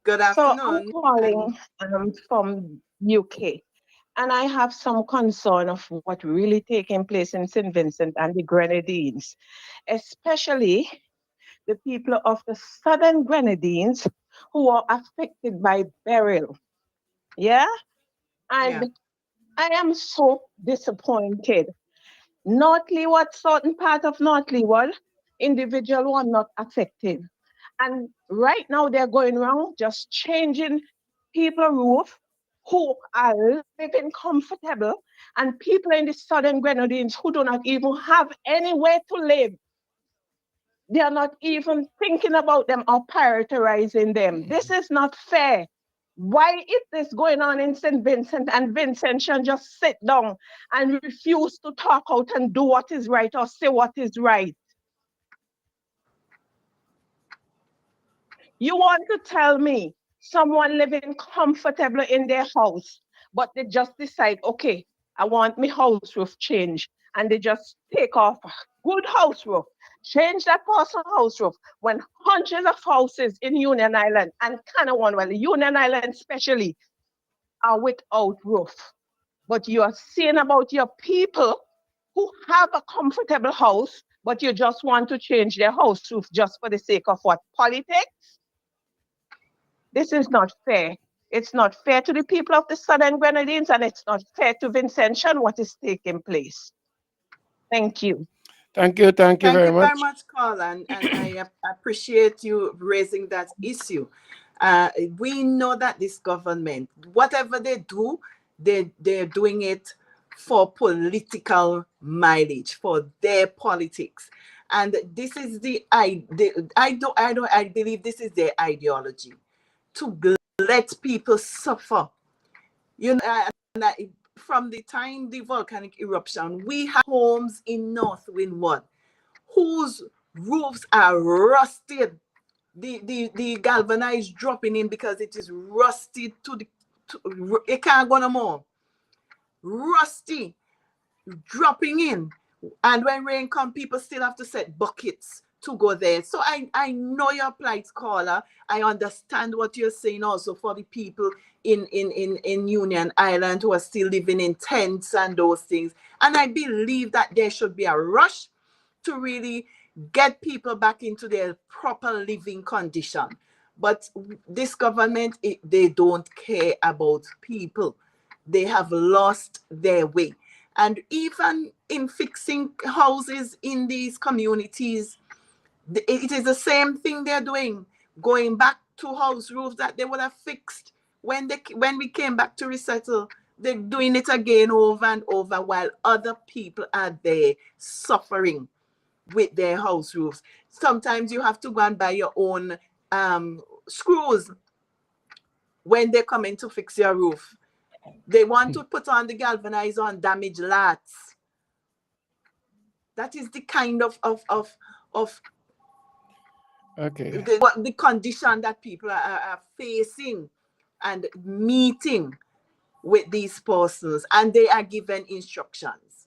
Good afternoon.
So I'm calling from UK, and I have some concern of what really taking place in St. Vincent and the Grenadines, especially the people of the Southern Grenadines who are affected by burial. Yeah? And I am so disappointed. North Leeward, certain part of North Leeward, individual were not affected. And right now they're going around just changing people roof who are living comfortable, and people in the Southern Grenadines who do not even have anywhere to live. They are not even thinking about them or prioritizing them. This is not fair. Why is this going on in St. Vincent and Vincent should just sit down and refuse to talk out and do what is right or say what is right? You want to tell me someone living comfortably in their house, but they just decide, okay, I want my house roof change, and they just take off a good house roof, change that person's house roof, when hundreds of houses in Union Island and Canawan, well, Union Island especially, are without roof. But you are saying about your people who have a comfortable house, but you just want to change their house roof just for the sake of what? Politics? This is not fair. It's not fair to the people of the Southern Grenadines, and it's not fair to Vincentian what is taking place. Thank you.
Thank you very much.
Thank you very much, Carl, and I appreciate you raising that issue. We know that this government, whatever they do, they're doing it for political mileage, for their politics. And this is I believe this is their ideology, to let people suffer. You know, from the time the volcanic eruption, we have homes in North Windward whose roofs are rusted. The galvanized dropping in because it is rusted it can't go no more. Rusty dropping in. And when rain comes, people still have to set buckets to go there. So I know your plight, caller. I understand what you're saying also for the people in Union Island who are still living in tents and those things. And I believe that there should be a rush to really get people back into their proper living condition. But this government, they don't care about people. They have lost their way. And even in fixing houses in these communities, it is the same thing they're doing, going back to house roofs that they would have fixed when we came back to resettle. They're doing it again over and over while other people are there suffering with their house roofs. Sometimes you have to go and buy your own screws when they come in to fix your roof. They want to put on the galvanized on damaged lats. That is the kind of the condition that people are facing and meeting with these persons, and they are given instructions.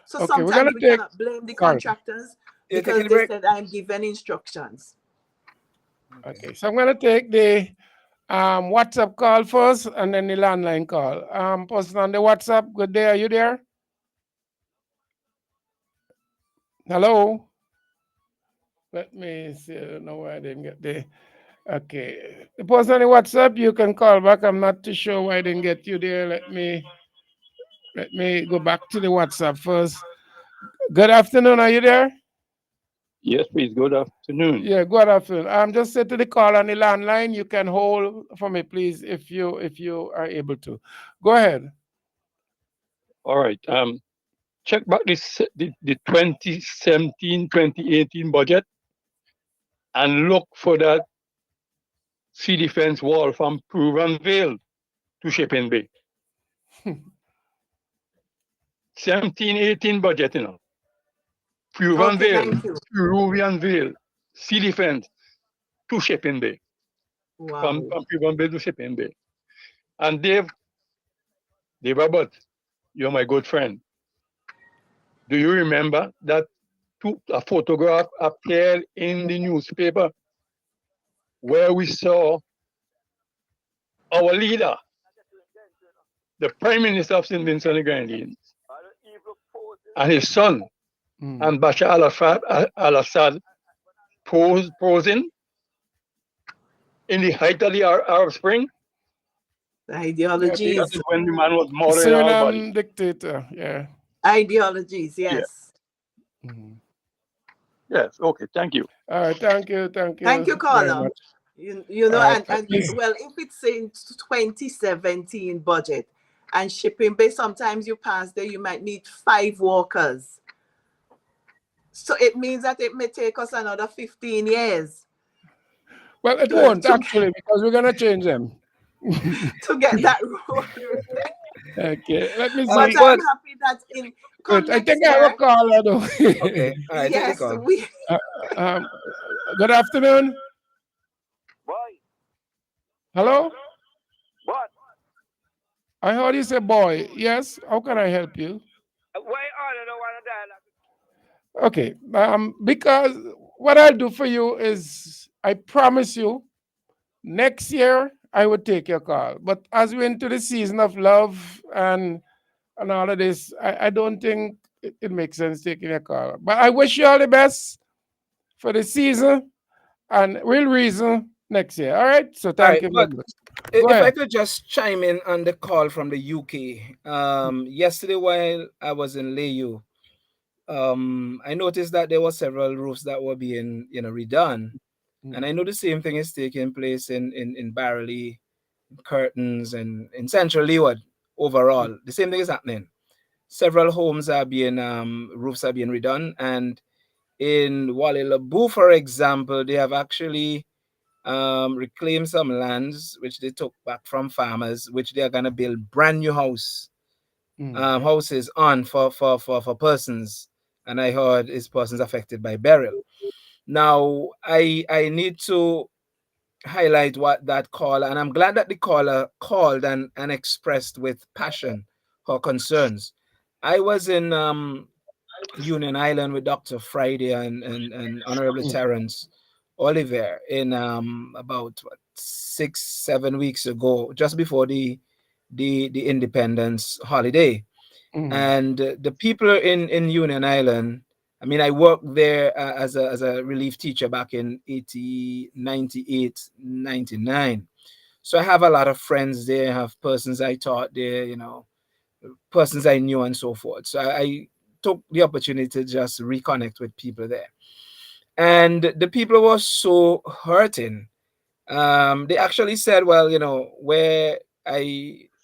So sometimes we cannot blame the contractors because they said I'm given instructions.
Okay, so I'm going to take the WhatsApp call first and then the landline call. Person on the WhatsApp, good day, are you there? Hello? Let me see, I don't know why I didn't get there. Okay, the person on the WhatsApp, you can call back. I'm not too sure why I didn't get you there. Let me go back to the WhatsApp first. Good afternoon, are you there?
Yes, please. Good afternoon.
Yeah, good afternoon. Just say to the call on the landline, you can hold for me, please, if you are able to. Go ahead.
All right. Check back the 2017-2018 budget and look for that sea defense wall from Proven Vale to Shipping Bay. 17-18 budget, you know. Proven Vale, Peruvian Vale, sea defense to Shipping Bay.
Wow.
From Proven Vale to Shipping Bay. And Dave Abbott, you're my good friend. Do you remember that a photograph appeared in the newspaper where we saw our leader, the Prime Minister of St. Vincent and the Grenadines, and his son, and Bashar al-Assad, posing in the height of the Arab Spring?
The ideologies.
That is when the man was murdering everybody.
Dictator, yeah.
Ideologies, yes.
Yeah. Yes, okay, thank you.
All right, thank you.
Thank you, Carla. You know,
right,
and well, if it's in 2017 budget and Shipping Bay, sometimes you pass there, you might need 5 workers. So it means that it may take us another 15 years.
Well, it won't actually, because we're gonna change them.
To get that road.
Okay, let me see.
But I'm happy that in
I think I have a caller though.
Okay, all right,
yes,
take the call.
we.
Good afternoon.
Boy,
Hello?
What?
I heard you say boy. Yes. How can I help you?
Why all you don't want to dialogue?
Okay. Because what I'll do for you is I promise you next year I would take your call. But as we're into the season of love and all of this, I don't think it makes sense taking your call. But I wish you all the best for the season and real reason next year. All right. So
All
thank
right,
you very
but
much. Go
if I
ahead.
could just chime in on the call from the UK. Yesterday while I was in Layu, I noticed that there were several roofs that were being, redone. And I know the same thing is taking place in Barley, Curtains, and in Central Leeward overall. The same thing is happening. Several homes are being, roofs are being redone. And in Wally Labu, for example, they have actually reclaimed some lands which they took back from farmers, which they are going to build brand new houses on for persons. And I heard it's persons affected by burial. Now, I need to highlight what that caller, and I'm glad that the caller called and expressed with passion her concerns. I was in Union Island with Dr. Friday and Honorable Terence Oliver in about 6-7 weeks ago, just before the Independence holiday. And the people in Union Island, I mean, I worked there as a relief teacher back in 98, 99. So I have a lot of friends there, I have persons I taught there, persons I knew and so forth. So I took the opportunity to just reconnect with people there. And the people were so hurting. They actually said, well,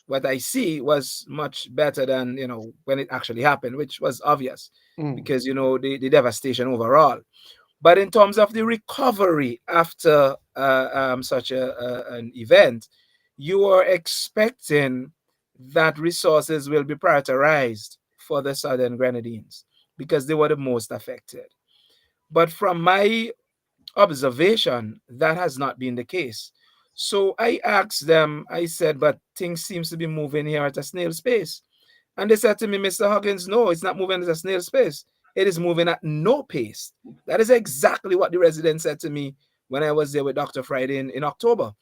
what I see was much better than, when it actually happened, which was obvious because, the devastation overall. But in terms of the recovery after such an event, you are expecting that resources will be prioritized for the Southern Grenadines because they were the most affected. But from my observation, that has not been the case. So I asked them, I said, but things seems to be moving here at a snail's pace. And they said to me, Mr. Huggins, no, it's not moving at a snail's pace. It is moving at no pace. That is exactly what the resident said to me when I was there with Dr. Friday in October.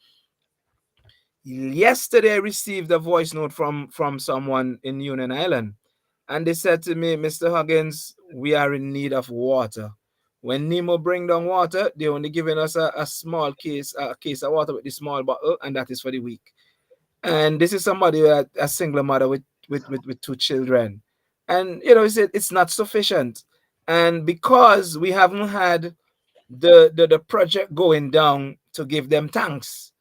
Yesterday, I received a voice note from someone in Union Island. And they said to me, Mr. Huggins, we are in need of water. When Nemo bring down water, they only giving us a small case of water with the small bottle, and that is for the week. And this is somebody, a single mother with two children. And, he said it's not sufficient. And because we haven't had the project going down to give them tanks,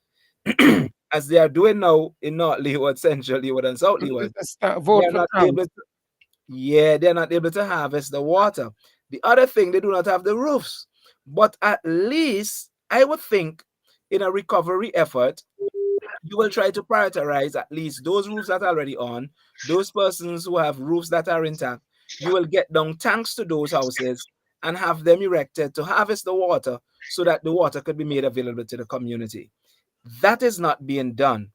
as they are doing now in North Leeward, Central Leeward, and South Leeward,
Vote for Trump.
they're not able to harvest the water. The other thing, they do not have the roofs. But at least I would think in a recovery effort, you will try to prioritize at least those roofs that are already on, those persons who have roofs that are intact. You will get down tanks to those houses and have them erected to harvest the water so that the water could be made available to the community. That is not being done.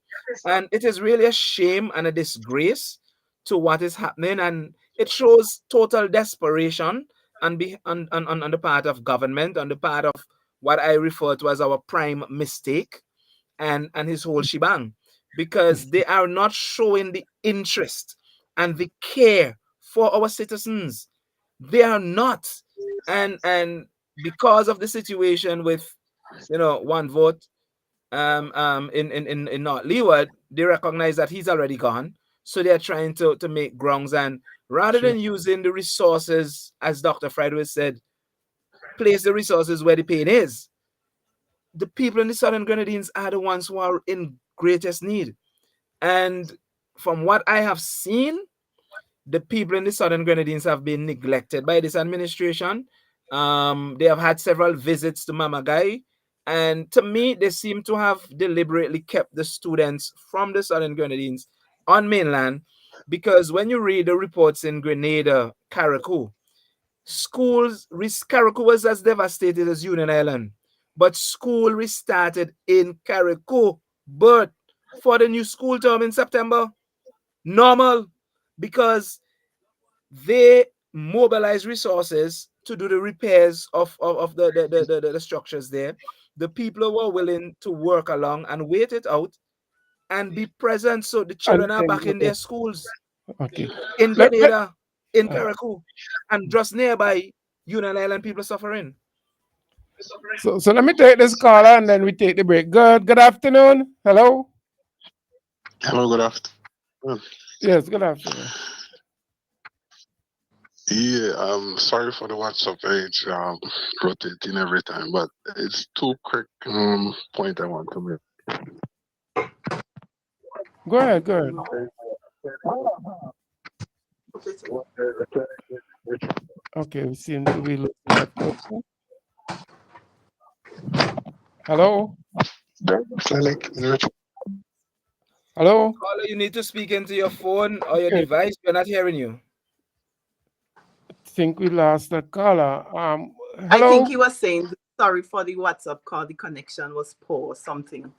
And it is really a shame and a disgrace to what is happening. And it shows total desperation on the part of government, on the part of what I refer to as our prime mistake and his whole shebang, because they are not showing the interest and the care for our citizens. They are not. And because of the situation with, one vote, in North Leeward, they recognize that he's already gone. So they're trying to make grounds. And rather than using the resources, as Dr. Friday said, place the resources where the pain is. The people in the Southern Grenadines are the ones who are in greatest need. And from what I have seen, the people in the Southern Grenadines have been neglected by this administration. They have had several visits to Mamagai. And to me, they seem to have deliberately kept the students from the Southern Grenadines on mainland, because when you read the reports in Grenada, Carriacou, Carriacou was as devastated as Union Island, but school restarted in Carriacou But for the new school term in September, normal, because they mobilize resources to do the repairs of the structures there. The people who are willing to work along and wait it out and be present, so the children are back in their schools.
Okay.
In Grenada, in Karakou, and just nearby, Union Island people suffering.
So let me take this caller and then we take the break. Good afternoon. Hello.
Hello, good afternoon.
Yes, good afternoon.
Yeah, sorry for the WhatsApp page rotating every time, but it's two quick point I want to make.
Go ahead. Okay, we seem to be looking at person. Hello? Hello?
Caller, you need to speak into your phone or your device. We're not hearing you.
I think we lost that caller. Hello?
I think he was saying sorry for the WhatsApp call. The connection was poor or something.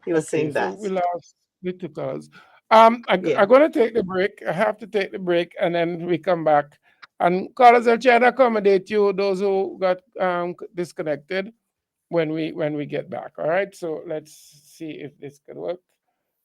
He was saying that.
So we lost the two calls. I'm going to take the break. I have to take the break and then we come back. And callers are trying to accommodate you, those who got disconnected when we get back. All right. So let's see if this can work.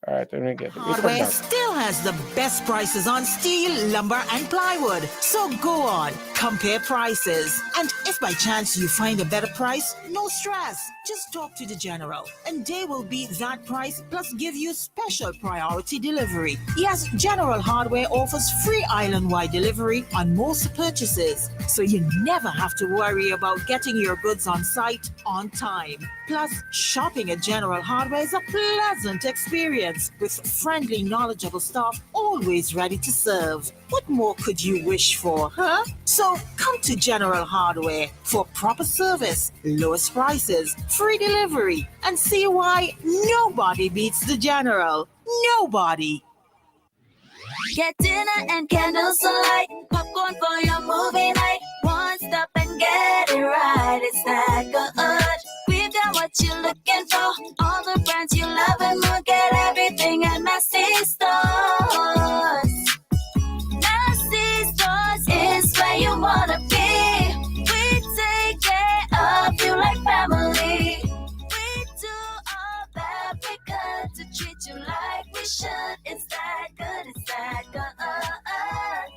All right, then we get it.
Hardware still has the best prices on steel, lumber, and plywood. So go on, compare prices. And if by chance you find a better price, no stress. Just talk to the general, and they will beat that price plus give you special priority delivery. Yes, General Hardware offers free island-wide delivery on most purchases, so you never have to worry about getting your goods on site on time. Plus, shopping at General Hardware is a pleasant experience with friendly, knowledgeable staff always ready to serve. What more could you wish for, huh? So come to General Hardware for proper service, lowest prices, free delivery, and see why nobody beats the General. Nobody.
Get dinner and candles alight, popcorn for your movie night. One stop and get it right. It's that good. We've got what you're looking for. All the brands you love and more. Get everything at Massy Stores. Massy Stores is where you wanna be. We take care of you like family. We do all that we could to treat you like we should. It's that good. It's that good.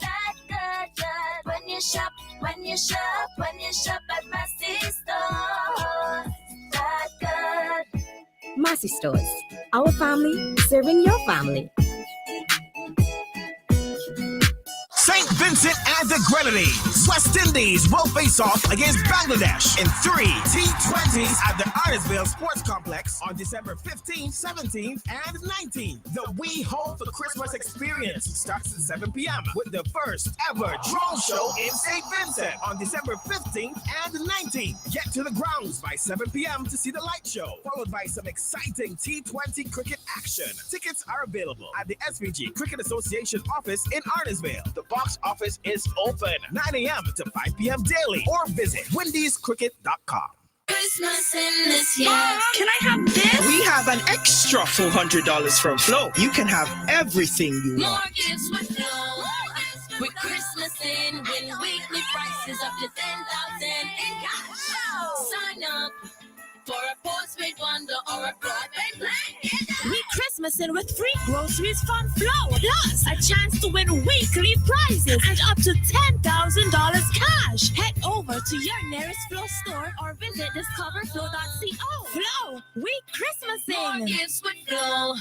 That good. When you shop at Massy Stores. That good.
Massy Stores, our family serving your family.
St. Vincent and the Grenadines. West Indies will face off against Bangladesh in 3 T20s at the Artisville Sports Complex on December 15th, 17th, and 19th. The We Home for Christmas experience starts at 7 p.m. with the first ever drone show in St. Vincent on December 15th and 19th. Get to the grounds by 7 p.m. to see the light show, followed by some exciting T20 cricket action. Tickets are available at the SVG Cricket Association office in Artisville. The box office is open 9 a.m. to 5 p.m. daily, or visit windiescricket.com.
Christmas in this year.
Can I have this? We have an extra $400 from Flow. You can have everything you
More
want.
gifts with Flow. With Christmas in, win weekly prices up to 10,000 in cash. Sign up for a postpaid bundle or a broadband plan.
We Christmas in with free groceries from Flow. Plus, a chance to win weekly prizes and up to $10,000 cash. Head over to your nearest Flow store or visit discoverflow.co. Flow, we Christmasing.
More gifts with Flow.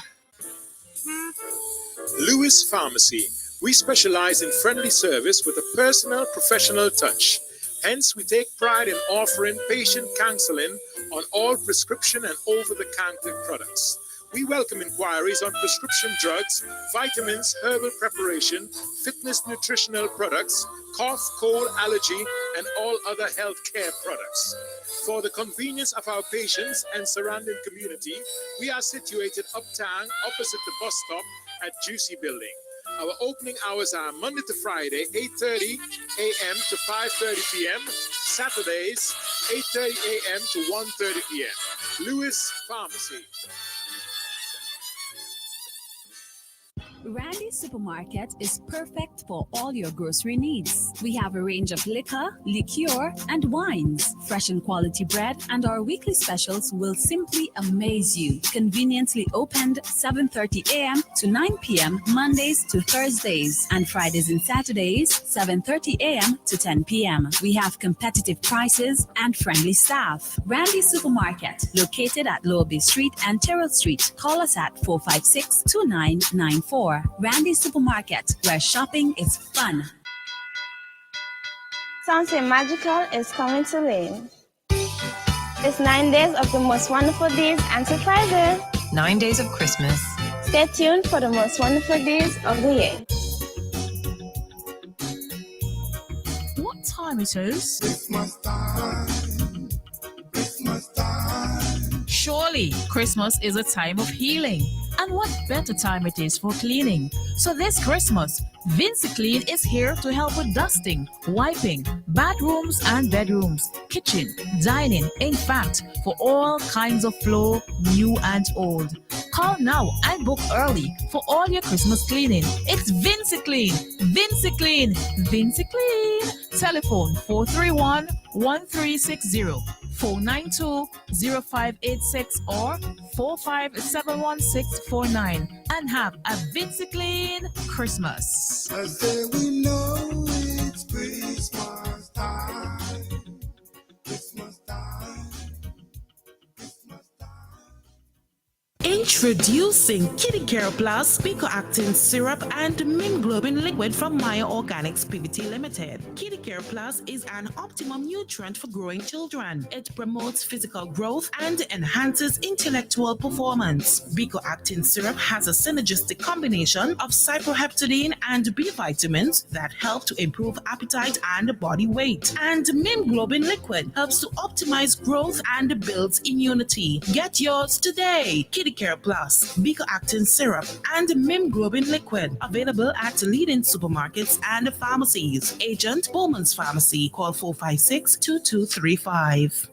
Lewis Pharmacy. We specialize in friendly service with a personal, professional touch. Hence, we take pride in offering patient counseling on all prescription and over-the-counter products. We welcome inquiries on prescription drugs, vitamins, herbal preparation, fitness nutritional products, cough, cold, allergy, and all other health care products. For the convenience of our patients and surrounding community, we are situated uptown opposite the bus stop at Juicy Building. Our opening hours are Monday to Friday, 8:30 a.m. to 5:30 p.m. Saturdays, 8:30 a.m. to 1:30 p.m. Lewis Pharmacy.
Randy's Supermarket is perfect for all your grocery needs. We have a range of liquor, liqueur, and wines, fresh and quality bread, and our weekly specials will simply amaze you. Conveniently opened 7:30 a.m. to 9 p.m. Mondays to Thursdays, and Fridays and Saturdays 7:30 a.m. to 10 p.m. We have competitive prices and friendly staff. Randy's Supermarket, located at Lower Bay Street and Terrell Street. Call us at 456-2994. Randy's Supermarket, where shopping is fun.
Something magical is coming to Lane. It's 9 days of the most wonderful days and surprises.
9 days of Christmas.
Stay tuned for the most wonderful days of the year.
What time it is?
Christmas time. Christmas time.
Surely, Christmas is a time of healing. And what better time it is for cleaning? So this Christmas, VinciClean is here to help with dusting, wiping, bathrooms and bedrooms, kitchen, dining, in fact, for all kinds of floor, new and old. Call now and book early for all your Christmas cleaning. It's VinciClean, VinciClean, VinciClean. Telephone 431-1360. 492-0586 or 4571649 and have a VinciClean Christmas.
I say we know it's Christmas time. Christmas time.
Introducing Kitty Care Plus Pico-Actin Syrup and Mingloblin Liquid from Maya Organics PVT Limited. Kitty Care Plus is an optimum nutrient for growing children. It promotes physical growth and enhances intellectual performance. Pico-Actin Syrup has a synergistic combination of cyproheptadine and B vitamins that help to improve appetite and body weight. And Mingloblin Liquid helps to optimize growth and builds immunity. Get yours today. Kitty Care Plus, Pico-Actin Syrup, and Mingloblin Liquid. Available at leading supermarkets and pharmacies. Agent Bowman's Pharmacy. Call 456-2235.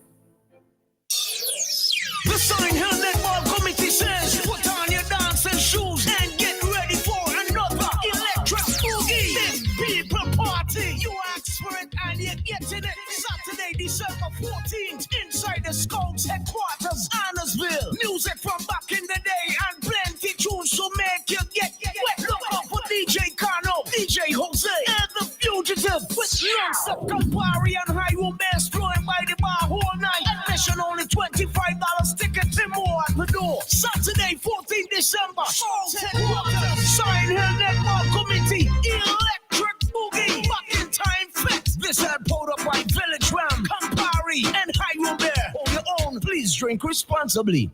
The Sign Hill Netball Committee says, put on your dancing shoes and get ready for another electric boogie. This people party. You ask for it and you're getting it. Saturday, December 14th, inside the Scouts headquarters, Annersville. Music from back in the day and plenty tunes to make you get wet. Look up for DJ Kano, DJ Jose, and the Fugitive with non-stop Campari and high room bass flowing by the bar whole night. Admission only $25. Tickets and more at the door. Saturday, 14th December. Sign Hill Netball Committee. Electric Boogie. Back in time fest. This had pulled up by Village Ram, Campari, and High Room Bear. On your own, please drink responsibly.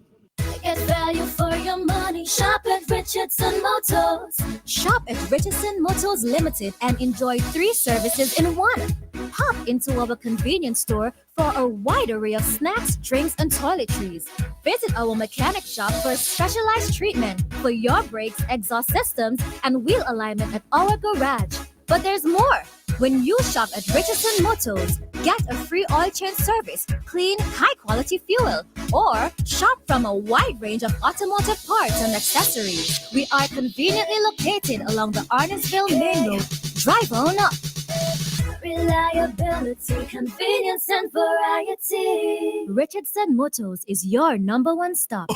Get value for your money. Shop at Richardson Motors. Shop at Richardson Motors Limited and enjoy 3 services in one. Hop into our convenience store for a wide array of snacks, drinks, and toiletries. Visit our mechanic shop for a specialized treatment for your brakes, exhaust systems, and wheel alignment at our garage. But there's more. When you shop at Richardson Motors, get a free oil change service, clean, high-quality fuel, or shop from a wide range of automotive parts and accessories. We are conveniently located along the Arnesville Main Road. Drive on up. Reliability, convenience, and variety. Richardson Motors is your #1 stop.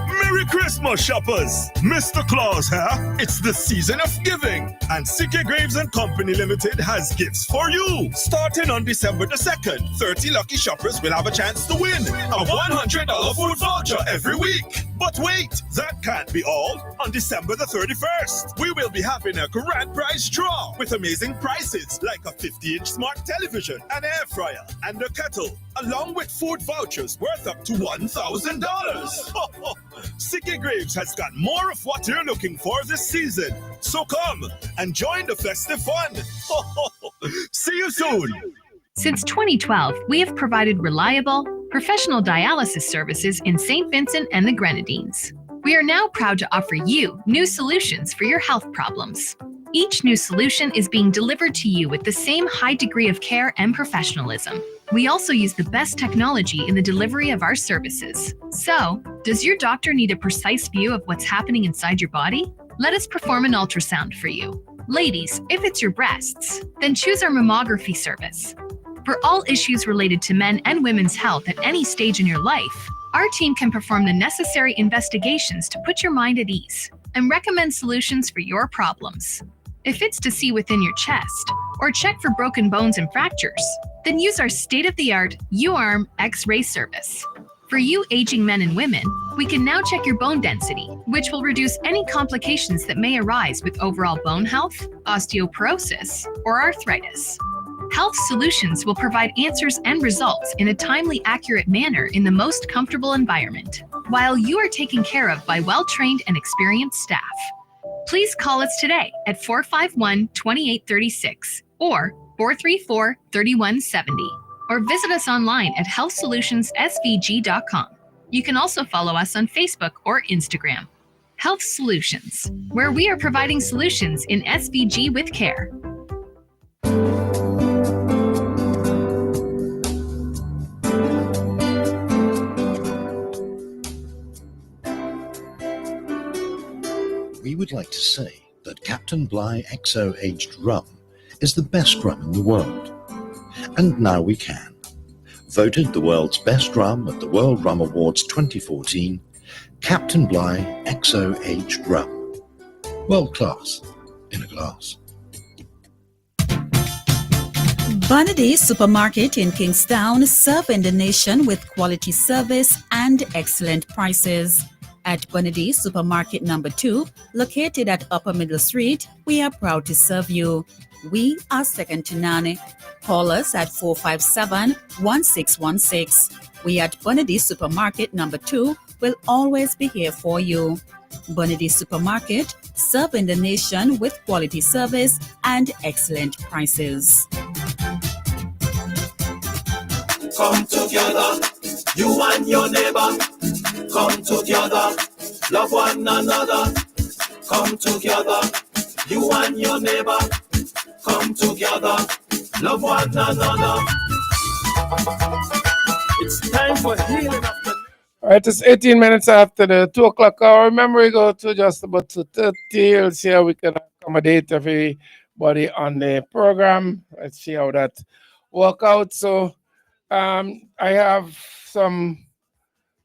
Merry Christmas, shoppers! Mr. Claus here. It's the season of giving, and CK Graves and Company Limited has gifts for you. Starting on December the 2nd, 30 lucky shoppers will have a chance to win a $100 food voucher every week. But wait, that can't be all. On December the 31st, we will be having a grand prize draw with amazing prizes like a 50-inch smart television, an air fryer, and a kettle, along with food vouchers worth up to $1,000. CK Graves has got more of what you're looking for this season. So come and join the festive fun. See you soon.
Since 2012, we have provided reliable, professional dialysis services in St. Vincent and the Grenadines. We are now proud to offer you new solutions for your health problems. Each new solution is being delivered to you with the same high degree of care and professionalism. We also use the best technology in the delivery of our services. So, does your doctor need a precise view of what's happening inside your body? Let us perform an ultrasound for you. Ladies, if it's your breasts, then choose our mammography service. For all issues related to men and women's health at any stage in your life, our team can perform the necessary investigations to put your mind at ease and recommend solutions for your problems. If it's to see within your chest or check for broken bones and fractures, then use our state-of-the-art U-arm X-ray service. For you aging men and women, we can now check your bone density, which will reduce any complications that may arise with overall bone health, osteoporosis, or arthritis. Health Solutions will provide answers and results in a timely, accurate manner in the most comfortable environment, while you are taken care of by well-trained and experienced staff. Please call us today at 451-2836 or 434-3170, or visit us online at healthsolutionsSVG.com. You can also follow us on Facebook or Instagram. Health Solutions, where we are providing solutions in SVG with care.
We would like to say that Captain Bligh XO aged rum is the best rum in the world. And now we can. Voted the world's best rum at the World Rum Awards 2014, Captain Bligh XO aged rum. World class in a glass.
Bonady Supermarket in Kingstown, serving the nation with quality service and excellent prices. At Bonady Supermarket number 2, located at Upper Middle Street, we are proud to serve you. We are second to none. Call us at 457-1616. We at Bonady Supermarket number 2 will always be here for you. Bonady Supermarket, serving the nation with quality service and excellent prices.
Come together, you and your neighbor. Come together, love one another. Come together, you and your neighbor. Come together, love one another.
It's time for healing. All right, it's 18 minutes after the 2 o'clock hour. Remember, we go to just about 2:30. We'll see how we can accommodate everybody on the program. Let's see how that work out. So I have some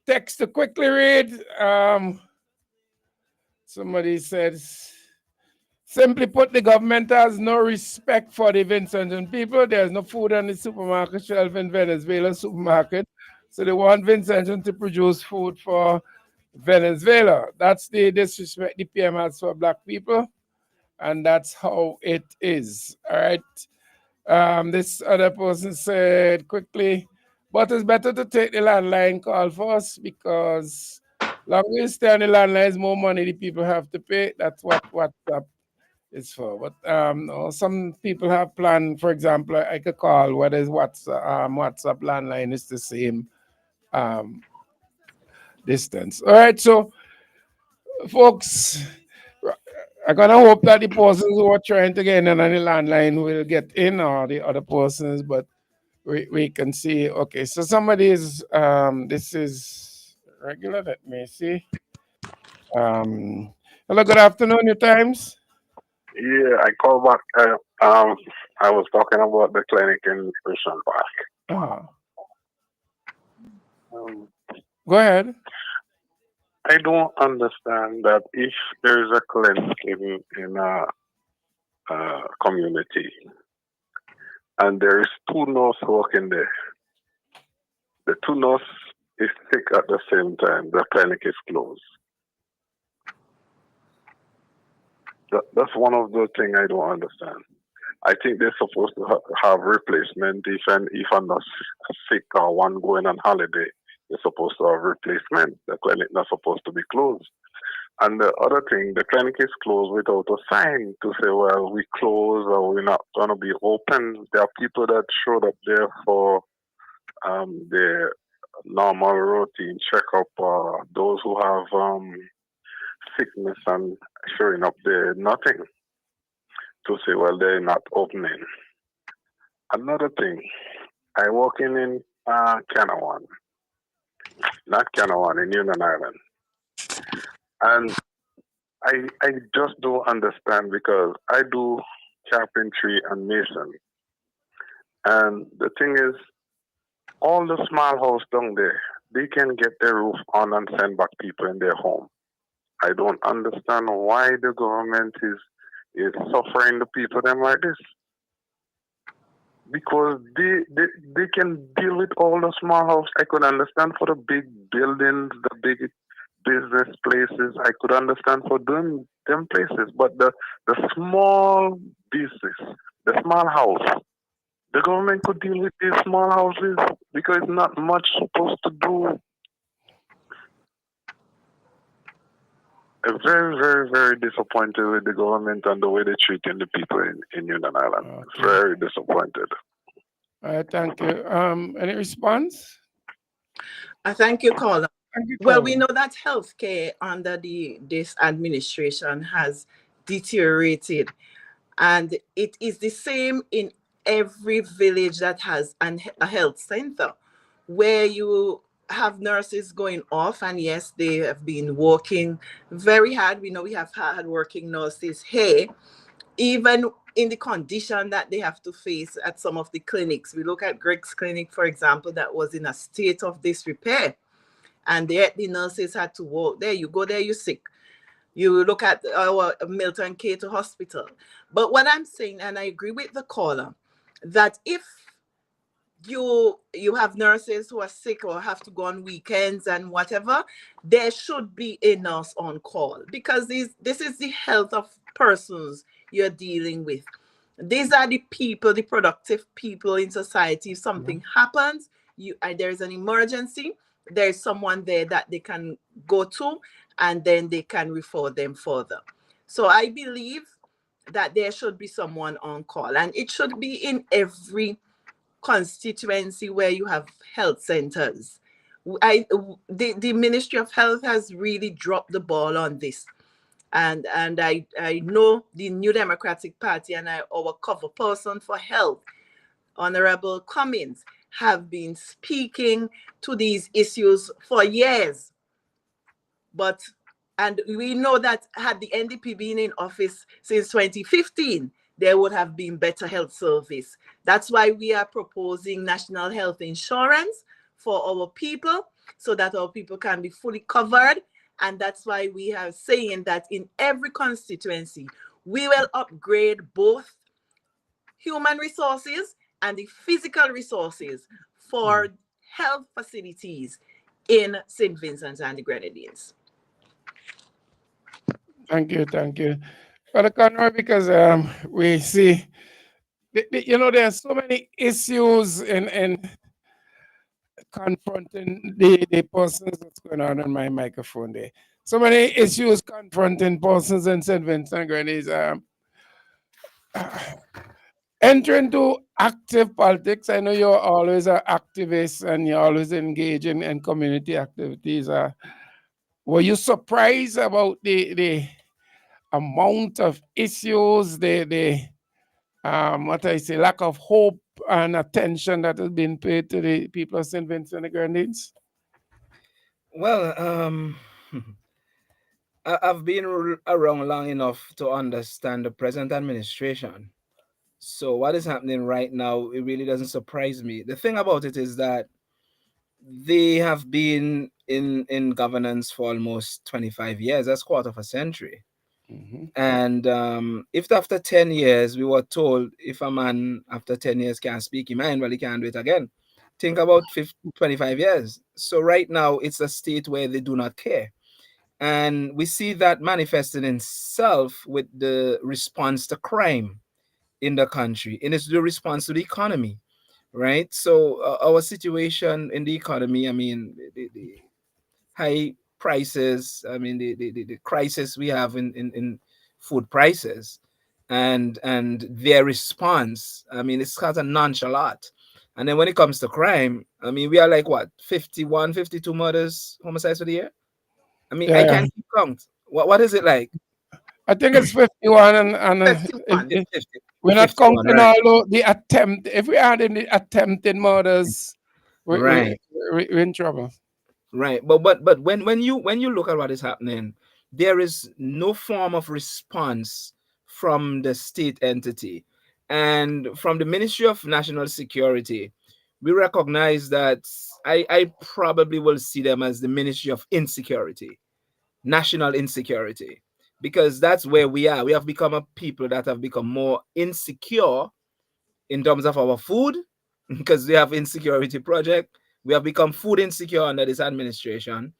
text to quickly read. Somebody says, simply put, the government has no respect for the Vincentian people. There's no food on the supermarket shelf in Venezuela supermarket. So they want Vincentian to produce food for Venezuela. That's the disrespect the PM has for black people. And that's how it is. All right. This other person said quickly, but it's better to take the landline call first, because long as you stay on the landline, more money the people have to pay. That's what WhatsApp is for. But some people have planned, for example, I could call whether it's WhatsApp landline is the same distance. All right, so folks, I'm gonna hope that the persons who are trying to get in on the landline will get in, or the other persons, but we can see. Okay, so somebody is this is regular. Let me see. Hello, good afternoon, Newtimes.
Yeah, I called back. I was talking about the clinic in Prison Park.
Go ahead.
I don't understand that if there is a clinic in a community and there is 2 nurses working there, the 2 nurses is sick at the same time, the clinic is closed. That's one of the things I don't understand. I think they're supposed to have replacement. If a nurse is sick or one going on holiday, they're supposed to have replacement. The clinic not supposed to be closed. And the other thing, the clinic is closed without a sign to say, well, we close or we're not going to be open. There are people that showed up there for their normal routine checkup, those who have sickness and showing up there, nothing to say, well, they're not opening. Another thing, I work in Canawan, not Canawan, in Union Island. And I just don't understand because I do carpentry and mason. And the thing is, all the small house down there, they can get their roof on and send back people in their home. I don't understand why the government is suffering the people them like this. Because they can deal with all the small house. I could understand for the big buildings, the big business places. I could understand for them places. But the small business, the small house, the government could deal with these small houses because it's not much supposed to do. I'm very, very, very disappointed with the government and the way they're treating the people in Union Island. Okay. Very disappointed.
All right, thank you. Any response?
Thank you, caller. Well, we know that healthcare under this administration has deteriorated, and it is the same in every village that has a health center, where you have nurses going off, and yes, they have been working very hard. We know we have hard working nurses here, even in the condition that they have to face at some of the clinics. We look at Greg's clinic, for example, that was in a state of disrepair, and the nurses had to walk there. You go there, you're sick. You look at our Milton Cato Hospital. But what I'm saying, and I agree with the caller, that if you have nurses who are sick or have to go on weekends and whatever, there should be a nurse on call, because this is the health of persons you're dealing with. These are the people, the productive people in society. If something happens, there's an emergency, there's someone there that they can go to, and then they can refer them further. So I believe that there should be someone on call, and it should be in every constituency where you have health centers. The Ministry of Health has really dropped the ball on this. And I know the New Democratic Party and our cover person for health, Honorable Cummins, have been speaking to these issues for years. And we know that had the NDP been in office since 2015, there would have been better health service. That's why we are proposing national health insurance for our people, so that our people can be fully covered. And that's why we are saying that in every constituency, we will upgrade both human resources and the physical resources for health facilities in St. Vincent and the Grenadines.
Thank you. Brother Conroy, because we see, there are so many issues in confronting the persons that's going on my microphone there. So many issues confronting persons in St. Vincent and Grenadines. Enter into active politics. I know you're always an activist and you're always engaging in community activities. Were you surprised about the amount of issues, lack of hope and attention that has been paid to the people of St. Vincent and the Grenadines?
Well, I've been around long enough to understand the present administration. So what is happening right now, it really doesn't surprise me. The thing about it is that they have been in governance for almost 25 years. That's quarter of a century. Mm-hmm. And if after 10 years we were told if a man after 10 years can't speak his mind, well, he can't do it again. Think about 25 years. So right now it's a state where they do not care. And we see that manifesting itself with the response to crime in the country, and it's the response to the economy, right? So our situation in the economy, I mean, the high prices, I mean, the crisis we have in food prices, and their response, I mean, it's kind of nonchalant. And then when it comes to crime, I mean, we are like what, 51, 52 murders, homicides for the year? I mean, I can't keep count. What is it like?
I think it's 51 and 51. We're not counting all the attempt. If we add in the attempted murders, we're in trouble.
Right, but when you look at what is happening, there is no form of response from the state entity. And from the Ministry of National Security, we recognize that I probably will see them as the Ministry of Insecurity, national insecurity, because that's where we are. We have become a people that have become more insecure in terms of our food, because we have insecurity project. We have become food insecure under this administration.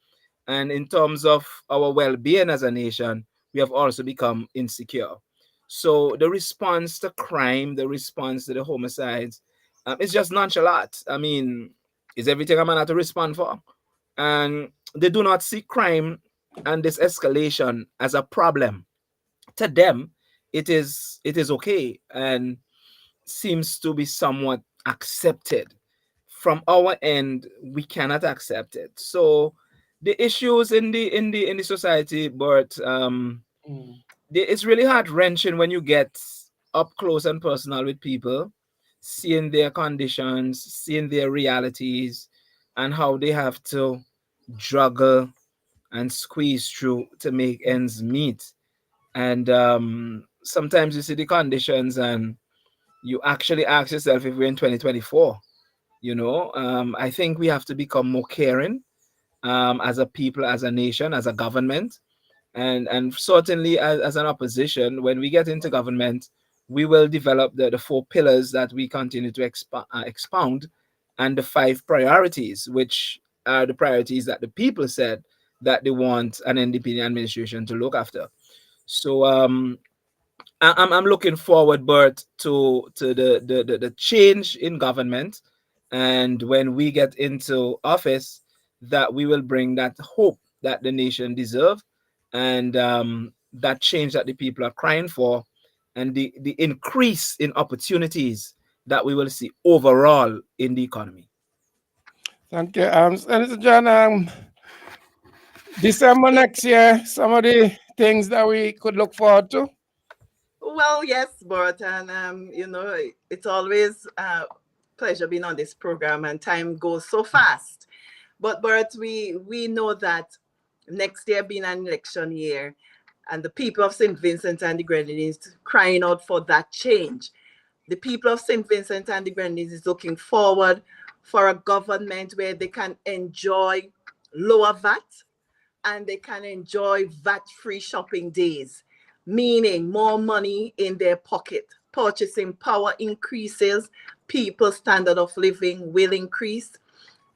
And in terms of our well-being as a nation, we have also become insecure. So the response to crime, the response to the homicides, is just nonchalant. I mean, is everything a man have to respond for? And they do not see crime and this escalation as a problem. To them, it is okay and seems to be somewhat accepted. From our end, we cannot accept it. So the issues in the society, but it's really heart wrenching when you get up close and personal with people, seeing their conditions, seeing their realities, and how they have to juggle and squeeze through to make ends meet. And sometimes you see the conditions and you actually ask yourself if we're in 2024. I think we have to become more caring, as a people, as a nation, as a government, and certainly as an opposition. When we get into government, we will develop the 4 pillars that we continue to expound, and the 5 priorities, which are the priorities that the people said that they want an independent administration to look after. So I'm looking forward, Bert, to the change in government, and when we get into office, that we will bring that hope that the nation deserves, and that change that the people are crying for, and the increase in opportunities that we will see overall in the economy.
Thank you, Senator John. December next year, some of the things that we could look forward to.
Well, yes, Bert, and it's always a pleasure being on this program, and time goes so fast. But Bert, we know that next year being an election year, and the people of St. Vincent and the Grenadines crying out for that change. The people of St. Vincent and the Grenadines is looking forward for a government where they can enjoy lower VAT and they can enjoy VAT-free shopping days, meaning more money in their pocket. Purchasing power increases, people's standard of living will increase.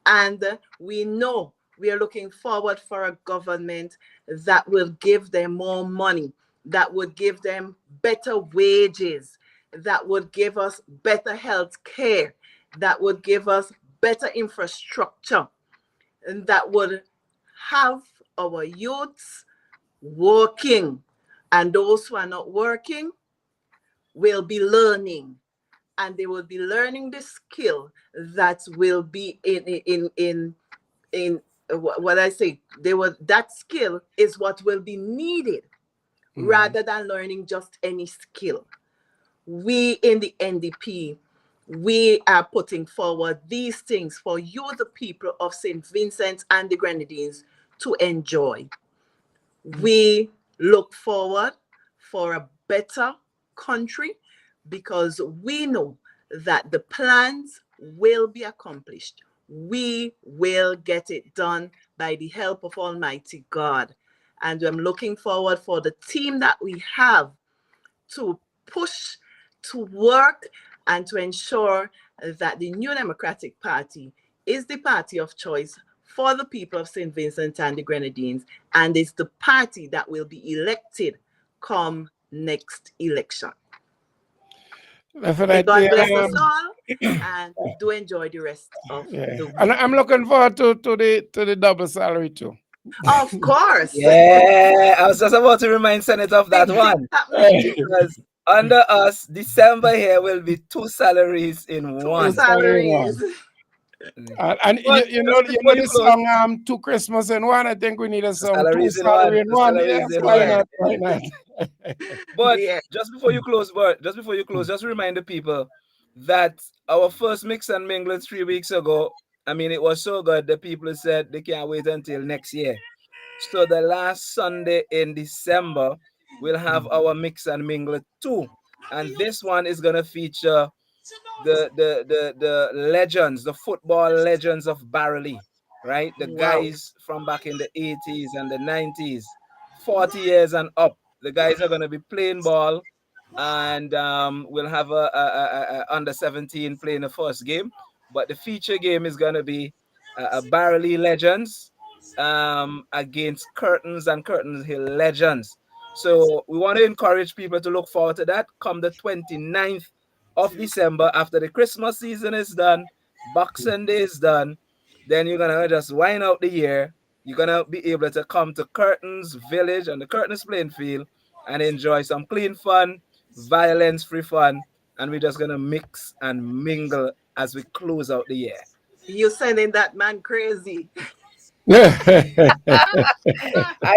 And we know we are looking forward for a government that will give them more money, that would give them better wages, that would give us better health care, that would give us better infrastructure, and that would have our youths working, and those who are not working will be learning, and they will be learning the skill that will be in what I say. That skill is what will be needed, rather than learning just any skill. We in the NDP, we are putting forward these things for you, the people of St. Vincent and the Grenadines, to enjoy. We look forward for a better country, because we know that the plans will be accomplished. We will get it done by the help of Almighty God. And I'm looking forward for the team that we have to push, to work, and to ensure that the New Democratic Party is the party of choice for the people of St. Vincent and the Grenadines, and is the party that will be elected come next election.
Definitely.
May God bless us all, and do enjoy the rest of the week.
And I'm looking forward to the double salary too.
Of course.
Yeah, I was just about to remind Senator of that one. Because under us, December here will be 2 salaries in one.
2 salaries.
And you know the song 2 Christmas in one. I think we need a song 2 salary in one. Yes, why not?
But just before you close, just remind the people that our first mix and mingle 3 weeks ago, I mean, it was so good that people said they can't wait until next year. So the last Sunday in December, we'll have our Mix and Mingle 2. And this one is gonna feature the legends, the football legends of Barley, right? The
Wow.
guys from back in the 80s and the 90s, 40 years and up. The guys are gonna be playing ball, and we'll have a under 17 playing the first game. But the feature game is gonna be a Barley legends against Curtains and Curtains Hill legends. So we want to encourage people to look forward to that come the 29th of December, after the Christmas season is done, Boxing Day is done. Then you're gonna just wind out the year. You're gonna be able to come to Curtains Village and the Curtains playing field and enjoy some clean fun, violence-free fun, and we're just gonna mix and mingle as we close out the year.
You sending that man crazy.
I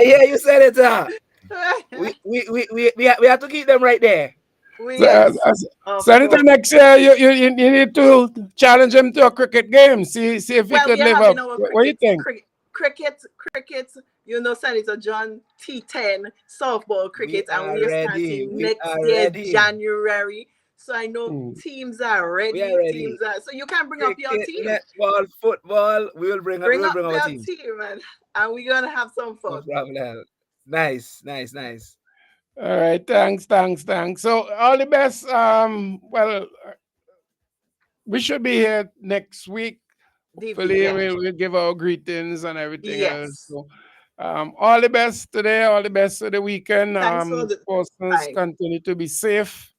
hear you said it. We have to keep them right there.
Yes.
Senator, next year you need to challenge him to a cricket game. See if he could live up. What do you think?
Cricket. You know, Senator John T10 softball cricket, and we're starting next year January. So I know teams are ready. Teams are, so you can bring up your team.
Netball, football. We'll bring up our team.
Man, and we're gonna have some fun.
No problem. Nice.
All right, thanks. So all the best. Well, we should be here next week. Hopefully, we'll give our greetings and everything else. So, all the best today. All the best for the weekend. Persons continue to be safe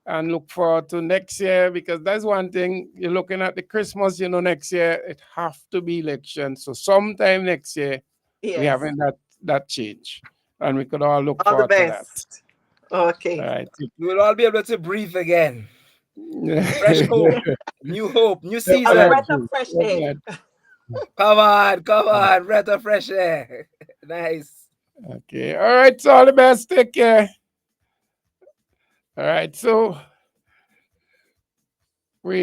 and look forward to next year, because that's one thing. You're looking at the Christmas. Next year it have to be election. So sometime next year we having that change. And we could all look forward to that.
Okay.
All right.
We will all be able to breathe again. Fresh hope, new hope, new season.
Breath of fresh air.
Come on, breath of fresh air. Nice.
Okay. All right. So all the best. Take care. All right. So we